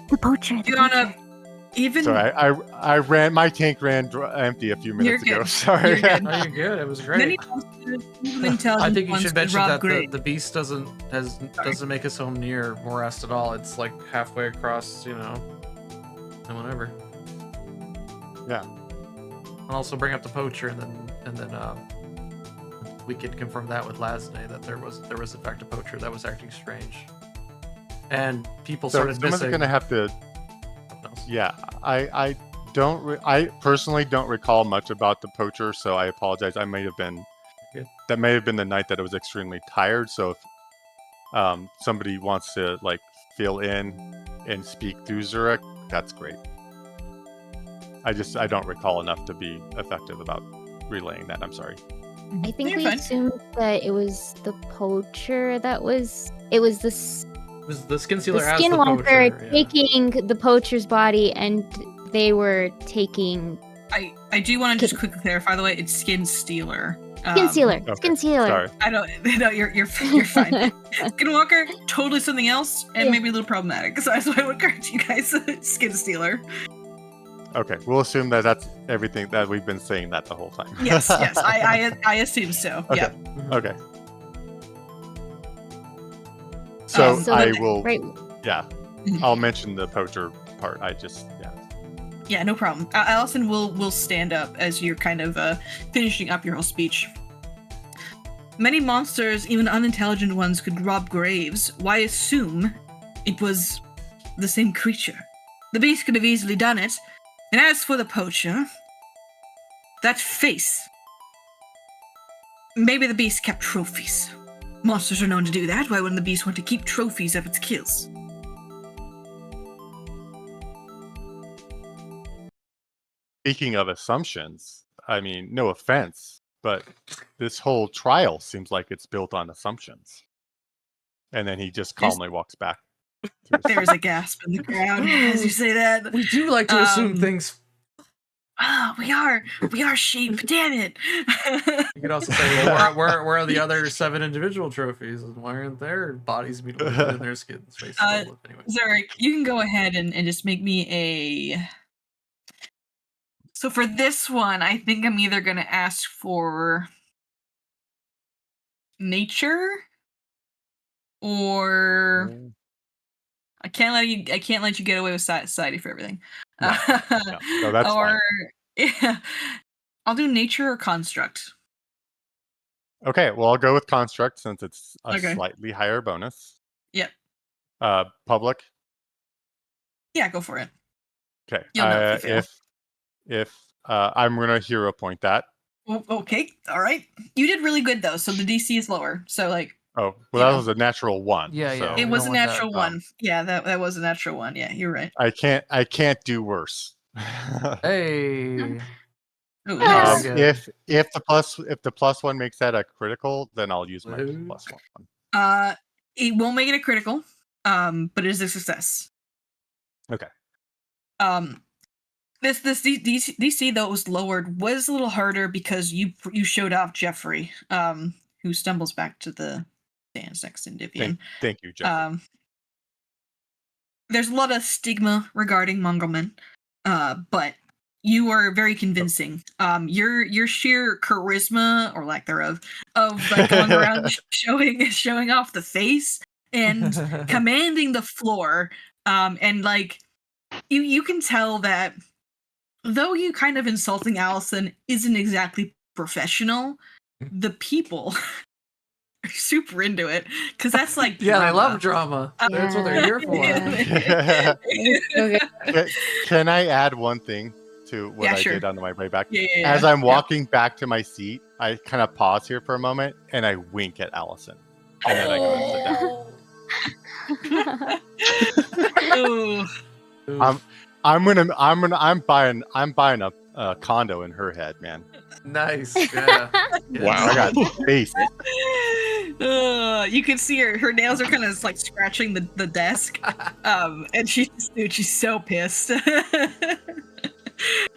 The poacher. The Fiona, poacher. even Sorry, I ran, my tank ran empty a few minutes You're ago. good. Sorry. You're good. No, you're good. It was many great. monsters, even intelligent I think you ones, should could mention rob that graves. the beast doesn't make its home near Morest at all. It's like halfway across, and whatever. Yeah. And also bring up the poacher, and then we could confirm that with Lasney that there was in fact a poacher that was acting strange, and people So started someone's missing. gonna have to. else. Yeah, I personally don't recall much about the poacher, so I apologize. I may have been. Good. That may have been the night that I was extremely tired. So if somebody wants to fill in and speak through Zurich, that's great. I don't recall enough to be effective about relaying that. I'm sorry. I think You're we fine. assumed that it was the poacher that was. It was It was the skin the sealer as the skinwalker poacher. Yeah. taking the poacher's body, and they were taking I do want to just quickly clarify the way it's skin stealer. skin sealer. Okay, Skin sealer. Sorry. I don't. No, you're fine. Skinwalker, totally something else, and Yeah. maybe a little problematic. So that's why I would correct you guys. Skin stealer. Okay, we'll assume that that's everything that we've been saying that the whole time. Yes. I assume so. Okay. Yeah. Mhm. Okay. So So I then- will. Right. Yeah, I'll mention the poacher part. Yeah. Yeah, no problem. Allison will stand up as you're kind of finishing up your whole speech. Many monsters, even unintelligent ones, could rob graves. Why assume it was the same creature? The beast could have easily done it. And as for the poacher, that face. Maybe the beast kept trophies. Monsters are known to do that. Why wouldn't the beast want to keep trophies of its kills? Speaking of assumptions, I mean, no offense, but this whole trial seems like it's built on assumptions. And then he just There's- calmly walks back. There's a gasp in the crowd as you say that. We do like to assume things. Ah, we are sheep. Damn it! You could also say, well, where are the other 7 individual trophies, and why aren't their bodies mutilated and their skins faces? Anyway. Zurich, you can go ahead and just make me a. So for this one, I think I'm either gonna ask for nature, or I can't let you get away with society for everything. No, that's or fine. yeah, I'll do nature or construct. Okay, well, I'll go with construct since it's a Okay. slightly higher bonus. Yep. Public. Yeah, go for it. Okay. You'll know if you fail. If I'm gonna hero point that. Well, okay, all right. You did really good though, so the DC is lower. So like, Oh, well, Yeah. that was a natural 1. Yeah, so yeah. it we was a don't want that. natural one. Yeah, that was a natural one. Yeah, you're right. I can't do worse. Hey. Ooh, Yes. nice. If the plus 1 makes that a critical, then I'll use my Woohoo. plus 1. It won't make it a critical, but it is a success. Okay. This DC though was lowered was a little harder because you showed off Jeffrey, who stumbles back to the stands next to Ndivian. Thank you, Jeffrey. There's a lot of stigma regarding Mongrelmen, but you are very convincing. Your sheer charisma or lack thereof of like going around showing off the face and commanding the floor, and like you can tell that though you kind of insulting Allison isn't exactly professional, the people are super into it because that's like Yeah, I drama. love drama. That's what they're here for. Yeah. Okay. Can I add one thing to what Yeah, I sure. did on my way back? Yeah. As I'm walking back to my seat, I kind of pause here for a moment and I wink at Allison, and then I go sit down. Ooh. I'm buying a condo in her head, man. Nice. Yeah. Wow. I got space. You can see her nails are kind of like scratching the desk, and she's so pissed.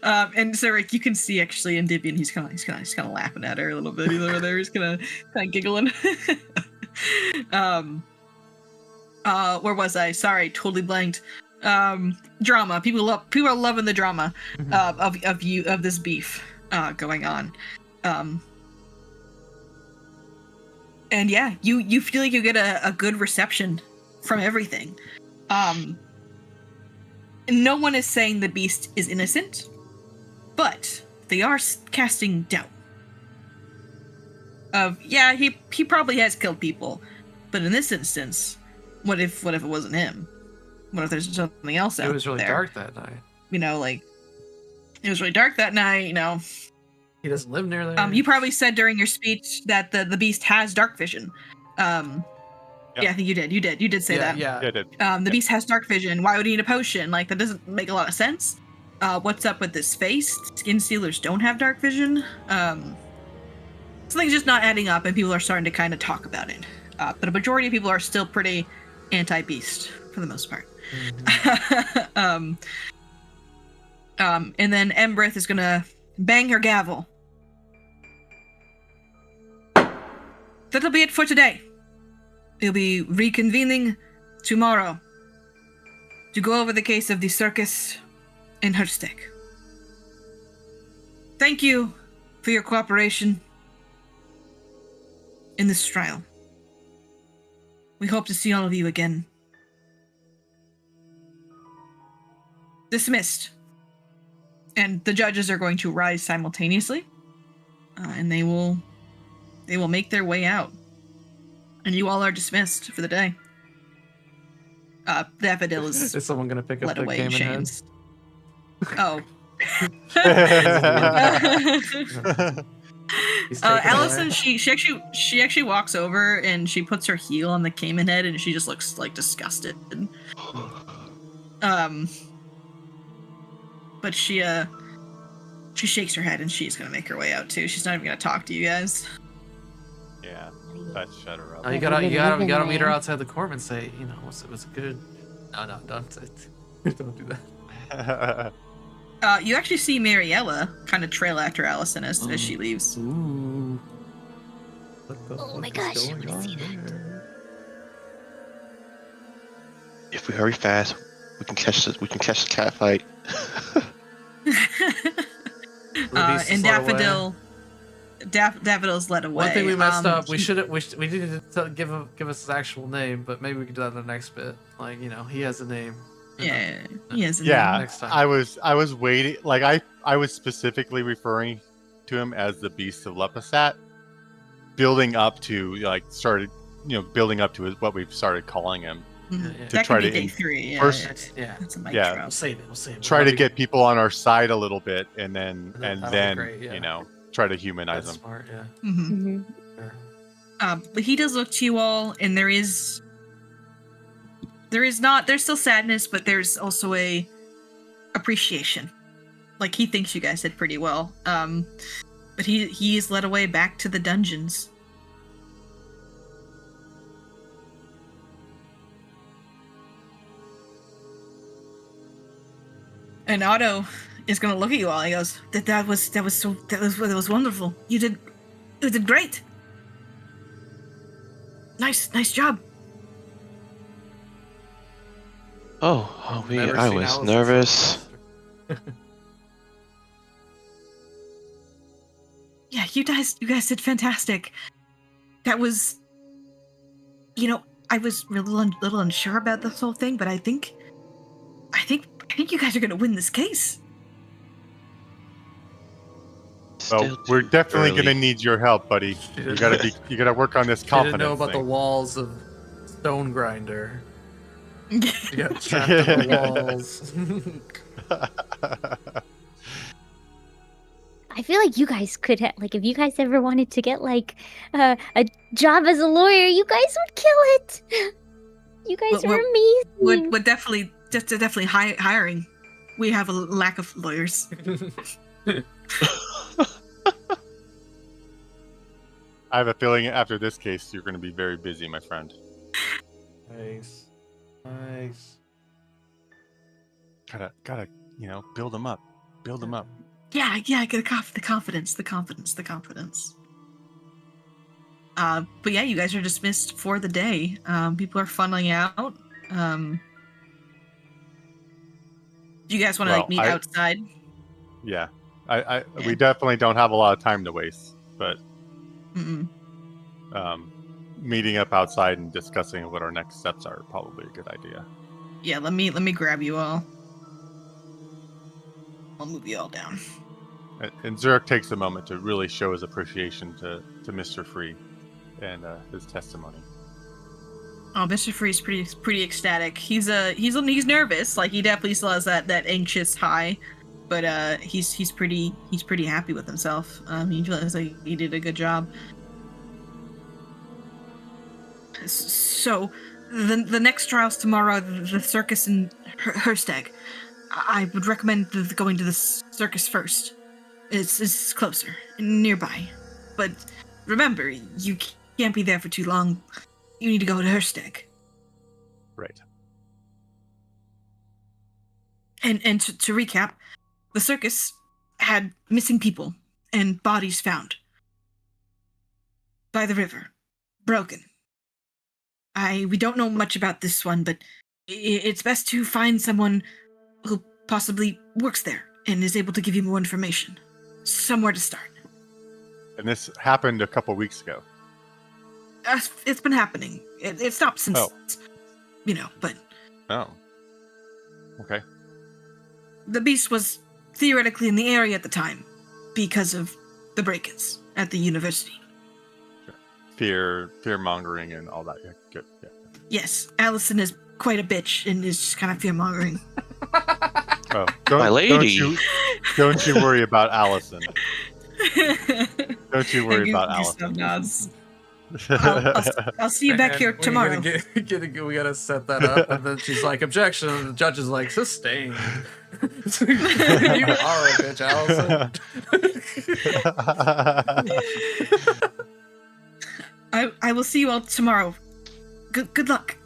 And so like, you can see actually in Ndivian he's kind of laughing at her a little bit. He's over there, he's kind of giggling. Where was I? Sorry, totally blanked. Drama. People are loving the drama of this beef going on. And yeah, you feel like you get a good reception from everything. No one is saying the beast is innocent, but they are casting doubt. Yeah, he probably has killed people, but in this instance, what if it wasn't him? What if there's something else out there? It was really dark that night. You know, like it was really dark that night. You know, He doesn't live near there. you probably said during your speech that the beast has dark vision. Yeah, I think you did. You did say that. Yeah. Yeah, I did. The beast has dark vision. Why would he need a potion? Like that doesn't make a lot of sense. What's up with this face? Skin stealers don't have dark vision. Something's just not adding up, and people are starting to kind of talk about it. But a majority of people are still pretty anti-beast for the most part. Mm-hmm. And then Embreth is gonna bang her gavel. That'll be it for today. We'll be reconvening tomorrow to go over the case of the circus in Hersteg. Thank you for your cooperation in this trial. We hope to see all of you again. Dismissed. And the judges are going to rise simultaneously, and they will make their way out. And you all are dismissed for the day. Daffodil is Is someone gonna pick up led the away Cayman head? chains. Oh. He's taken Allison, away. she actually walks over and she puts her heel on the Cayman head and she just looks like disgusted. But she shakes her head and she's gonna make her way out too. She's not even gonna talk to you guys. Yeah, let's shut her up. Oh, you gotta meet her outside the court and say, you know, it was good. No, don't don't do that. You actually see Mariella kind of trail after Allison as she leaves. Ooh. Oh my gosh, I wanna see that. If we hurry fast, we can catch the cat fight. And Daffodil's led away. One thing we messed up. We needed to give us his actual name, but maybe we could do that in the next bit. Like, you know, he has a name. Yeah, he has a Yeah, Next time. I was waiting. Like I was specifically referring to him as the Beast of Lepasat, building up to building up to what we've started calling him. Yeah. To That try could to be day 3. first- Yeah. That's a mic Yeah. drop. We'll save it. Try to get people on our side a little bit, and then That'll be great, yeah. you know, try to humanize That's them. smart. Yeah. Mm-hmm. Sure. But he does look to you all, and there's still sadness, but there's also a appreciation. Like he thinks you guys did pretty well. But he is led away back to the dungeons. And Otto, is gonna look at you all. He goes, that was wonderful. You did great. Nice job. I Never was seen Allison nervous. so faster. Yeah, you guys did fantastic. That was, I was a little unsure about this whole thing, but I think you guys are gonna win this case. Well, Still we're too definitely early. gonna need your help, buddy. You gotta work on this You confidence didn't know about the thing. walls of Stone Grinder. You got trapped in the walls. I feel like you guys could have, like, if you guys ever wanted to get, like, a job as a lawyer, you guys would kill it. You guys are amazing. We're definitely hiring. We have a lack of lawyers. I have a feeling after this case, you're gonna be very busy, my friend. Nice. Gotta, build them up. Build them up. Yeah, get the confidence. But yeah, you guys are dismissed for the day. People are funneling out. Do you guys want to meet outside? Yeah, we definitely don't have a lot of time to waste, but meeting up outside and discussing what our next steps are probably a good idea. Yeah, let me grab you all. I'll move you all down. And Zurich takes a moment to really show his appreciation to Mr. Free and his testimony. Oh, Mr. Free's pretty ecstatic. He's nervous. Like, he definitely still has that anxious high, but he's pretty happy with himself. He feels like he did a good job. So, the next trial's tomorrow. The circus in Herstag. I would recommend going to the circus first. It's closer, nearby. But remember, you can't be there for too long. You need to go to Herstag. Right. And to recap, the circus had missing people and bodies found by the river, broken. We don't know much about this one, but it's best to find someone who possibly works there and is able to give you more information. Somewhere to start. And this happened a couple weeks ago. It's been happening. It stopped since, but... Oh. Okay. The beast was theoretically in the area at the time because of the break-ins at the university. Sure. Fear-mongering and all that. Yeah, good. Yeah. Yes, Allison is quite a bitch and is just kind of fear-mongering. Oh, My lady. Don't you worry about Allison. Don't you worry about Allison. Nods. I'll see you back here tomorrow. We gotta set that up, and then she's like, "Objection!" And the judge is like, "Sustained." You are a bitch, Allison. I will see you all tomorrow. Good luck.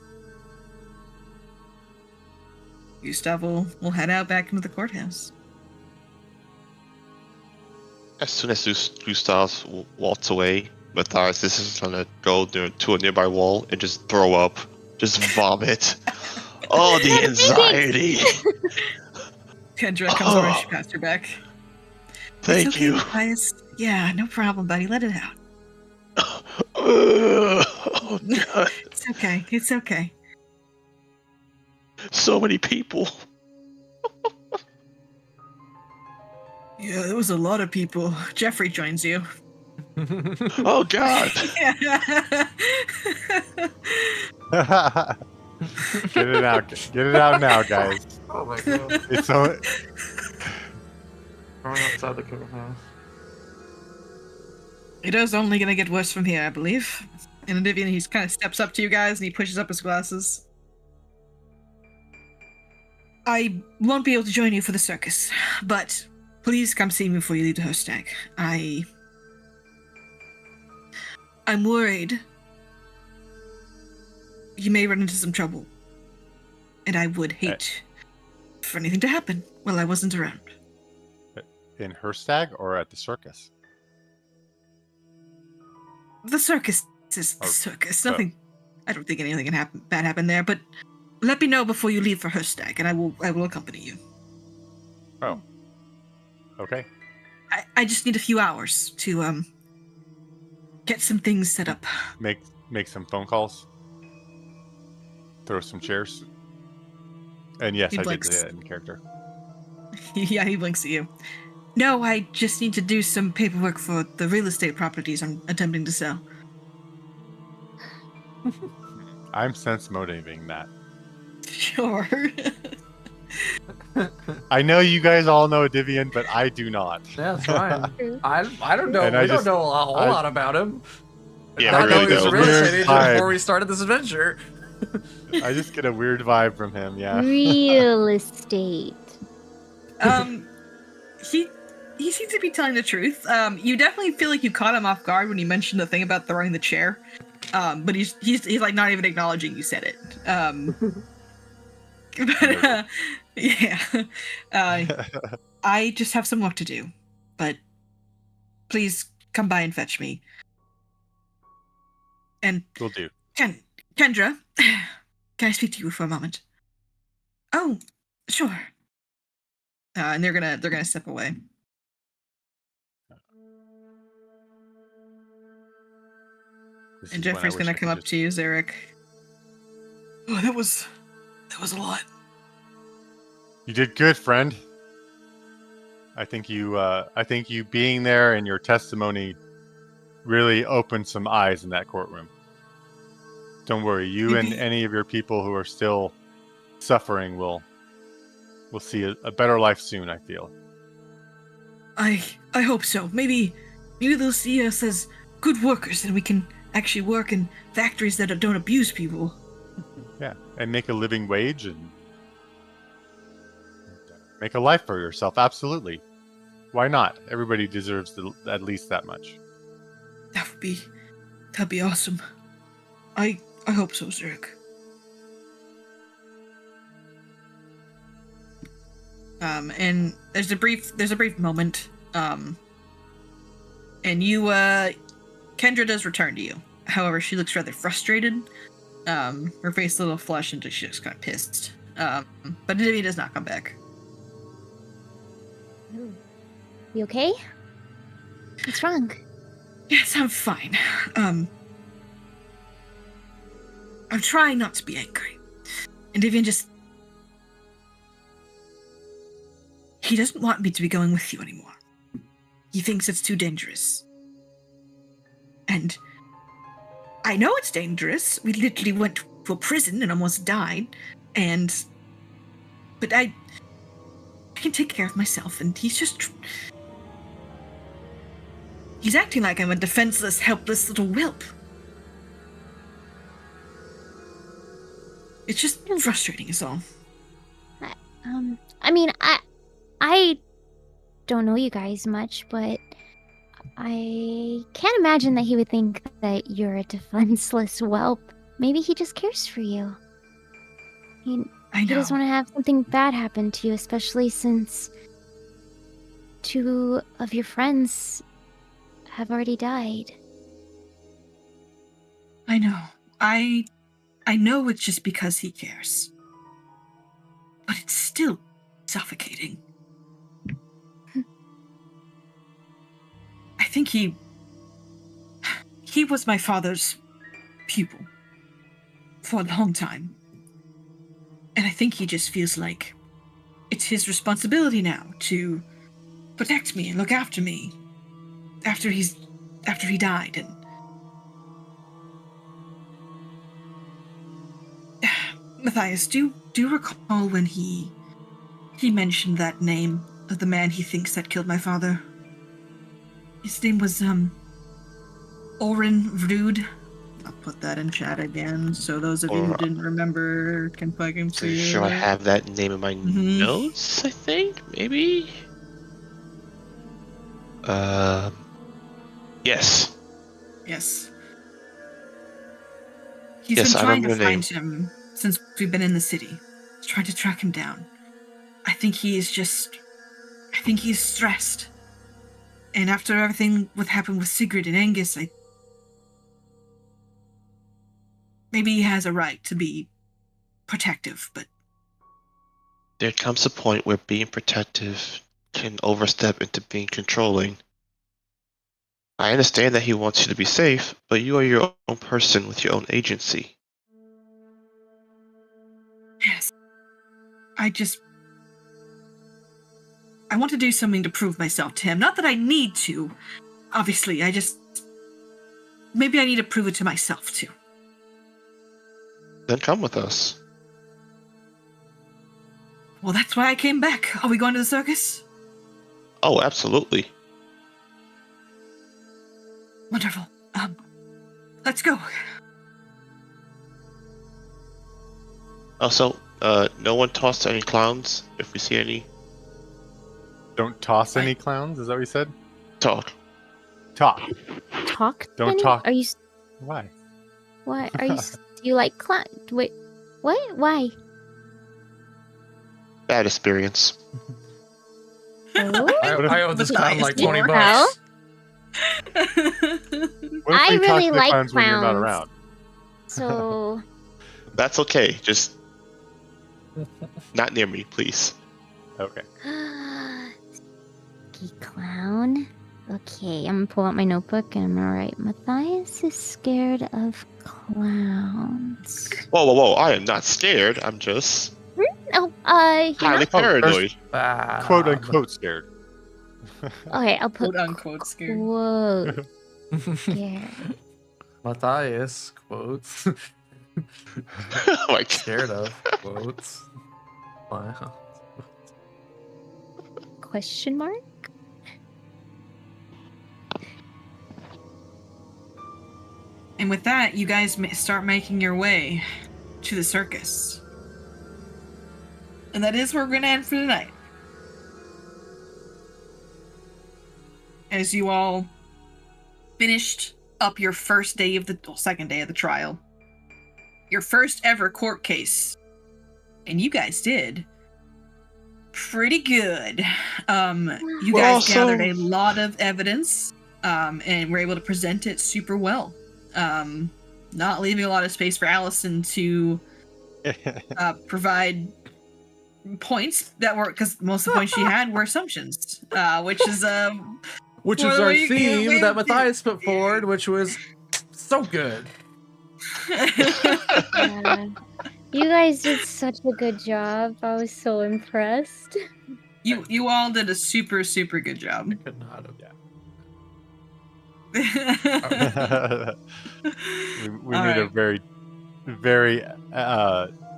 Gustav will head out back into the courthouse. As soon as Gustav walks away, Matthias is gonna go to a nearby wall and just throw up, just vomit. Oh, the anxiety! Kendra comes over and she pats her back. Thank you. Matthias. Yeah, no problem, buddy. Let it out. Oh, God. It's okay. So many people. Yeah, there was a lot of people. Jeffrey joins you. Oh, God. Get it out. Get it out now, guys. Oh my god. It's only... Going outside the courthouse. It is only gonna get worse from here, I believe. And Vivian, he kind of steps up to you guys and he pushes up his glasses. I won't be able to join you for the circus, but please come see me before you leave the Herstag. I'm worried you may run into some trouble, and I would hate for anything to happen while I wasn't around. in Herstag or at the circus? The circus is the Oh, circus. oh. Nothing. I don't think anything bad happen there. But let me know before you leave for Herstag, and I will accompany you. Oh. Okay. I just need a few hours to get some things set up. Make some phone calls. Throw some chairs. And yes, He I did blinks. say that in character. Yeah, he blinks at you. No, I just need to do some paperwork for the real estate properties I'm attempting to sell. I'm sense motivating that. Sure. I know you guys all know Divian, but I do not. Yeah, that's fine. True. I don't know. And We don't know a whole lot about him. Yeah, I we know really he was a don't. real estate Weird agent vibe. before we started this adventure. I just get a weird vibe from him, yeah. Real estate. He seems to be telling the truth. You definitely feel like you caught him off guard when you mentioned the thing about throwing the chair. But he's like not even acknowledging you said it. But yeah. I just have some work to do. But please come by and fetch me. And Will do. Kendra, can I speak to you for a moment? Oh, sure. And they're gonna step away. This And is when I Jeffrey's wish gonna I could come up just- to you, Zarek. Oh, that was a lot. You did good, friend. I think you being there and your testimony really opened some eyes in that courtroom. Don't worry, you and Maybe- any of your people who are still suffering will see a better life soon, I feel. I hope so. Maybe they'll see us as good workers, and we can actually work in factories that don't abuse people. Yeah, and make a living wage and make a life for yourself. Absolutely. Why not? Everybody deserves at least that much. That'd be awesome. I hope so, Zurich. And there's a brief moment. And you, Kendra does return to you. However, she looks rather frustrated. Her face a little flushed and she looks kind of pissed. But Divya does not come back. You okay? What's wrong? Yes, I'm fine. I'm trying not to be angry. And Vivian he doesn't want me to be going with you anymore. He thinks it's too dangerous. And I know it's dangerous. We literally went to a prison and almost died. But I can take care of myself, and he's acting like I'm a defenseless, helpless little whelp. It's just frustrating is all. I mean, I don't know you guys much, but I can't imagine that he would think that you're a defenseless whelp. Maybe he just cares for you. He I know. doesn't want to have something bad happen to you, especially since 2 of your friends have already died. I know. I know it's just because he cares. But it's still suffocating. I think he was my father's pupil for a long time. And I think he just feels like it's his responsibility now to protect me and look after me after he died. And Matthias, do you recall when he mentioned that name of the man he thinks that killed my father? His name was Oren Vrood. I'll put that in chat again, so those of you who didn't remember can fucking see Pretty it. sure I have that name in my Mhm. notes, I think? Maybe? Yes. Yes. He's Yes, been I trying to remember the name. find him since we've been in the city. He's trying to track him down. I think he is just I think he's stressed. And after everything what happened with Sigrid and Angus, maybe he has a right to be protective, but There comes a point where being protective can overstep into being controlling. I understand that he wants you to be safe, but you are your own person with your own agency. yes. I want to do something to prove myself to him. Not that I need to. Obviously, maybe I need to prove it to myself, too. Then come with us. Well, that's why I came back. Are we going to the circus? Oh, absolutely. Wonderful. Let's go. Also, no one toss any clowns if we see any. Don't toss any clowns. Is that what you said? Talk. Talk. Talk? Don't Penny? talk. Are you? Why? Why are you? Do you like clown? Wait, what? Why? Bad experience. Oh? I owe this clown like Matthias, 20 well. bucks. What if I we really toss the like clowns when you're not clowns. around? So, That's okay. Just not near me, please. Okay. Ski clown. Okay, I'm gonna pull out my notebook and I'm gonna write. Matthias is scared of clowns. Whoa, whoa, whoa! I am not scared. I'm just Oh, highly not? paranoid. Quote unquote scared. Okay, I'll put Quote unquote scared. quote scared. Matthias, quotes. Oh my God. Scared of, quotes. Wow. Question mark? And with that, you guys start making your way to the circus. And that is where we're going to end for tonight. As you all finished up your second day of the trial. Your first ever court case. And you guys did pretty good. You guys gathered a lot of evidence, and were able to present it super well. Not leaving a lot of space for Allison to provide points that were, because most of the points she had were assumptions, which is Which Well, was our you- theme you- that Matthias put forward, which was so good. Yeah. You guys did such a good job. I was so impressed. you all did a super good job. Could not have. we made a very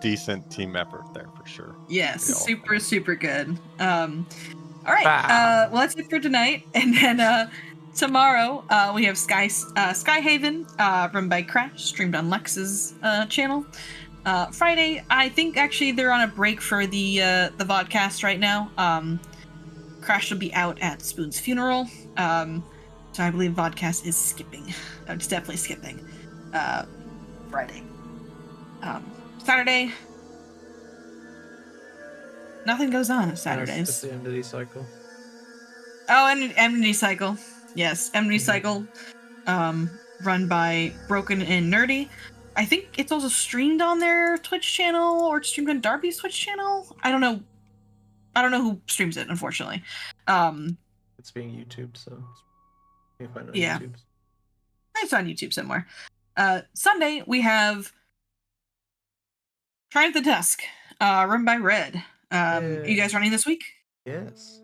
decent team effort there for sure. Yes, We all- super good. All right. Wow. Well, that's it for tonight, and then tomorrow we have Skyhaven, run by Crash, streamed on Lex's channel. Friday, I think actually they're on a break for the vodcast right now. Crash will be out at Spoon's funeral, so I believe vodcast is skipping. It's definitely skipping. Friday. Saturday. Nothing goes on It's Saturdays. the Enmity cycle. Oh, and Enmity Cycle. Yes, Enmity Cycle. Run by Broken and Nerdy. I think it's also streamed on their Twitch channel, or it's streamed on Darby's Twitch channel. I don't know who streams it, unfortunately. It's being YouTubed, so you can find it on Yeah. YouTube. It's on YouTube somewhere. Sunday we have Triumph the Tusk, run by Red. You guys running this week? Yes.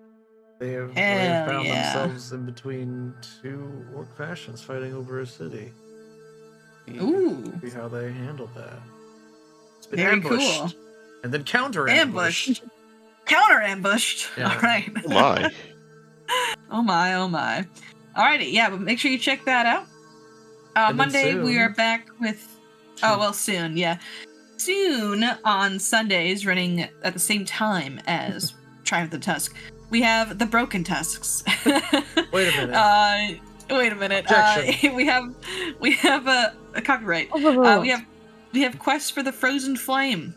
They have Hell found yeah. themselves in between two orc factions fighting over a city. Ooh. See how they handled that. It's been Very ambushed. cool. And then counter Ambushed. Counter ambushed. Yeah. All right. Oh my. Oh my. Alrighty, yeah, but make sure you check that out. And then Monday we soon- are back with. Oh well, soon, yeah. Soon on Sundays, running at the same time as Triumph the Tusk, we have the Broken Tusks. Wait a minute. Wait a minute. Objection. We have a copyright. Oh, We have Quest for the Frozen Flame,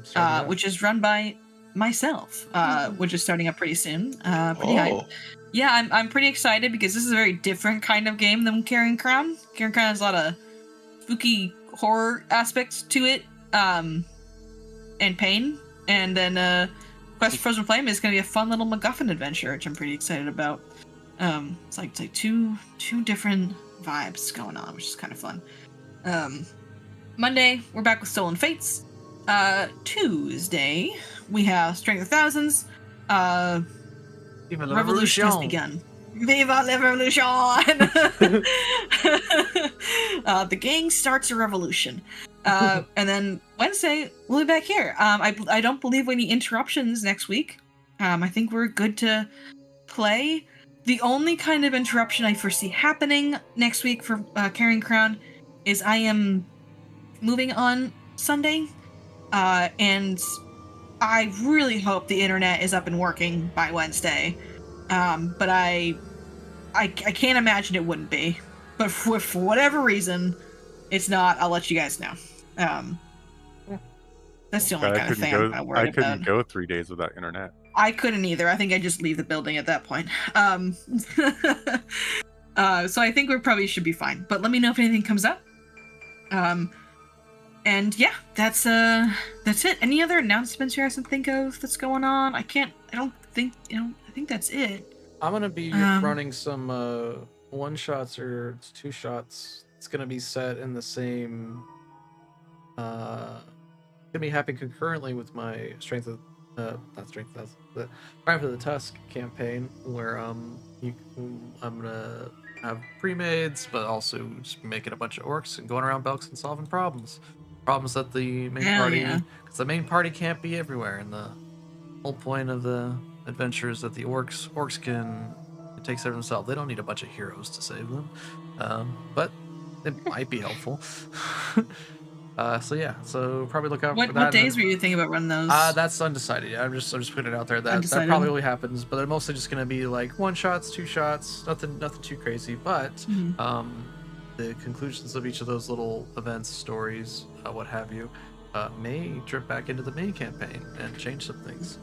Start it which is run by myself, which is starting up pretty soon. Pretty hype. Oh, Yeah, I'm pretty excited because this is a very different kind of game than Carrion Crown. Carrion Crown has a lot of spooky horror aspects to it, and pain. And then Quest for Frozen Flame is going to be a fun little MacGuffin adventure, which I'm pretty excited about. It's like two different vibes going on, which is kind of fun. Monday, we're back with Stolen Fates. Tuesday, we have Strength of Thousands. Viva la Revolution has begun. Viva la Revolution! The gang starts a revolution. And then Wednesday, we'll be back here. I don't believe any interruptions next week. I think we're good to play. The only kind of interruption I foresee happening next week for Carrion Crown is I am moving on Sunday. And I really hope the internet is up and working by Wednesday. But I can't imagine it wouldn't be. But for whatever reason, it's not. I'll let you guys know. That's the only God, kind of thing I'm kind of worried I about. couldn't go 3 days without internet. I couldn't either. I think I just leave the building at that point. So I think we probably should be fine. But let me know if anything comes up. And yeah, that's it. Any other announcements you guys can think of that's going on? I think that's it. I'm gonna be running some one shots or two shots. It's gonna be set in the same. Gonna be happening concurrently with my the Triumph of the Tusk campaign, where I'm gonna have pre-mades, but also just making a bunch of orcs and going around Belks and solving problems that the main party, because the main party can't be everywhere, and the whole point of the adventure is that the orcs can take care of themselves. They don't need a bunch of heroes to save them, but it might be helpful. So probably look out for that. What days were you thinking about running those? That's undecided. I'm just putting it out there that Undecided. that probably happens, but they're mostly just gonna be like one shots, two shots, nothing too crazy. But the conclusions of each of those little events, stories, what have you, may drip back into the main campaign and change some things.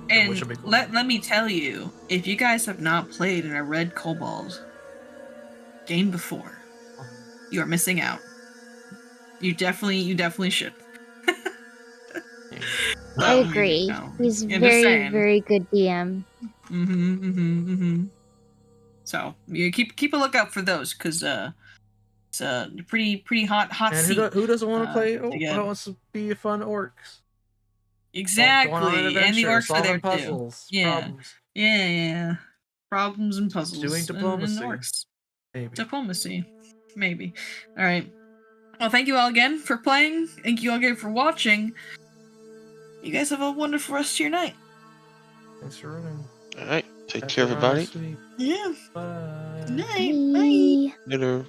And which would be cool. let me tell you, if you guys have not played in a Red Kobold game before, you are missing out. You definitely should. I agree. He's very good DM. So you keep a lookout for those, because it's a pretty hot And seat. who doesn't want to play? together. Who wants to be a fun orcs? Exactly, Going on an and the adventure, orcs are there solving puzzles, too. Yeah, problems, yeah. Problems and puzzles. doing diplomacy. And orcs. maybe. Diplomacy, maybe. All right. Well, thank you all again for playing. Thank you all again for watching. You guys have a wonderful rest of your night. Thanks for running. all right. Take care, everybody. Yeah. Bye. Good night. Bye. Bye. Later.